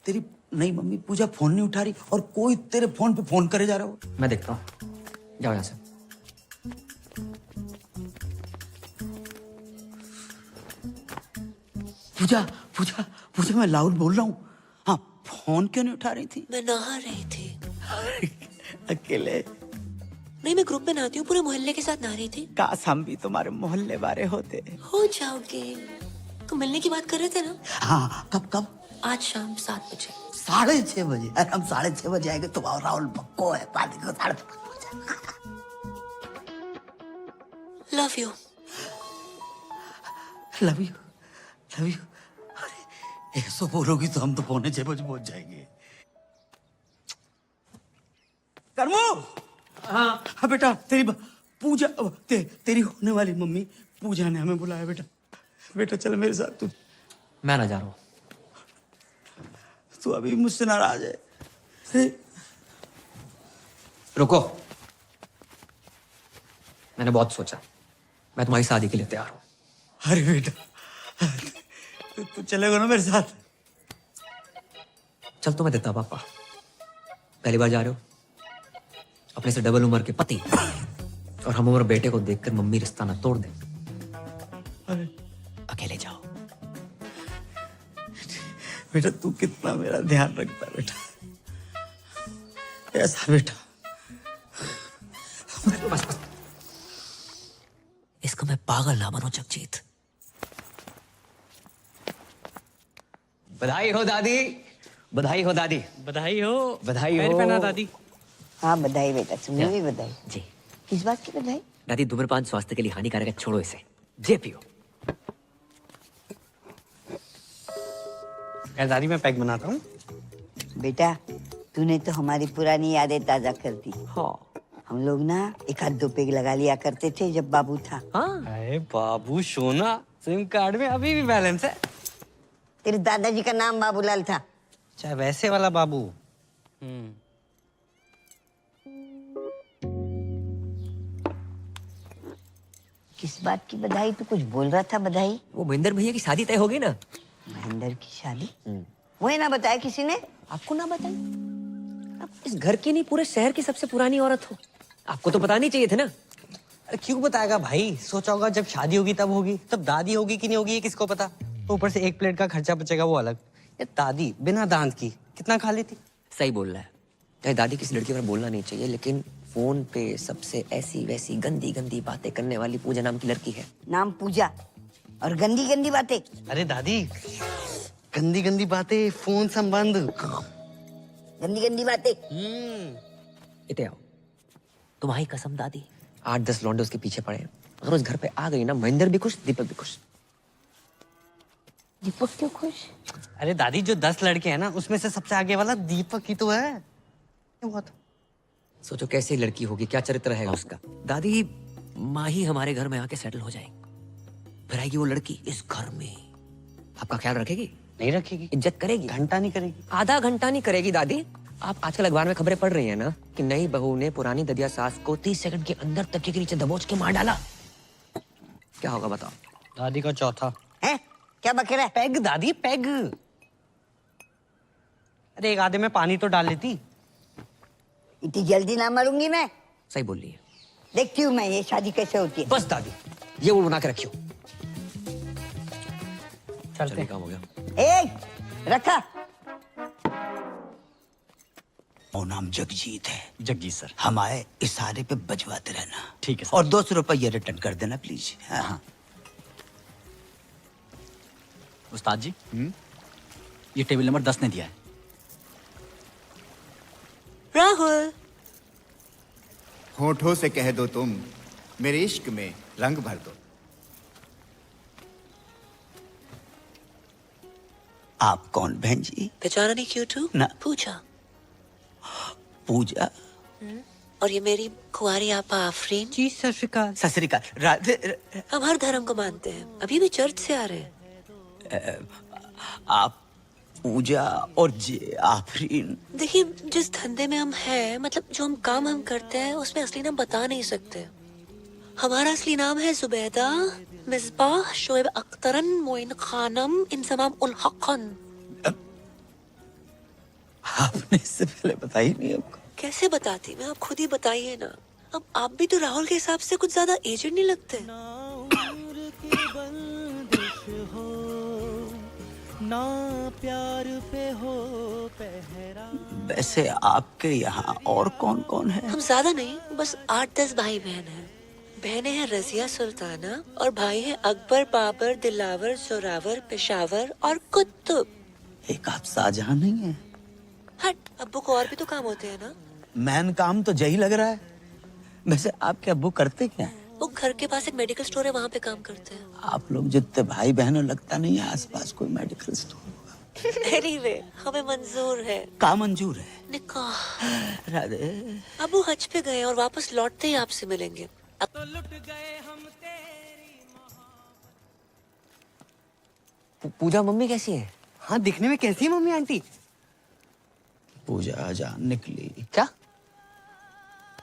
तेरी नहीं मम्मी पूजा फोन नहीं उठा रही और कोई तेरे फोन पे फोन करे जा रहा हो। मैं देखता हूँ, जाओ यहाँ से। पूजा पूजा पूजा मैं लाउड बोल रहा हूँ। हाँ फोन क्यों नहीं उठा रही थी? मैं नहा रही थी। अकेले? नहीं, मैं ग्रुप में नहाती हूँ, पूरे मोहल्ले के साथ नहा रही थी। काश हम भी तुम्हारे मोहल्ले वाले होते। हो जाओगे। तो मिलने की बात कर रहे थे ना? हाँ कब कब? आज शाम 7 बजे। 6:30 बजे? अरे हम 6:30 बजे आएंगे तो राहुल पक्को है, पार्टी को 5:30 love you. Love you love you. अरे ऐसा बोलोगी तो हम तो 6:45 बजे पहुंच जाएंगे। करमू। हाँ बेटा तेरी पूजा तेरी होने वाली मम्मी पूजा ने हमें बुलाया। बेटा बेटा चल मेरे साथ। मैं ना जा रहा हूँ। तू अभी मुझसे नाराज है? रुको, मैंने बहुत सोचा, मैं तुम्हारी शादी के लिए तैयार हूँ। अरे बेटा तू चलेगा ना मेरे साथ? चल तो मैं देता पापा। पहली बार जा रहे हो, अपने से डबल उम्र के पति और हम उम्र बेटे को देखकर मम्मी रिश्ता ना तोड़ दे। अरे अकेले जाओ। बेटा तू कितना मेरा ध्यान रखता है बेटा, ऐसा बेटा। बस बस, इसको मैं पागल ना बनूं जगजीत। बधाई हो दादी, बधाई हो दादी, बधाई हो, बधाई पैर हो। पहना दादी। हाँ बधाई बेटा, तुम्हें भी बधाई। जी। किस बात की बधाई? दादी धूम्रपान स्वास्थ्य के लिए हानिकारक है, छोड़ो इसे, जे पियो। दादी मैं पैक बनाता हूँ। बेटा तूने तो हमारी पुरानी यादें ताजा कर दी। हाँ। हम लोग ना 1-2 पेग लगा लिया करते थे जब बाबू था। हाँ। अरे बाबू सोना, सिम कार्ड में अभी भी बैलेंस है। तेरे दादाजी का नाम बाबूलाल था। चाहे वैसे वाला बाबू। किस बात की बधाई? तू कुछ बोल रहा था। बधाई? वो महेंद्र भैया की शादी तय हो गई ना। महेंद्र की शादी? वही ना बताया किसी ने? आपको ना बताई? आप इस घर की नहीं पूरे शहर की सबसे पुरानी औरत हो, आपको तो पता नहीं चाहिए थे ना। अरे क्यों बताएगा भाई? सोचा होगा जब शादी होगी तब होगी, तब दादी होगी कि नहीं होगी ये किसको पता। ऊपर से 1 प्लेट का खर्चा बचेगा वो अलग। ये दादी बिना दांत की कितना खा लेती। सही बोल रहा है। चाहे दादी किसी लड़की पर बोलना नहीं चाहिए, लेकिन फोन पे सबसे ऐसी वैसी गंदी गंदी बातें करने वाली पूजा नाम की लड़की है। नाम पूजा और गंदी गंदी बातें। अरे दादी, गंदी गंदी बातें, फोन संबंध, गंदी गंदी बातें। इते आओ, तुम्हारी कसम दादी, 8-10 लौंडे उसके पीछे पड़े हैं। अगर उस घर पे आ गई ना, महेंद्र भी खुश, दीपक भी खुश। दीपक क्यों खुश? अरे दादी, जो 10 लड़के हैं ना उसमें से सबसे आगे वाला दीपक ही तो है। सोचो कैसी लड़की होगी, क्या चरित्र रहेगा उसका। दादी, माँ ही हमारे घर में आके सेटल हो जाएगी, फिर आएगी वो लड़की इस घर में, आपका ख्याल रखेगी? नहीं रखेगी। इज्जत करेगी? घंटा नहीं करेगी। आधा घंटा नहीं करेगी दादी। आप आजकल अखबार में खबरें पढ़ रही हैं ना कि नई बहू ने पुरानी ददिया सास को 30 सेकंड के अंदर तकिए के नीचे दबोच के मार डाला। क्या होगा बताओ? दादी का चौथा है? क्या बक रहा है? पैग दादी, पैग। अरे एक आधे में पानी तो डाल लेती। इतनी जल्दी ना मरूंगी मैं। सही बोल रही है। देखती हूँ मैं ये शादी कैसे होती है। बस दादी, ये वो बना के रखियो। चलते काम हो गया। रखा। वो नाम जगजीत है। जगजीत सर। हमारे इशारे पे बजवाते रहना। ठीक है सर। और 200 रुपये रिटर्न कर देना प्लीज। हाँ। उस्ताद जी, ये टेबल नंबर 10 ने दिया है। राहुल, होठों से कह दो तुम, मेरे इश्क में रंग भर दो। आप कौन बहन जी? पहचाना नहीं क्यों तू? ना। पूजा। पूजा? और ये मेरी कुंवारी आपा आफरीन। जी सत श्री अकाल। सत श्री अकाल। राधे। हम हर धर्म को मानते हैं, अभी भी चर्च से आ रहे हैं। आप पूजा और जे आफरीन। देखिए, जिस धंधे में हम हैं, मतलब जो हम काम हम करते हैं, उसमें असली नाम बता नहीं सकते। हमारा असली नाम है जुबैदा, मिसबाह, शोएब अख्तरन, मोइन खानम, इंसमाम उल हक़न। आपने इससे पहले बताई नहीं आपको? कैसे बताती मैं, आप खुद ही बताइए ना। अब आप भी तो राहुल के हिसाब से कुछ ज्यादा एजेड नहीं लगते। ना प्यार पे हो पहरा। वैसे आपके यहाँ और कौन कौन है? हम ज्यादा नहीं, बस 8-10 भाई बहन हैं। बहनें हैं रजिया सुल्ताना और भाई हैं अकबर, बाबर, दिलावर, जोरावर, पेशावर और कुतुब। एक आप शाहजहां नहीं है? हट, अब्बू को और भी तो काम होते हैं ना। मैन काम तो यही लग रहा है। वैसे आपके अब्बू करते क्या है? वो घर के पास एक मेडिकल स्टोर है, वहाँ पे काम करते हैं। आप लोग जितने भाई बहनों लगता नहीं है आसपास कोई मेडिकल स्टोर। एनीवे, हमें मंजूर है। का मंजूर है? निकाह। राधे। अबू हज पे गए और वापस लौटते ही आपसे मिलेंगे। पूजा मम्मी कैसी है? हाँ, दिखने में कैसी है मम्मी आंटी? पूजा अजान निकली। क्या?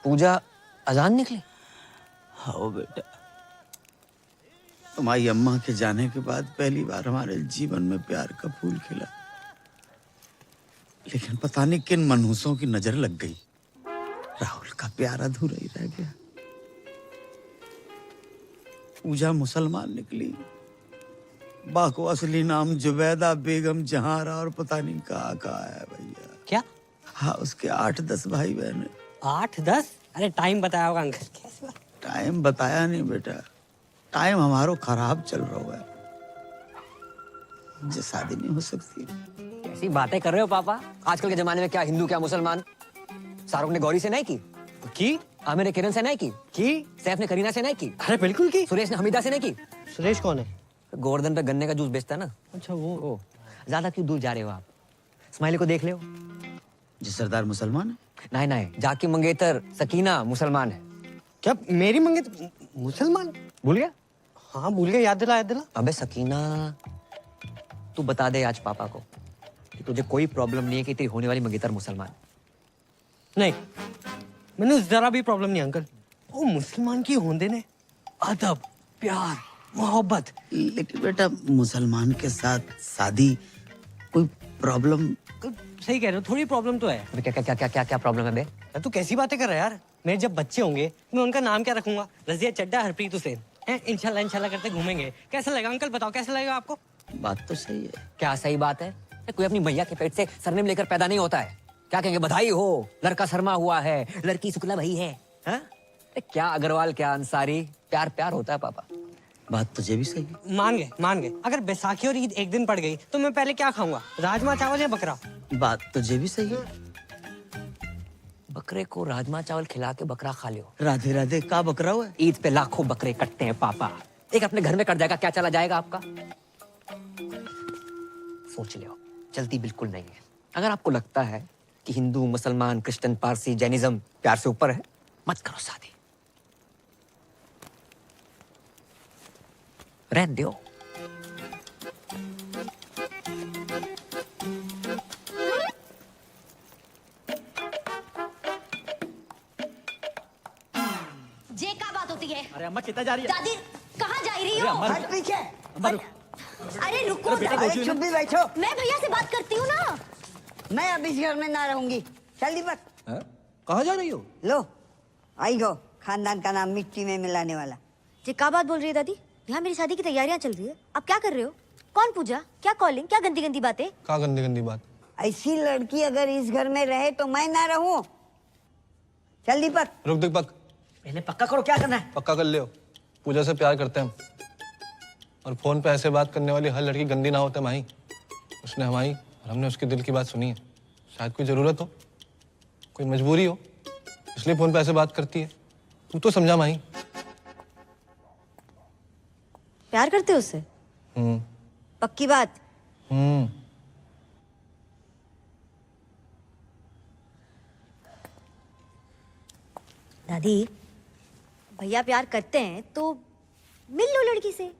पूजा अजान निकली? हाँ बेटा, तुम्हारी अम्मा के जाने के बाद पहली बार हमारे जीवन में प्यार का फूल खिला। लेकिन पता नहीं किन मनहूसों की नजर लग गई, राहुल का प्यार अधूरा ही रह गया। पूजा मुसलमान निकली, बा को असली नाम जुबैदा बेगम जहारा और पता नहीं कहाँ है भैया। क्या? हाँ, उसके 8-10 भाई बहन है। 8-10? अरे टाइम बताया होगा अंकल। कैसे बात? टाइम बताया नहीं बेटा, टाइम हमारो खराब चल रहा है, मुझे शादी नहीं हो सकती। कैसी बातें कर रहे हो पापा? आजकल के जमाने में क्या हिंदू क्या मुसलमान। शाहरुख ने गौरी से नहीं की? आमिर ने किरण से नहीं की? सैफ ने करीना से नहीं की? अरे बिल्कुल की। सुरेश ने हमीदा से नहीं की? सुरेश कौन है? गोवर्धन पे गन्ने का जूस बेचता है ना। अच्छा वो। ज्यादा क्यों दूर जा रहे हो आप? स्माइली को देख ले। जी सरदार मुसलमान है? नहीं, जाकी मंगेतर सकीना मुसलमान है। क्या मेरी मंगेतर मुसलमान? भूल गया? हाँ भूल गया, याद दिला। अबे सकीना, तू बता दे आज पापा को कि तुझे कोई प्रॉब्लम नहीं है कि तेरी होने वाली मंगेतर मुसलमान। नहीं, मैंने जरा भी प्रॉब्लम नहीं अंकल। वो मुसलमान की होंदे ने अदब, प्यार, मोहब्बत। लेकिन बेटा मुसलमान के साथ शादी कोई प्रॉब्लम? सही कह रहे हो, थोड़ी प्रॉब्लम तो है। क्या क्या क्या क्या क्या क्या प्रॉब्लम है बे? तू कैसी बातें कर रहा है यार? मेरे जब बच्चे होंगे मैं उनका नाम क्या रखूंगा? रजिया चड्डा, हरप्रीत हुसैन। इंशाल्लाह इंशाल्लाह करते घूमेंगे। कैसा लगेगा अंकल, बताओ कैसा लगेगा आपको? बात तो सही है। क्या सही बात है? कोई अपनी मैया के पेट से सरनेम लेकर पैदा नहीं होता है। क्या कहेंगे? बधाई हो, लड़का शर्मा हुआ है, लड़की शुक्ला भाई है। हाँ? क्या अग्रवाल, क्या अंसारी, प्यार प्यार होता है पापा। बात तुझे भी सही है। मान गए। अगर बैसाखी और ईद एक दिन पड़ गई तो मैं पहले क्या खाऊंगा? राजमा चावल या बकरा? बात तुझे भी सही है। बकरे को राजमा चावल खिला के बकरा खा लियो। राधे राधे का बकरा हुआ है? ईद पे लाखों बकरे कटते हैं पापा, एक अपने घर में कट जाएगा, क्या चला जाएगा आपका? सोच लियो, जल्दी बिल्कुल नहीं है। अगर आपको लगता है कि हिंदू, मुसलमान, क्रिश्चियन, पारसी, जैनिज्म प्यार से ऊपर है, मत करो शादी, रहने दो। जे का बात होती है? अरे अम्मा कितना जा रही है? दादी कहाँ जा रही हो? हट पीछे। अरे रुको, अरे चुप भी बैठो। मैं भैया से बात करती हूँ ना। मैं अब इस घर में ना रहूंगी। चल दीपक। कहाँ जा रही हो? लो आई गो, खानदान का नाम मिट्टी में मिलाने वाला। ये क्या बात बोल रही है दादी? यहाँ मेरी शादी की तैयारियां चल रही है, आप क्या कर रहे हो? कौन पूजा, क्या कॉलिंग, क्या गंदी गंदी बातें? क्या गंदी गंदी बात? ऐसी लड़की अगर इस घर में रहे तो मैं ना रहूं। चल दीपक। रुक दीपक, पहले पक्का करो क्या करना है। पक्का कर लियो, पूजा से प्यार करते हैं हम। और फोन पे ऐसे बात करने वाली हर लड़की गंदी ना होते माही। उसने हमारी और हमने उसके दिल की बात सुनी है। शायद कोई जरूरत हो, कोई मजबूरी हो, इसलिए फोन पे ऐसे बात करती है। तू तो समझा माही। प्यार करते हो उससे? पक्की बात? दादी भैया प्यार करते हैं तो मिल लो लड़की से।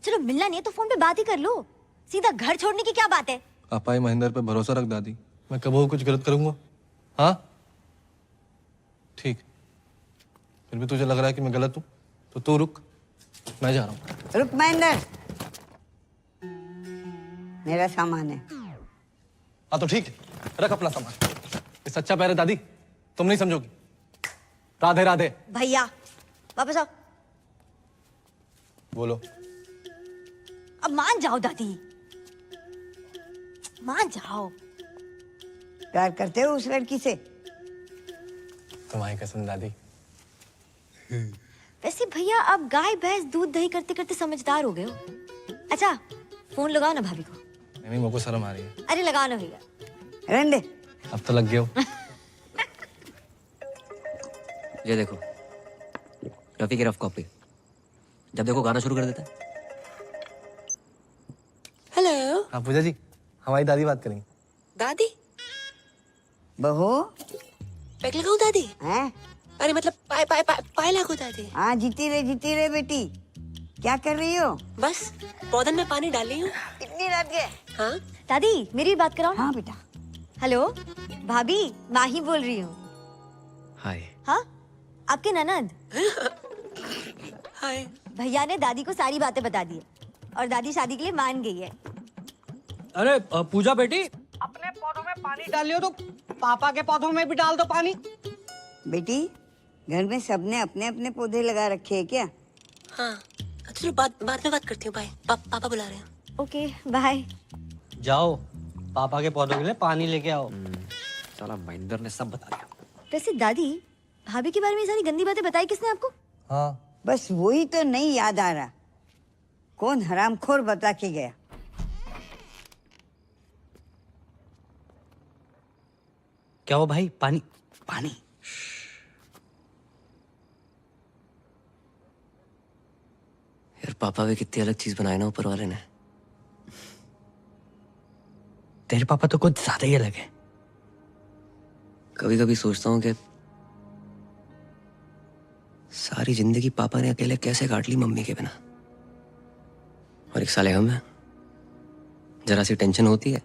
चलो मिलना नहीं है तो फोन पे बात ही कर लो, सीधा घर छोड़ने की क्या बात है? पापा ही महेंद्र पे भरोसा रख दादी, मैं कभी कुछ गलत करूंगा? हाँ ठीक, फिर भी तुझे लग रहा है कि मैं गलत हूँ तो तू रुक, मैं जा रहा हूँ। रुक महेंद्र, मेरा सामान है। हाँ तो ठीक है, रख अपना सामान। ये सच्चा प्यार है दादी, तुम नहीं समझोगी। राधे राधे। भैया वापस आओ। बोलो। अब मान जाओ दादी, मान जाओ। प्यार करते हो उस लड़की से? तुम्हारी कसम दादी। वैसे भैया आप गाय भैंस दूध दही करते करते समझदार हो गए हो। अच्छा फोन लगाओ ना भाभी को। नहीं, मेरे को शर्म आ रही है। अरे लगाओ ना भैया। रहने दे। अब तो लग गए हो। ये देखो रफी की रफ कॉपी, जब देखो गाना शुरू कर देता है। हेलो। हाँ पूजा जी, हमारी दादी बात करेंगी। दादी? बहू पैक लगाऊं दादी? हैं? अरे मतलब पाए पाए पाए पाए लागू दादी। हाँ जीती रहे बेटी। क्या कर रही हो? बस पौधन में पानी डाल रही हूँ। इतनी रात के? हाँ दादी मेरी भी बात कराओ। हाँ बेटा। हेलो भाभी, माही बोल रही हूँ। हाय। हाँ आपके ननद। हाय। भैया ने दादी को सारी बातें बता दी और दादी शादी के लिए मान गई है। अरे पूजा बेटी, अपने पौधों में पानी डालियो तो पापा के पौधों में भी डाल दो पानी। बेटी घर में सबने अपने अपने पौधे लगा रखे हैं क्या? हाँ चलो बाद में बात करती हूँ। बाय। पापा बुला रहे हैं। Okay bye. जाओ पापा के पौधों के लिए पानी लेके आओ। साला महेंद्र ने सब बता दिया। वैसे दादी भाभी के बारे में ये सारी गंदी बातें बताई किसने आपको? हाँ बस वही तो नहीं याद आ रहा, कौन हरामखोर बता के गया। क्या हो भाई? पानी पानी। यार पापा भी कितनी अलग चीज बनाई ना ऊपर वाले ने। तेरे पापा तो कुछ ज्यादा ही अलग है। कभी कभी सोचता हूँ कि सारी जिंदगी पापा ने अकेले कैसे काट ली मम्मी के बिना। और एक साले हम हैं, जरा सी टेंशन होती है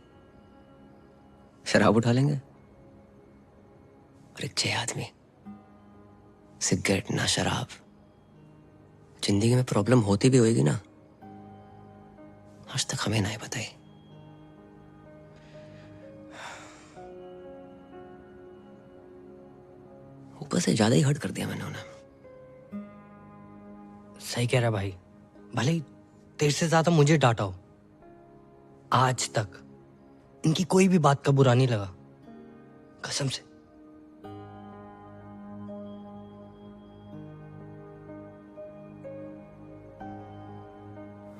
शराब उठा लेंगे। और एक 6 आदमी, सिगरेट ना शराब। जिंदगी में प्रॉब्लम होती भी होगी ना, आज तक हमें नहीं बताई। ऊपर से ज्यादा ही हर्ट कर दिया मैंने उन्हें। सही कह रहा भाई, भले ही तेरे से ज्यादा मुझे डांटा हो, आज तक इनकी कोई भी बात का बुरा नहीं लगा, कसम से।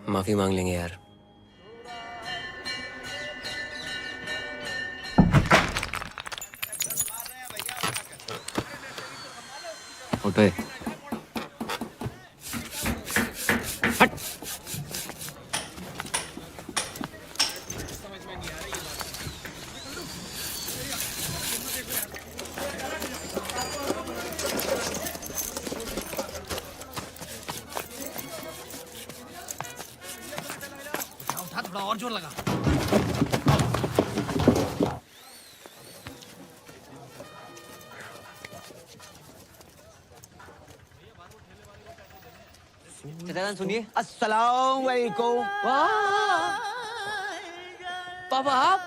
माफी मांग लेंगे यार। उठे। हट। उठा, थोड़ा और जोर लगा। सुनिए। अस्सलाम वालेकुम। पापा आप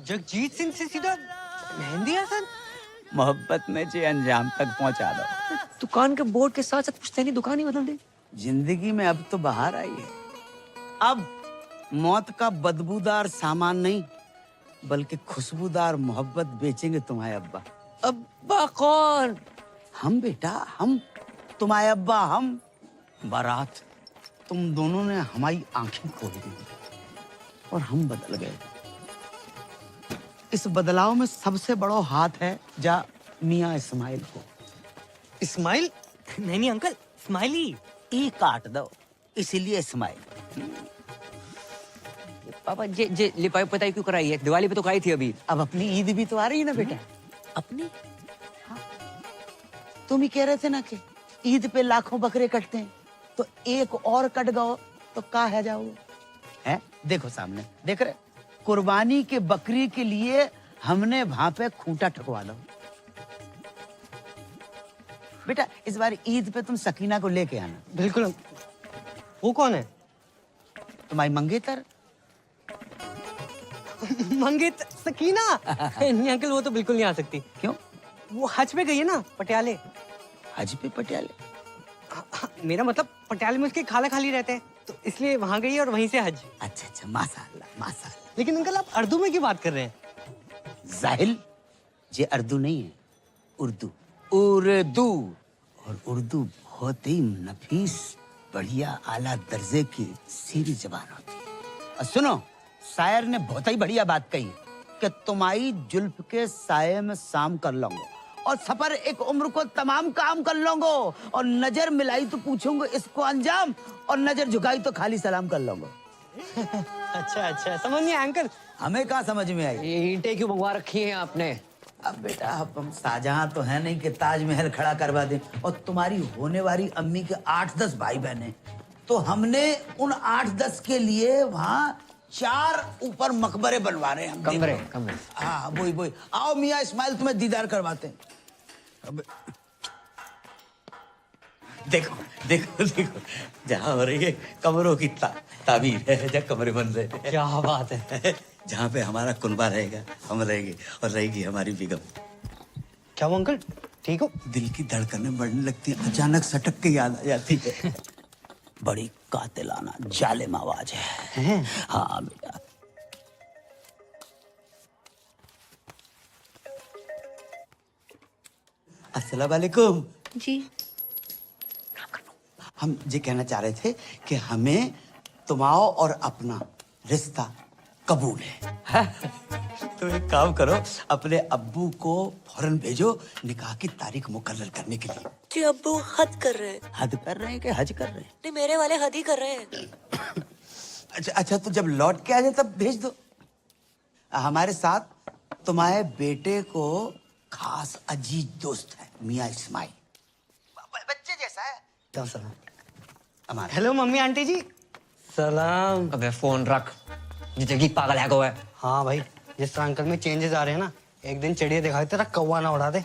जगजीत सिंह से सीधा मेहंदी हसन? मोहब्बत में जे अंजाम तक पहुंचा दो। दुकान के बोर्ड के साथ साथ पुश्तैनी दुकान ही बदल दे। जिंदगी में अब तो बाहर आई है। अब मौत का बदबूदार सामान नहीं, बल्कि खुशबूदार मोहब्बत बेचेंगे तुम्हारे अब्बा। अब्बा कौन? हम बेटा, हम तुम्हारे अब्बा। हम बारात, तुम दोनों ने हमारी आंखें खोल दी और हम बदल गए। इस बदलाव में सबसे बड़ा हाथ है जा मियाँ इस्माइल को। इस्माइल? नहीं अंकल, इस्माइली। ई काट दो, इसीलिए इस्माइल। पापा जे लिपाई पताई क्यों कराई है? दिवाली पे तो कराई थी अभी। अब अपनी ईद भी तो आ रही है ना बेटा। अपनी? तुम ही कह रहे थे ना कि ईद पे लाखों बकरे कटते हैं, तो एक और कट गओ तो का है जाओगे? हैं? देखो सामने, देख रहे? कुर्बानी के बकरी के लिए हमने वहां पे खूंटा ठकवा दो। बेटा इस बार ईद पे तुम सकीना को लेके आना। बिल्कुल। वो कौन है? तुम्हारी मंगेतर। मंगेतर? सकीना? नहीं अंकल, वो तो बिल्कुल नहीं आ सकती। क्यों? वो हज पे गई है ना, पटियाले। हज पे पटियाले? मेरा मतलब पटियाले में उसके खाला खाली रहते हैं, तो इसलिए वहां गई और वहीं से हज। अच्छा अच्छा, माशाअल्लाह माशाअल्लाह। लेकिन अंकल आप उर्दू में क्यों बात कर रहे हैं? जाहिल, ये उर्दू नहीं है, उर्दू। उर्दू। और उर्दू बहुत ही नफीस, बढ़िया, आला दर्जे की सीधी जबान होती है। और सुनो, शायर ने बहुत ही बढ़िया बात कही कि तुम्हारी जुल्फ के साये में शाम कर लूंगा और सफर एक उम्र को तमाम काम कर लूंगा, और नजर मिलाई तो पूछूंगा इसको अंजाम, और नजर झुकाई तो खाली सलाम कर लूंगा। अच्छा अच्छा, समझ नहीं आया अंकल। हमें कहाँ समझ में आई? ये ईंटें क्यों मंगवा रखी हैं आपने? अब बेटा हम शाहजहां तो है नहीं कि ताजमहल खड़ा करवा दें, और तुम्हारी होने वाली अम्मी के 8-10 भाई बहन, तो हमने उन 8-10 के लिए वहाँ 4 ऊपर मकबरे बनवा रहे हैं। कमरे कमरे। हाँ वही। आओ मियाँ इस्माइल, तुम्हें दीदार करवाते हैं। अब देखो देखो देखो, जहाँ हो रही है कमरों की ताबीर है, जहाँ कमरे बन रहे हैं। क्या बात है। जहाँ पे हमारा कुनबा रहेगा, हम रहेंगे, और रहेगी हमारी बेगम। क्या वो अंकल ठीक हो? दिल की धड़कनें बढ़ने लगती हैं, अचानक सटक के याद आ जाती है। बड़ी कातिलाना जालिम आवाज है। हाँ बेटा। अस्सलाम वालेकुम। जी। हम ये कहना चाह रहे थे कि हमें तुम्हारा और अपना रिश्ता कबूल है। तो एक काम करो, अपने अब्बू को फौरन भेजो निकाह की तारीख मुकर्रर करने के लिए। जी अब्बू हद कर रहे हैं। हद कर रहे हैं कि हज कर रहे हैं? नहीं, मेरे वाले हद ही कर रहे हैं। अच्छा, तो जब लौट के आ जाए तब भेज दो। हमारे साथ तुम्हारे बेटे को खास अजीज दोस्त है, मियाँ इस्माइल, बच्चे जैसा है। क्या सलाम? हेलो मम्मी आंटी जी। सलाम। अबे फोन रख, जिंदगी पागल है है। हाँ भाई, जिस तरह अंकल में चेंजेस आ रहे हैं ना, एक दिन चिड़िया दिखाई तेरा कौवा ना उड़ा दे।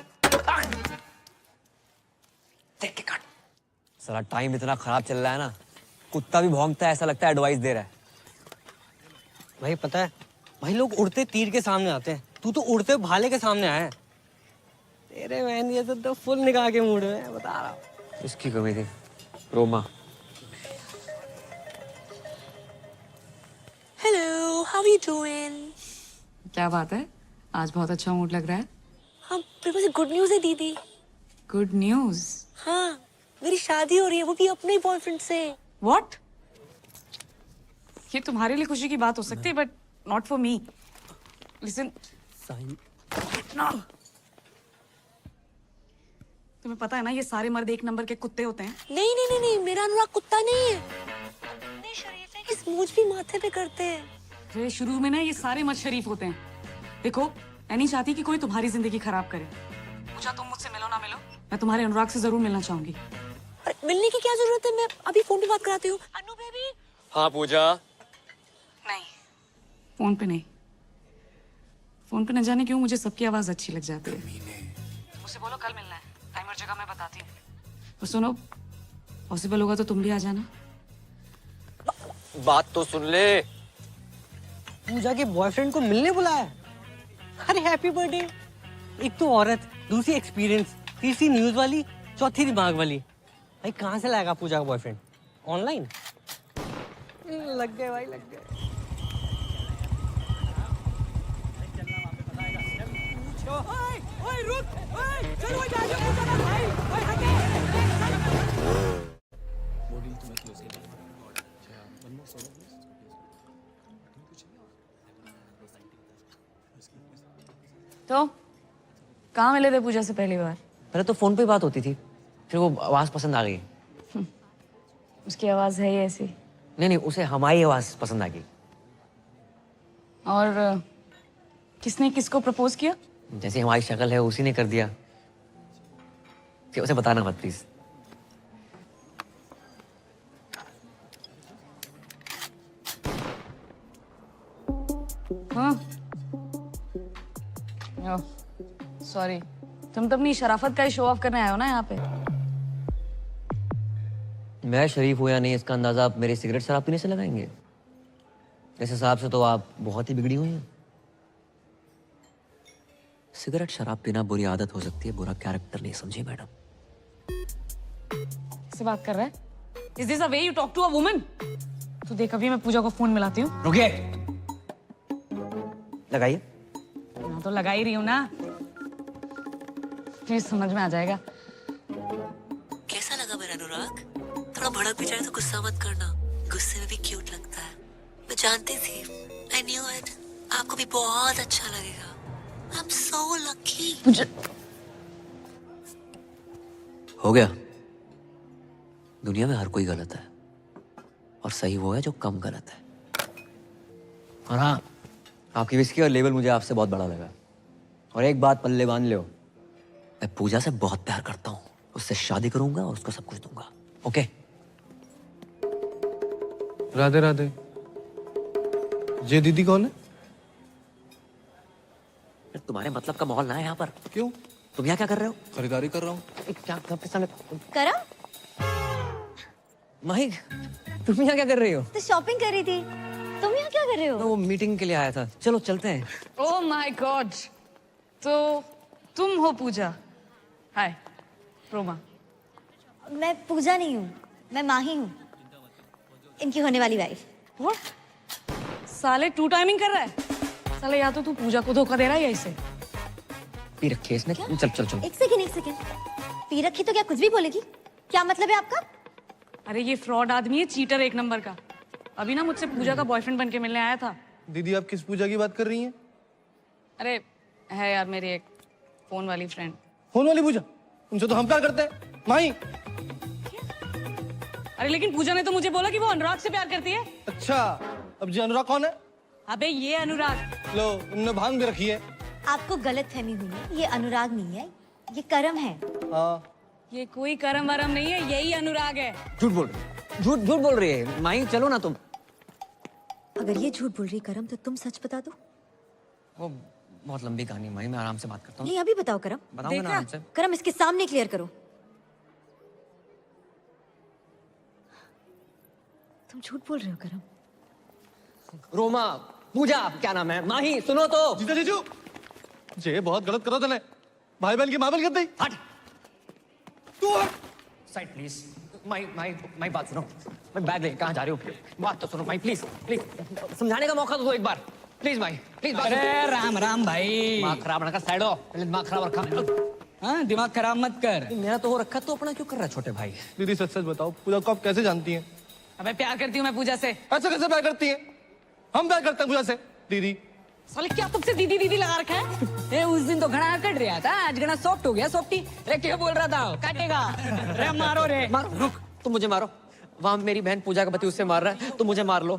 देख के काट। साला टाइम इतना खराब चल रहा है ना, कुत्ता भी भौंकता है, ऐसा लगता है एडवाइस दे रहा है। भाई पता है, भाई लोग उड़ते तीर के सामने आते हैं, तू तो उड़ते भाले के सामने आया है। तेरे बहन ये तो फुल निकाह के मूड में है, बता रहा हूँ। इसकी कमी थी Roma. Hello, how are you doing? क्या बात है, आज बहुत अच्छा मूड लग रहा है। हाँ, मेरे पास गुड न्यूज़ है दीदी। Good news? हाँ, मेरी शादी हो रही है, वो भी अपने ही बॉयफ्रेंड से। व्हाट? ये तुम्हारे लिए खुशी की बात हो सकती है, but not for me. Listen, तुम्हें पता है ना ये सारे मर्द एक नंबर के कुत्ते होते हैं। नहीं नहीं नहीं नहीं, मेरा अनुराग कुत्ता नहीं है। इतने शरीफ है कि स्मूच भी माथे पे करते हैं। अरे शुरू में ना ये सारे मर्द शरीफ होते हैं। देखो, मैं नहीं चाहती कि कोई तुम्हारी जिंदगी खराब करे। पूजा, तुम मुझसे मिलो ना मिलो, मैं तुम्हारे अनुराग से जरूर मिलना चाहूंगी। अरे मिलने की क्या जरूरत है, मैं अभी फोन पे बात कराती हूँ। अनु बेबी। हाँ पूजा। नहीं, फोन पे नहीं। फोन पे न जाने क्यों मुझे सबकी आवाज अच्छी लग जाती है। मुझसे बोलो कल मिलना है, टाइम और जगह मैं बताती हूँ। और सुनो, पॉसिबल होगा तो तुम भी आ जाना। बात तो सुन ले। पूजा के बॉयफ्रेंड को मिलने बुलाया। अरे हैप्पी बर्थडे। एक तो औरत, दूसरी एक्सपीरियंस, तीसरी न्यूज वाली, चौथी दिमाग वाली। भाई कहाँ से लाएगा पूजा का बॉयफ्रेंड? ऑनलाइन? लग गए भाई, लग गए। ओए रुक, ओए चलो जा जा पूजा का भाई, ओए हटे। तो कहाँ मिले थे पूजा से पहली बार? पहले तो फोन पे बात होती थी, फिर वो आवाज पसंद आ गई। उसकी आवाज है ही ऐसी। नहीं, उसे हमारी आवाज पसंद आ गई। और किसने किसको प्रपोज किया? जैसे हमारी शक्ल है उसी ने कर दिया। कि उसे बताना मत प्लीज। हाँ, सॉरी, तुम तो अपनी शराफत का ही शो ऑफ करने आए हो ना यहाँ पे। मैं शरीफ हूं या नहीं इसका अंदाजा आप मेरे सिगरेट शराब पीने से लगाएंगे? इस हिसाब से तो आप बहुत ही बिगड़ी हुई हैं। सिगरेट शराब पीना बुरी आदत हो सकती है, बुरा कैरेक्टर नहीं, समझे मैडम? किससे बात कर रहा है? Is this a way you talk to a woman? तो देख, अभी मैं पूजा को फोन मिलाती हूँ। रुकिए, लगाइए। हाँ तो लगा ही रही हूँ ना, प्लीज समझ में आ जाएगा। कैसा लगा मेरा अनुराग? थोड़ा भड़क भी जाए तो गुस्सा मत करना, गुस्से में भी क्यूट लगता है। मैं जानती थी, I knew it, आपको भी बहुत अच्छा लगेगा। I'm so lucky। हो गया। दुनिया में हर कोई गलत है और सही वो है जो कम गलत है। और हाँ, आपकी विस्की और लेवल मुझे आपसे बहुत बड़ा लगा। और एक बात पल्ले बांध लो, मैं पूजा से बहुत प्यार करता हूँ, उससे शादी करूंगा और उसको सब कुछ दूंगा। ओके? राधे राधे। ये दीदी कौन है? तुम्हारे मतलब का माहौल ना है यहाँ पर। क्यों? तुम यहाँ क्या कर रहे हो? खरीदारी कर रहा हूँ। क्या सामने करा? माही, तुम यहाँ क्या कर रही हो? तो शॉपिंग कर रही थी। तुम यहाँ क्या कर रहे हो? मैं वो मीटिंग के लिए आया था। चलो चलते हैं। ओह माय गॉड, तो तुम हो पूजा? हाय रोमा। मैं पूजा नहीं हूँ, मैं माही हूँ, इनकी होने वाली वाइफ। वो साले टू टाइमिंग कर रहा है साले। या तो तू पूजा को धोखा दे रहा है या इसे। पी रखी है इसने। चल चल चल। एक सेकंड। पी रखी तो क्या कुछ भी बोलेगी? क्या मतलब है आपका? अरे ये फ्रॉड आदमी है, चीटर एक नंबर का। अभी ना मुझसे पूजा का बॉयफ्रेंड बन के मिलने आया था। दीदी आप किस पूजा की बात कर रही हैं? अरे है यार, मेरी एक फोन वाली फ्रेंड। फोन वाली पूजा? उनसे तो हम प्यार करते हैं माही। अरे लेकिन पूजा ने तो मुझे बोला कि वो अनुराग से प्यार करती है। अच्छा, अब जी अनुराग कौन है? अबे ये अनुराग। लो, उनने भांग भी रखी है। आपको गलतफहमी हुई है, ये अनुराग नहीं है, ये करम है। हाँ। ये कोई करम वरम नहीं है, यही अनुराग है। झूठ बोल रही है, झूठ बोल रही है। माही चलो ना तुम। अगर ये झूठ बोल रही करम, तो तुम सच बता दो। वो बहुत लंबी कहानी माही, मैं आराम से बात करता हूँ। नहीं अभी बताओ करम। बताऊंगा ना आराम से। करम इसके सामने क्लियर करो। तुम झूठ बोल रहे हो करम। रोमा, पूजा, क्या नाम है? माही सुनो तो। जीजा जीजू, ये बहुत गलत करो तूने। भाई बहन की मामल कर दी। हट तू साइड प्लीज। माई बात सुनो। मैं बैग ले कहाँ जा रही हूँ? बात तो सुनो माई, प्लीज प्लीज समझाने का मौका तो दो एक बार प्लीज भाई प्लीज। अरे राम राम भाई। दिमाग खराब ना कर, साइड हो। पहले दिमाग खराब रखा। हाँ दिमाग खराब मत कर। मेरा तो हो रखा, तो अपना क्यों कर रहा है छोटे भाई? दीदी सच सच बताओ, पूजा को आप कैसे जानती हैं? अबे प्यार करती हूँ मैं पूजा से। ऐसे कैसे प्यार करती हैं? हम प्यार करते हैं पूजा से। दीदी साले क्या तुमसे दीदी दीदी लगा रखा है? ए उस दिन तो घना कट रहा था, आज घना सॉफ्ट हो गया सॉफ्टी। अरे क्या बोल रहा था? काटेगा। अरे मारो रे। मारो, रुक, तुम मुझे मारो। वहां मेरी बहन पूजा का पति उससे मार रहा है, तुम मुझे मार लो।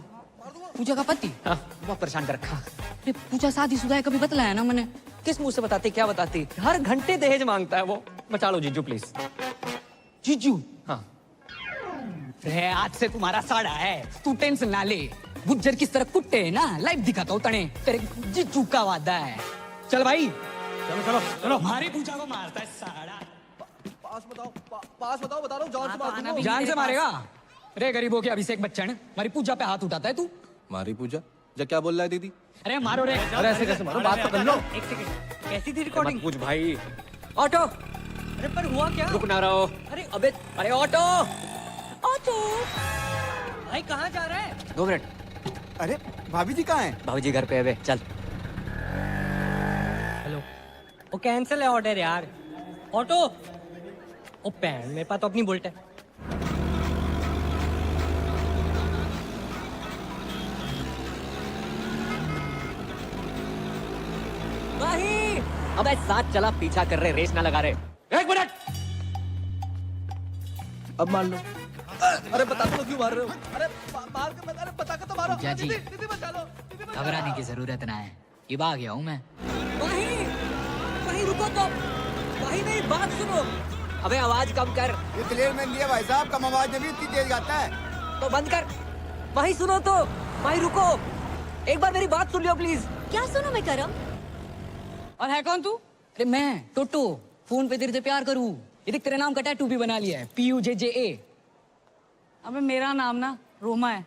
पूजा का पति? हाँ, बहुत परेशान कर रखा। अरे पूजा शादीशुदा है, कभी बतलाया ना मैंने। किस मुंह से बताती, क्या बताती? हर घंटे दहेज मांगता है वो। बचा लो जीजू प्लीज। जीजू? हाँ। अरे आज से तुम्हारा साड़ा है, तू टेंशन ना ले। गुज्जर किस तरह कुट्टे है ना, लाइव दिखाता हूँ तने। तेरे जीजू का वादा है। चल भाई चलो चलो चलो। हमारी पूजा को मारता है साड़ा। पास बताओ बता रहा हूँ, जान से मार दूंगा। जान से मारेगा? अरे गरीबों के अभिषेक बच्चन, हमारी पूजा पे हाथ उठाता है तू? मारी पूजा? जा क्या बोल रहा है दीदी? अरे मारो रे। अरे ऐसे कैसे मारो, बात तो कर लो। एक सेकंड, कैसी थी रिकॉर्डिंग? पूछ भाई। ऑटो। अरे पर हुआ क्या? रुक ना रहो। अरे अबे अरे ऑटो। ऑटो भाई कहाँ जा रहा है? 2 मिनट। अरे भाभी जी कहाँ हैं? भाभी जी घर पे है बे, चल। हेलो, वो कैंसिल है ऑर्डर यार। ऑटो ओ पैन, मेरे पास तो अपनी बुलेट है। भाई अबे साथ चला, पीछा कर रहे, रेस ना लगा रहे। 1 मिनट। अब मान लो। अरे बता दो क्यों मार रहे हो? अरे मार के अरे बता के तो मारो। पूजा जी, दीदी बचा लो। घबराने की जरूरत ना है, इब आ गया हूँ मैं। भाई रुको तो, भाई मेरी बात सुनो। अबे आवाज कम कर। ये क्लियर में दिया भाई साहब, कम आवाज में भी इतनी तेज गाता है। तो बंद कर। भाई सुनो तो, भाई रुको, एक बार मेरी बात सुन लियो प्लीज। क्या सुनो मैं करम? और है कौन तू? अरे मैं टोटो, फोन पे तेरे से प्यार करूँ। ये देख तेरे नाम का टैटू भी बना लिया है, PUJJA। अबे मेरा नाम ना रोमा है,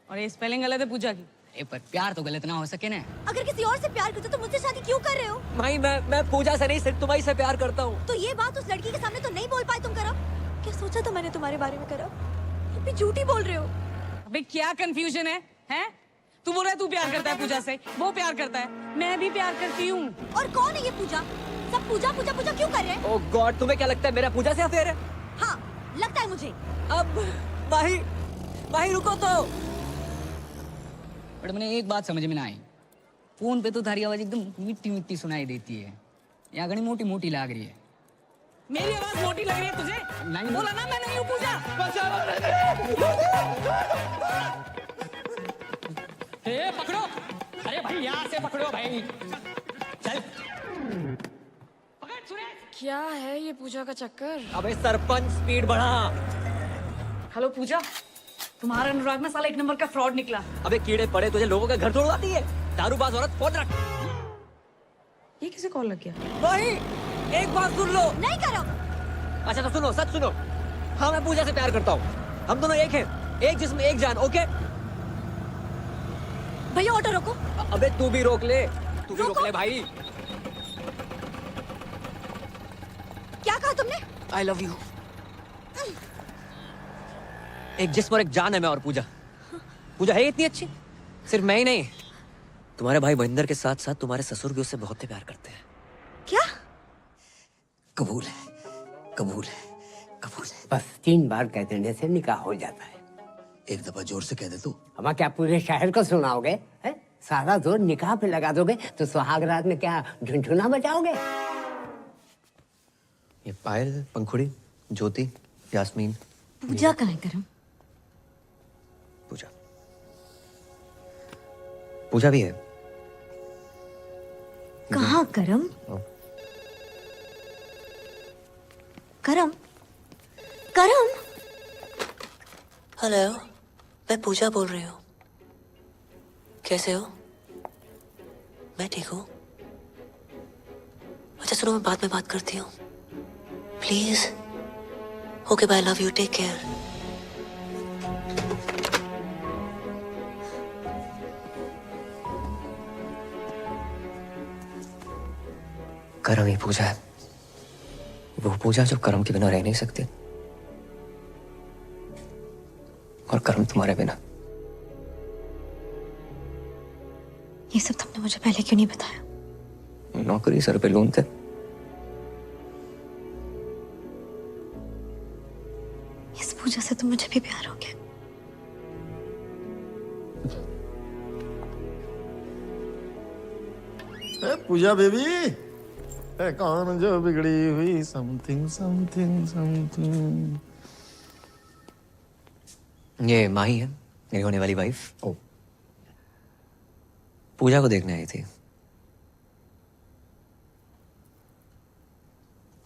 और ये स्पेलिंग गलत है पूजा की। ए पर प्यार तो गलत ना हो सके ना। अगर किसी और से प्यार करते तो मुझसे शादी क्यों कर रहे हो? भाई मैं पूजा से नहीं, सिर्फ तुम्हारी से प्यार करता हूँ। तो ये बात उस लड़की के सामने तो नहीं बोल पाए तुम करम? क्या सोचा था मैंने तुम्हारे बारे में करम? तुम भी झूठी बोल रहे हो। अबे क्या कंफ्यूजन है? हैं? तू बोल रहा है तू प्यार करता है पूजा से, वो प्यार करता है, मैं भी प्यार करती हूँ। और कौन है ये पूजा? सब पूजा पूजा पूजा क्यों कर रहे हैं? ओह गॉड, तुम्हें क्या लगता है मेरा पूजा से अफेयर है? हाँ लगता है मुझे। अब भाई रुको तो। बट मैंने एक बात समझ में ना आई, फोन पे तो थारी आवाज एकदम मिट्टी मिट्टी सुनाई देती है, यहाँ घनी मोटी मोटी लाग रही है। मेरी आवाज मोटी लग रही है तुझे? नहीं बोला ना मैं नहीं हूँ पूजा। ए पकड़ो, अरे भाई यहाँ से पकड़ो भाई, चल। क्या है ये पूजा का चक्कर? अबे सरपंच स्पीड बढ़ा। हेलो पूजा, तुम्हारा अनुराग में साला 1 नंबर का फ्रॉड निकला। अबे कीड़े पड़े तुझे, लोगों का घर तोड़वाती है, दारूबाज औरत। फोन रख। ये किसे कॉल लग गया? भाई एक बात सुन लो। नहीं करो। अच्छा तो सुनो, सच सुनो। हाँ मैं पूजा से प्यार करता हूँ, हम दोनों एक हैं, एक जिस्म एक जान। ओके भैया ऑटो रोको। अबे तू भी रोक ले, तू भी रोक ले भाई। क्या कहा तुमने? I love you. एक जिस्म और एक जान है मैं और पूजा। पूजा है इतनी अच्छी, सिर्फ मैं ही नहीं, तुम्हारे भाई महेंद्र के साथ साथ तुम्हारे ससुर भी उससे बहुत प्यार करते हैं। क्या? कबूल है, कबूल है, कबूल है। बस 3 बार कह देने से निकाह हो जाता है। एक दफा जोर से कह दे तू। अब क्या पूरे शहर को सुनाओगे? है? सारा जोर निकाह पे लगा दोगे तो सुहाग रात में क्या झुनझुना बजाओगे? ये पायल, पंखुड़ी, ज्योति, यास्मीन। पूजा कहाँ है करम? पूजा, पूजा भी है। कहाँ करम? करम? करम? हेलो, मैं पूजा बोल रही हूँ। कैसे हो? मैं ठीक हूँ। अच्छा सुनो, मैं बाद में बात करती हूँ please. Okay bye, love you, take care. कर्म ही पूजा है, वो पूजा जो कर्म के बिना रह नहीं सकती, और कर्म तुम्हारे बिना। ये सब तुमने मुझे पहले क्यों नहीं बताया? नौकरी सर पे लोन थे। इस पूजा से तो मुझे भी प्यार हो गया। पूजा बेबी, कौन जो बिगड़ी हुई समथिंग समथिंग समथिंग। ये माही है, मेरी होने वाली वाइफ। ओ, पूजा को देखने आई थी।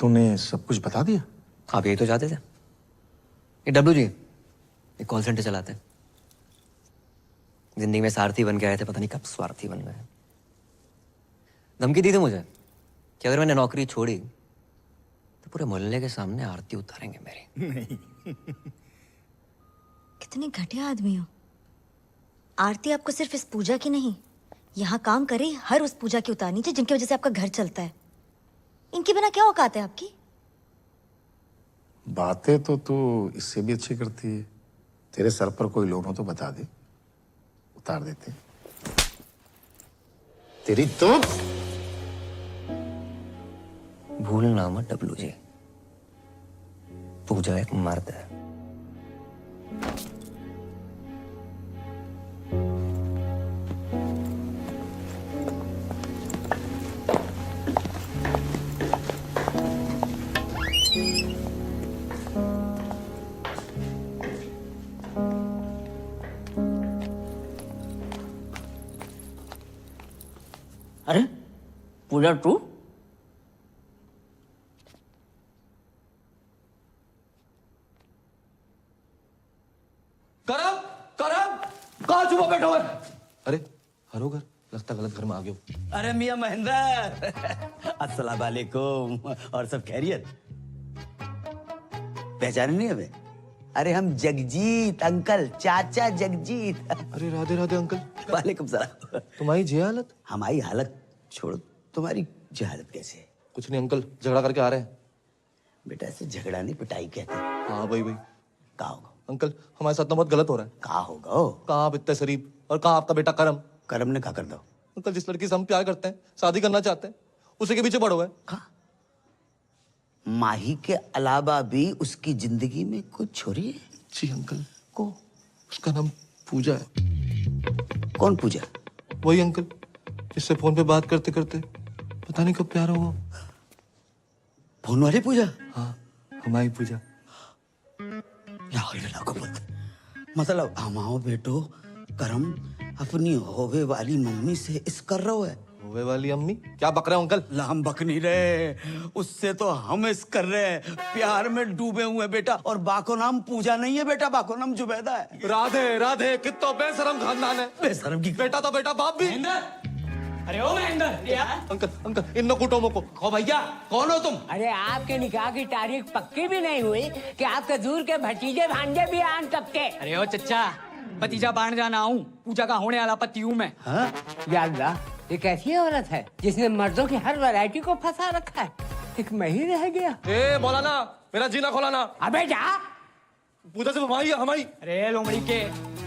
तूने सब कुछ बता दिया? आप यही तो चाहते थे। ये डब्लू जी एक कॉल सेंटर चलाते हैं। जिंदगी में सारथी बन के आए थे, पता नहीं कब स्वार्थी बन गए। धमकी दी थी मुझे कि अगर मैंने नौकरी छोड़ी तो पूरे मोहल्ले के सामने आरती उतारेंगे मेरी। नहीं। कितने घटिया आदमी हो। आरती आपको सिर्फ इस पूजा की नहीं, यहाँ काम करे हर उस पूजा की उतारनी चाहिए जिनकी वजह से आपका घर चलता है। इनके बिना क्या औकात है आपकी? बातें तो तू इससे भी अच्छी करती है। तेरे सर पर कोई लोन हो तो बता दे, उतार देते। तेरी तो भूलना मत डब्लू जी, पूजा एक मर्द है। अरे पूजा टू? करम करम, कहाँ छुपा बैठा हुआ है? अरे हरो घर, लगता गलत घर में आ गया हूं। अरे मियां महेंद्र, अस्सलाम वालेकुम। और सब खैरियत? पहचाने नहीं हमें? अरे हम जगजीत अंकल, चाचा जगजीत। अरे राधे राधे अंकल। वालेकुम सलाम। तुम्हारी जी हालत? हमारी हालत छोड़ो, तुम्हारी जी हालत कैसे है? कुछ नहीं अंकल, झगड़ा करके आ रहे हैं। बेटा ऐसे झगड़ा नहीं, पिटाई कहते हैं। हाँ भाई भाई। कहा होगा अंकल, हमारे साथ तो बहुत गलत हो रहा है। कहा होगा? कहाँ आप इतने शरीफ, और कहाँ आपका बेटा करम। करम ने कहा कर दो। अंकल, जिस लड़की से हम प्यार करते हैं, शादी करना चाहते हैं, उसी के पीछे पड़ो है। माही के अलावा भी उसकी जिंदगी में कुछ छोरी है? जी अंकल। को उसका नाम पूजा है। कौन पूजा? वही अंकल जिससे फोन पे बात करते करते पता नहीं कब प्यार हुआ। फोन वाली पूजा? हाँ, हमारी पूजा। मतलब हमाओ बेटो करम अपनी होवे वाली मम्मी से इस कर रहा है। होवे वाली अम्मी? क्या बक रहे हो अंकल? हम बक नहीं रहे, उससे तो हम इस कर रहे हैं। प्यार में डूबे हुए बेटा। और बाको नाम पूजा नहीं है बेटा, बाको नाम जुबैदा है। राधे राधे, कितना बेशरम खानदान है। बेशरम की बेटा तो बेटा, बाप भी। अरे ओ महेंद्र, अंकल अंकल, इन कुटुंबों को। ओ भैया, कौन हो तुम? अरे आपके निकाह की तारीख पक्की भी नहीं हुई कि आपके दूर के भतीजे भांजे भी आन टपके। अरे ओ चच्चा, भतीजा बाण जाना हूँ, पूजा का होने वाला पति हूँ मैं। हाँ? या अल्लाह, ये कैसी औरत है जिसने मर्दों की हर वैरायटी को फंसा रखा है? एक मैं ही रह गया। ए मौलाना, मेरा जीना खोलाना। अबे जा। पूजा से हमारी है, हमारी। अरे लोमड़ी के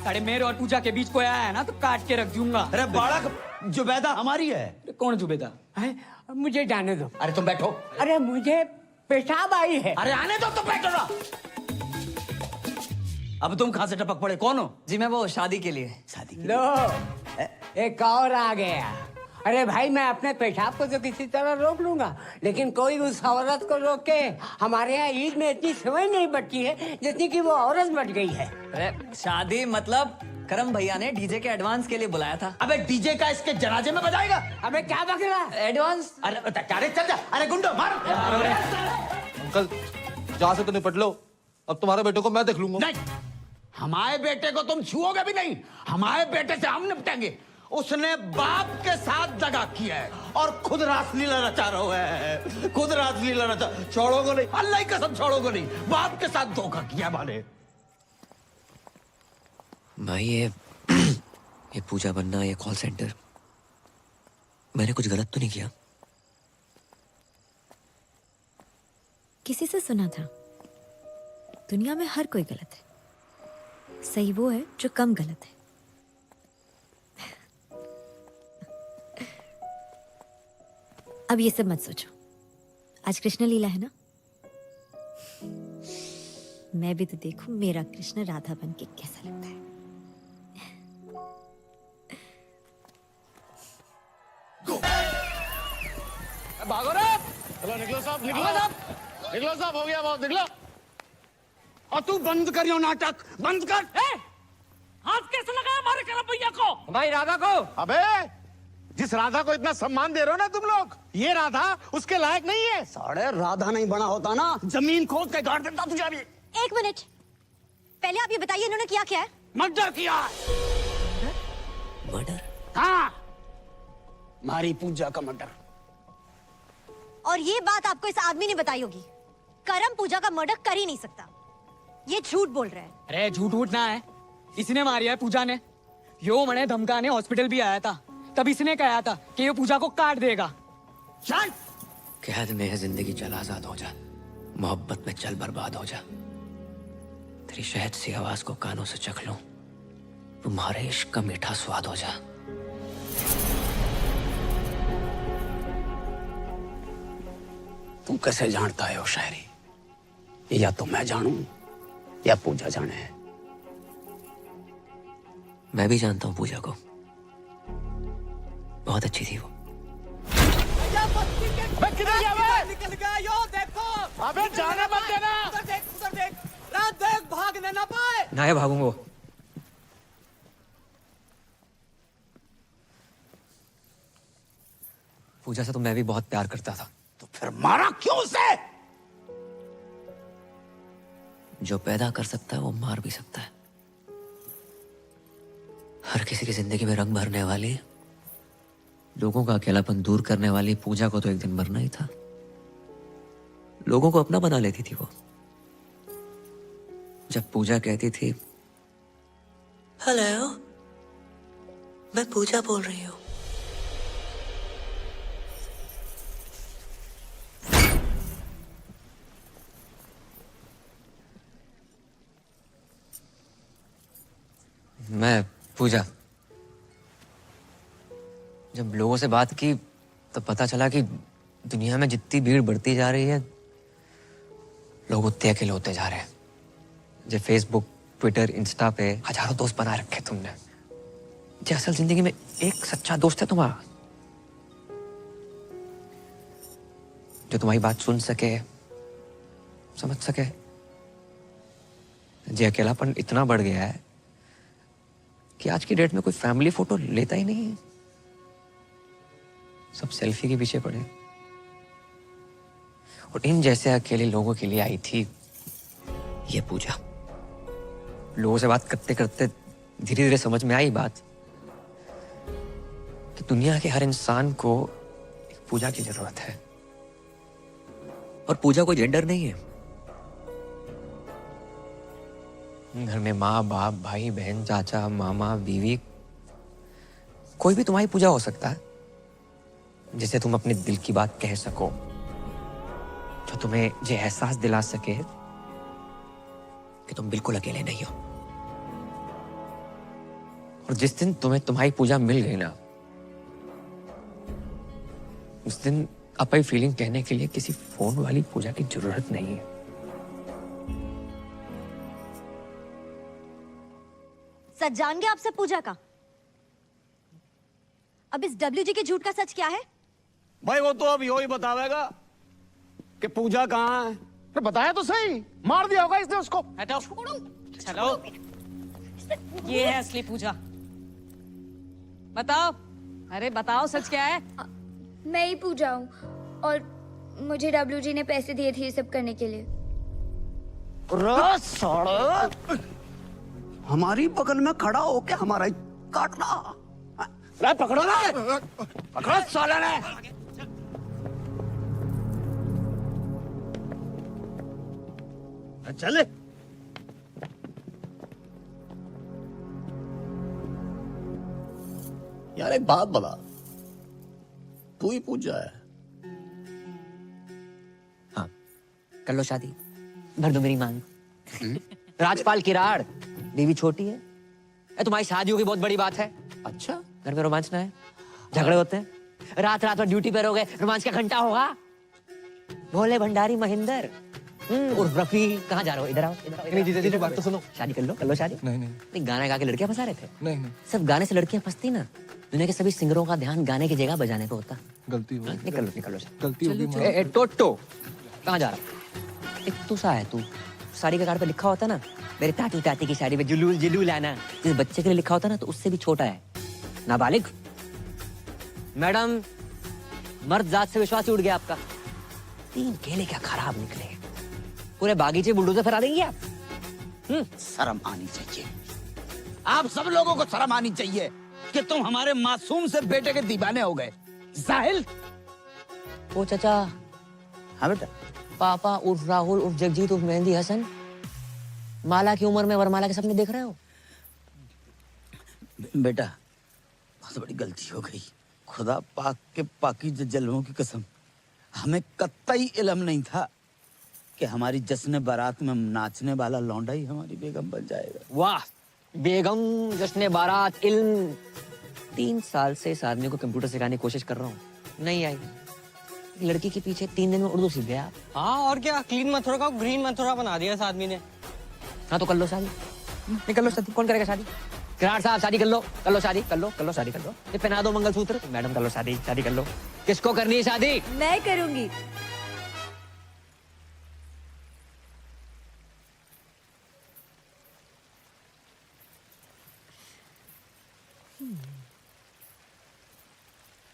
साढ़े मेरे और पूजा के बीच कोई आया है ना तो काट के रख दूंगा। अरे बालक, जुबैदा हमारी है। कौन जुबैदा? मुझे जाने दो। अरे तुम बैठो। अरे मुझे पेशाब आई है। अरे आने दो, तुम बैठो ना। अब तुम कहाँ से टपक पड़े? कौन हो? जी मैं वो शादी के लिए। शादी के लो, एक और आ गया। अरे भाई, मैं अपने पेशाब को तो किसी तरह रोक लूंगा, लेकिन कोई उस औरत को रोक के हमारे यहाँ ईद में इतनी समय नहीं बची है जितनी कि वो औरत बच गई है। अरे शादी मतलब करम भैया ने डीजे के एडवांस के लिए बुलाया था। अबे डीजे का इसके जनाजे में बजाएगा? अबे क्या बक रहा है? एडवांस? अरे चल जा। अरे गुंडो मार। अंकल, जहाँ से तो निपट लो, अब तुम्हारे बेटे को मैं देख लूंगा। नहीं, हमारे बेटे को तुम छुओगे भी नहीं। हमारे बेटे से हम निपटेंगे। उसने बाप के साथ दगा किया है और खुद रासलीला रचा रहा है। खुद रासलीला रचा। छोड़ोगे नहीं, अल्लाह की कसम छोड़ोगे नहीं। बाप के साथ धोखा किया माने। भाई ये पूजा बनना, ये कॉल सेंटर, मैंने कुछ गलत तो नहीं किया? किसी से सुना था, दुनिया में हर कोई गलत है, सही वो है जो कम गलत है। अब ये सब मत सोचो, आज कृष्ण लीला है ना, मैं भी तो देखूं मेरा कृष्ण राधा बन के कैसा लगता है। भागो रे! चलो निकलो साहब, निकलो साहब, निकलो साहब, हो गया बहुत, निकलो। और तू बंद कर यो नाटक, बंद कर। हाथ कैसे लगाया हमारे करम भैया को? भाई राधा को। अबे जिस राधा को इतना सम्मान दे रहे हो ना तुम लोग, ये राधा उसके लायक नहीं है। साढ़े राधा नहीं बना होता ना, जमीन खोद के गाड़ देता तुझे अभी। एक मिनट, पहले आप ये बताइए इन्होंने किया क्या है? मर्डर किया। मर्डर? हाँ, मारी पूजा का मर्डर। और ये बात आपको इस आदमी ने बताई होगी। करम पूजा का मर्डर कर ही नहीं सकता, ये झूठ बोल रहा है। अरे झूठ वूठ ना है, इसने मारी है पूजा ने। यो मने धमकाने हॉस्पिटल भी आया था, तब इसने कहा था कि ये पूजा को काट देगा। चल कैद में है जिंदगी, चल आजाद हो जा, मोहब्बत में चल बर्बाद हो जा। तेरी शहद सी आवाज को कानों से चख लूं, तुम्हारे इश्क का मीठा स्वाद हो जा। तू कैसे जानता है वो शायरी? या तो मैं जानूं या पूजा जाने। मैं भी जानता हूं पूजा को, बहुत अच्छी थी वो। किधर गया बे? निकल गया यो, देखो। अबे जाने मत देना। उधर देख, उधर देख। रात देख, भागने ना पाए। ना भागूंगा वो। पूजा से तो मैं भी बहुत प्यार करता था। तो फिर मारा क्यों उसे? जो पैदा कर सकता है वो मार भी सकता है। हर किसी की जिंदगी में रंग भरने वाली, लोगों का अकेलापन दूर करने वाली पूजा को तो एक दिन मरना ही था। लोगों को अपना बना लेती थी वो। जब पूजा कहती थी, हेलो, मैं पूजा बोल रही हूँ। मैं पूजा, जब लोगों से बात की तो पता चला कि दुनिया में जितनी भीड़ बढ़ती जा रही है, लोग उतने अकेले होते जा रहे हैं। जो फेसबुक, ट्विटर, इंस्टा पे हजारों दोस्त बना रखे तुमने, जो असल जिंदगी में एक सच्चा दोस्त है तुम्हारा, जो तुम्हारी बात सुन सके, समझ सके। जो अकेलापन इतना बढ़ गया है कि आज की डेट में कोई फैमिली फोटो लेता ही नहीं है, सब सेल्फी के पीछे पड़े। और इन जैसे अकेले लोगों के लिए आई थी ये पूजा। लोगों से बात करते करते धीरे धीरे समझ में आई बात कि दुनिया के हर इंसान को एक पूजा की जरूरत है। और पूजा कोई जेंडर नहीं है। घर में माँ बाप, भाई बहन, चाचा, मामा, बीवी, कोई भी तुम्हारी पूजा हो सकता है, जिसे तुम अपने दिल की बात कह सको, जो तुम्हें ये एहसास दिला सके कि तुम बिल्कुल अकेले नहीं हो। और जिस दिन तुम्हें तुम्हारी पूजा मिल गई ना, उस दिन अपनी फीलिंग कहने के लिए किसी फोन वाली पूजा की जरूरत नहीं है। सच जान गए आपसे पूजा का? अब इस WG के झूठ का सच क्या है? भाई वो तो अब यो ही बतावेगा कि पूजा कहाँ है। तो बताया तो सही, मार दिया होगा इसने उसको। हटाओ, चलो। ये है असली पूजा। बताओ, अरे बताओ सच क्या है? मैं ही पूजा हूँ और मुझे WG ने पैसे दिए थे ये सब करने के लिए। हमारी बगल में खड़ा होके हमारा ही काटना। रे पकड़ो ना, पकड़ो साले ने। चले। यार एक बात बता, तू ही पूजा है? हाँ, कर लो शादी, भर दो मेरी मांग। राजपाल किराड़, बीवी छोटी है। तुम्हारी शादी होगी बहुत बड़ी बात है। अच्छा, घर में रोमांच ना है, झगड़े होते हैं, रात रात भर ड्यूटी पे रहोगे, रोमांच का घंटा होगा। भोले भंडारी महेंद्र उर्फ रफी, कहाँ जा रहे हो? इधर आओ, इधर आओ। नहीं जीजा जी बात तो सुनो। शादी कर लो शादी। नहीं गाना गा के लड़कियां फंसा रहे थे। नहीं सब गाने से लड़कियां फंसती ना। दुनिया के सभी सिंगरों का ध्यान गाने की जगह बजाने पे होता। गलती हो निकल लो गलती होगी माँ। ए टोटो, कहाँ जा रहा? एक तू सा है तू, साड़ी के कार्ड पे लिखा होता ना, मेरे ताती ताती की साड़ी में जुलूल जुलूल आना, जिस बच्चे के लिए लिखा होता ना तो उससे भी छोटा है, नाबालिग। मैडम, मर्द जात से विश्वास ही उड़ गया आपका। 3 केले क्या खराब निकले, पूरे बागीचे बुलडोजर फरा देंगे आप। शर्म आनी चाहिए, आप सब लोगों को शर्म आनी चाहिए कि तुम हमारे मासूम से बेटे के दीवाने हो गए। जाहिल। ओ चाचा। हाँ बेटा। पापा उर्फ राहुल उर्फ जगजीत उर्फ मेहंदी हसन, माला की उम्र में वरमाला के सपने देख रहे हो? बेटा, बहुत बड़ी गलती हो गई। खुदा पाक के पाकीज़ जलवों की कसम, हमें कतई इल्म नहीं था कि हमारी जश्न बारात में नाचने वाला लौंडा ही हमारी बेगम बन जाएगा। वाह, बेगम, जश्न बारात, इल्म। 3 साल से इस आदमी को कंप्यूटर सिखाने की कोशिश कर रहा हूँ, नहीं आई। लड़की के पीछे 3 दिन में उर्दू सीख गया आप। हाँ और क्या, क्लीन मथुरा का ग्रीन मथुरा बना दिया इस आदमी ने। हाँ तो कर लो शादी, निकल लो शादी। कौन करेगा शादी? किराड़ साहब शादी कर लो शादी, कर लो शादी कर लो। ये पहना दो मंगलसूत्र। मैडम कर लो शादी कर लो। किसको करनी है शादी? मैं करूंगी।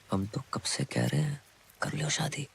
हम तो कब से कह रहे हैं कर लो शादी।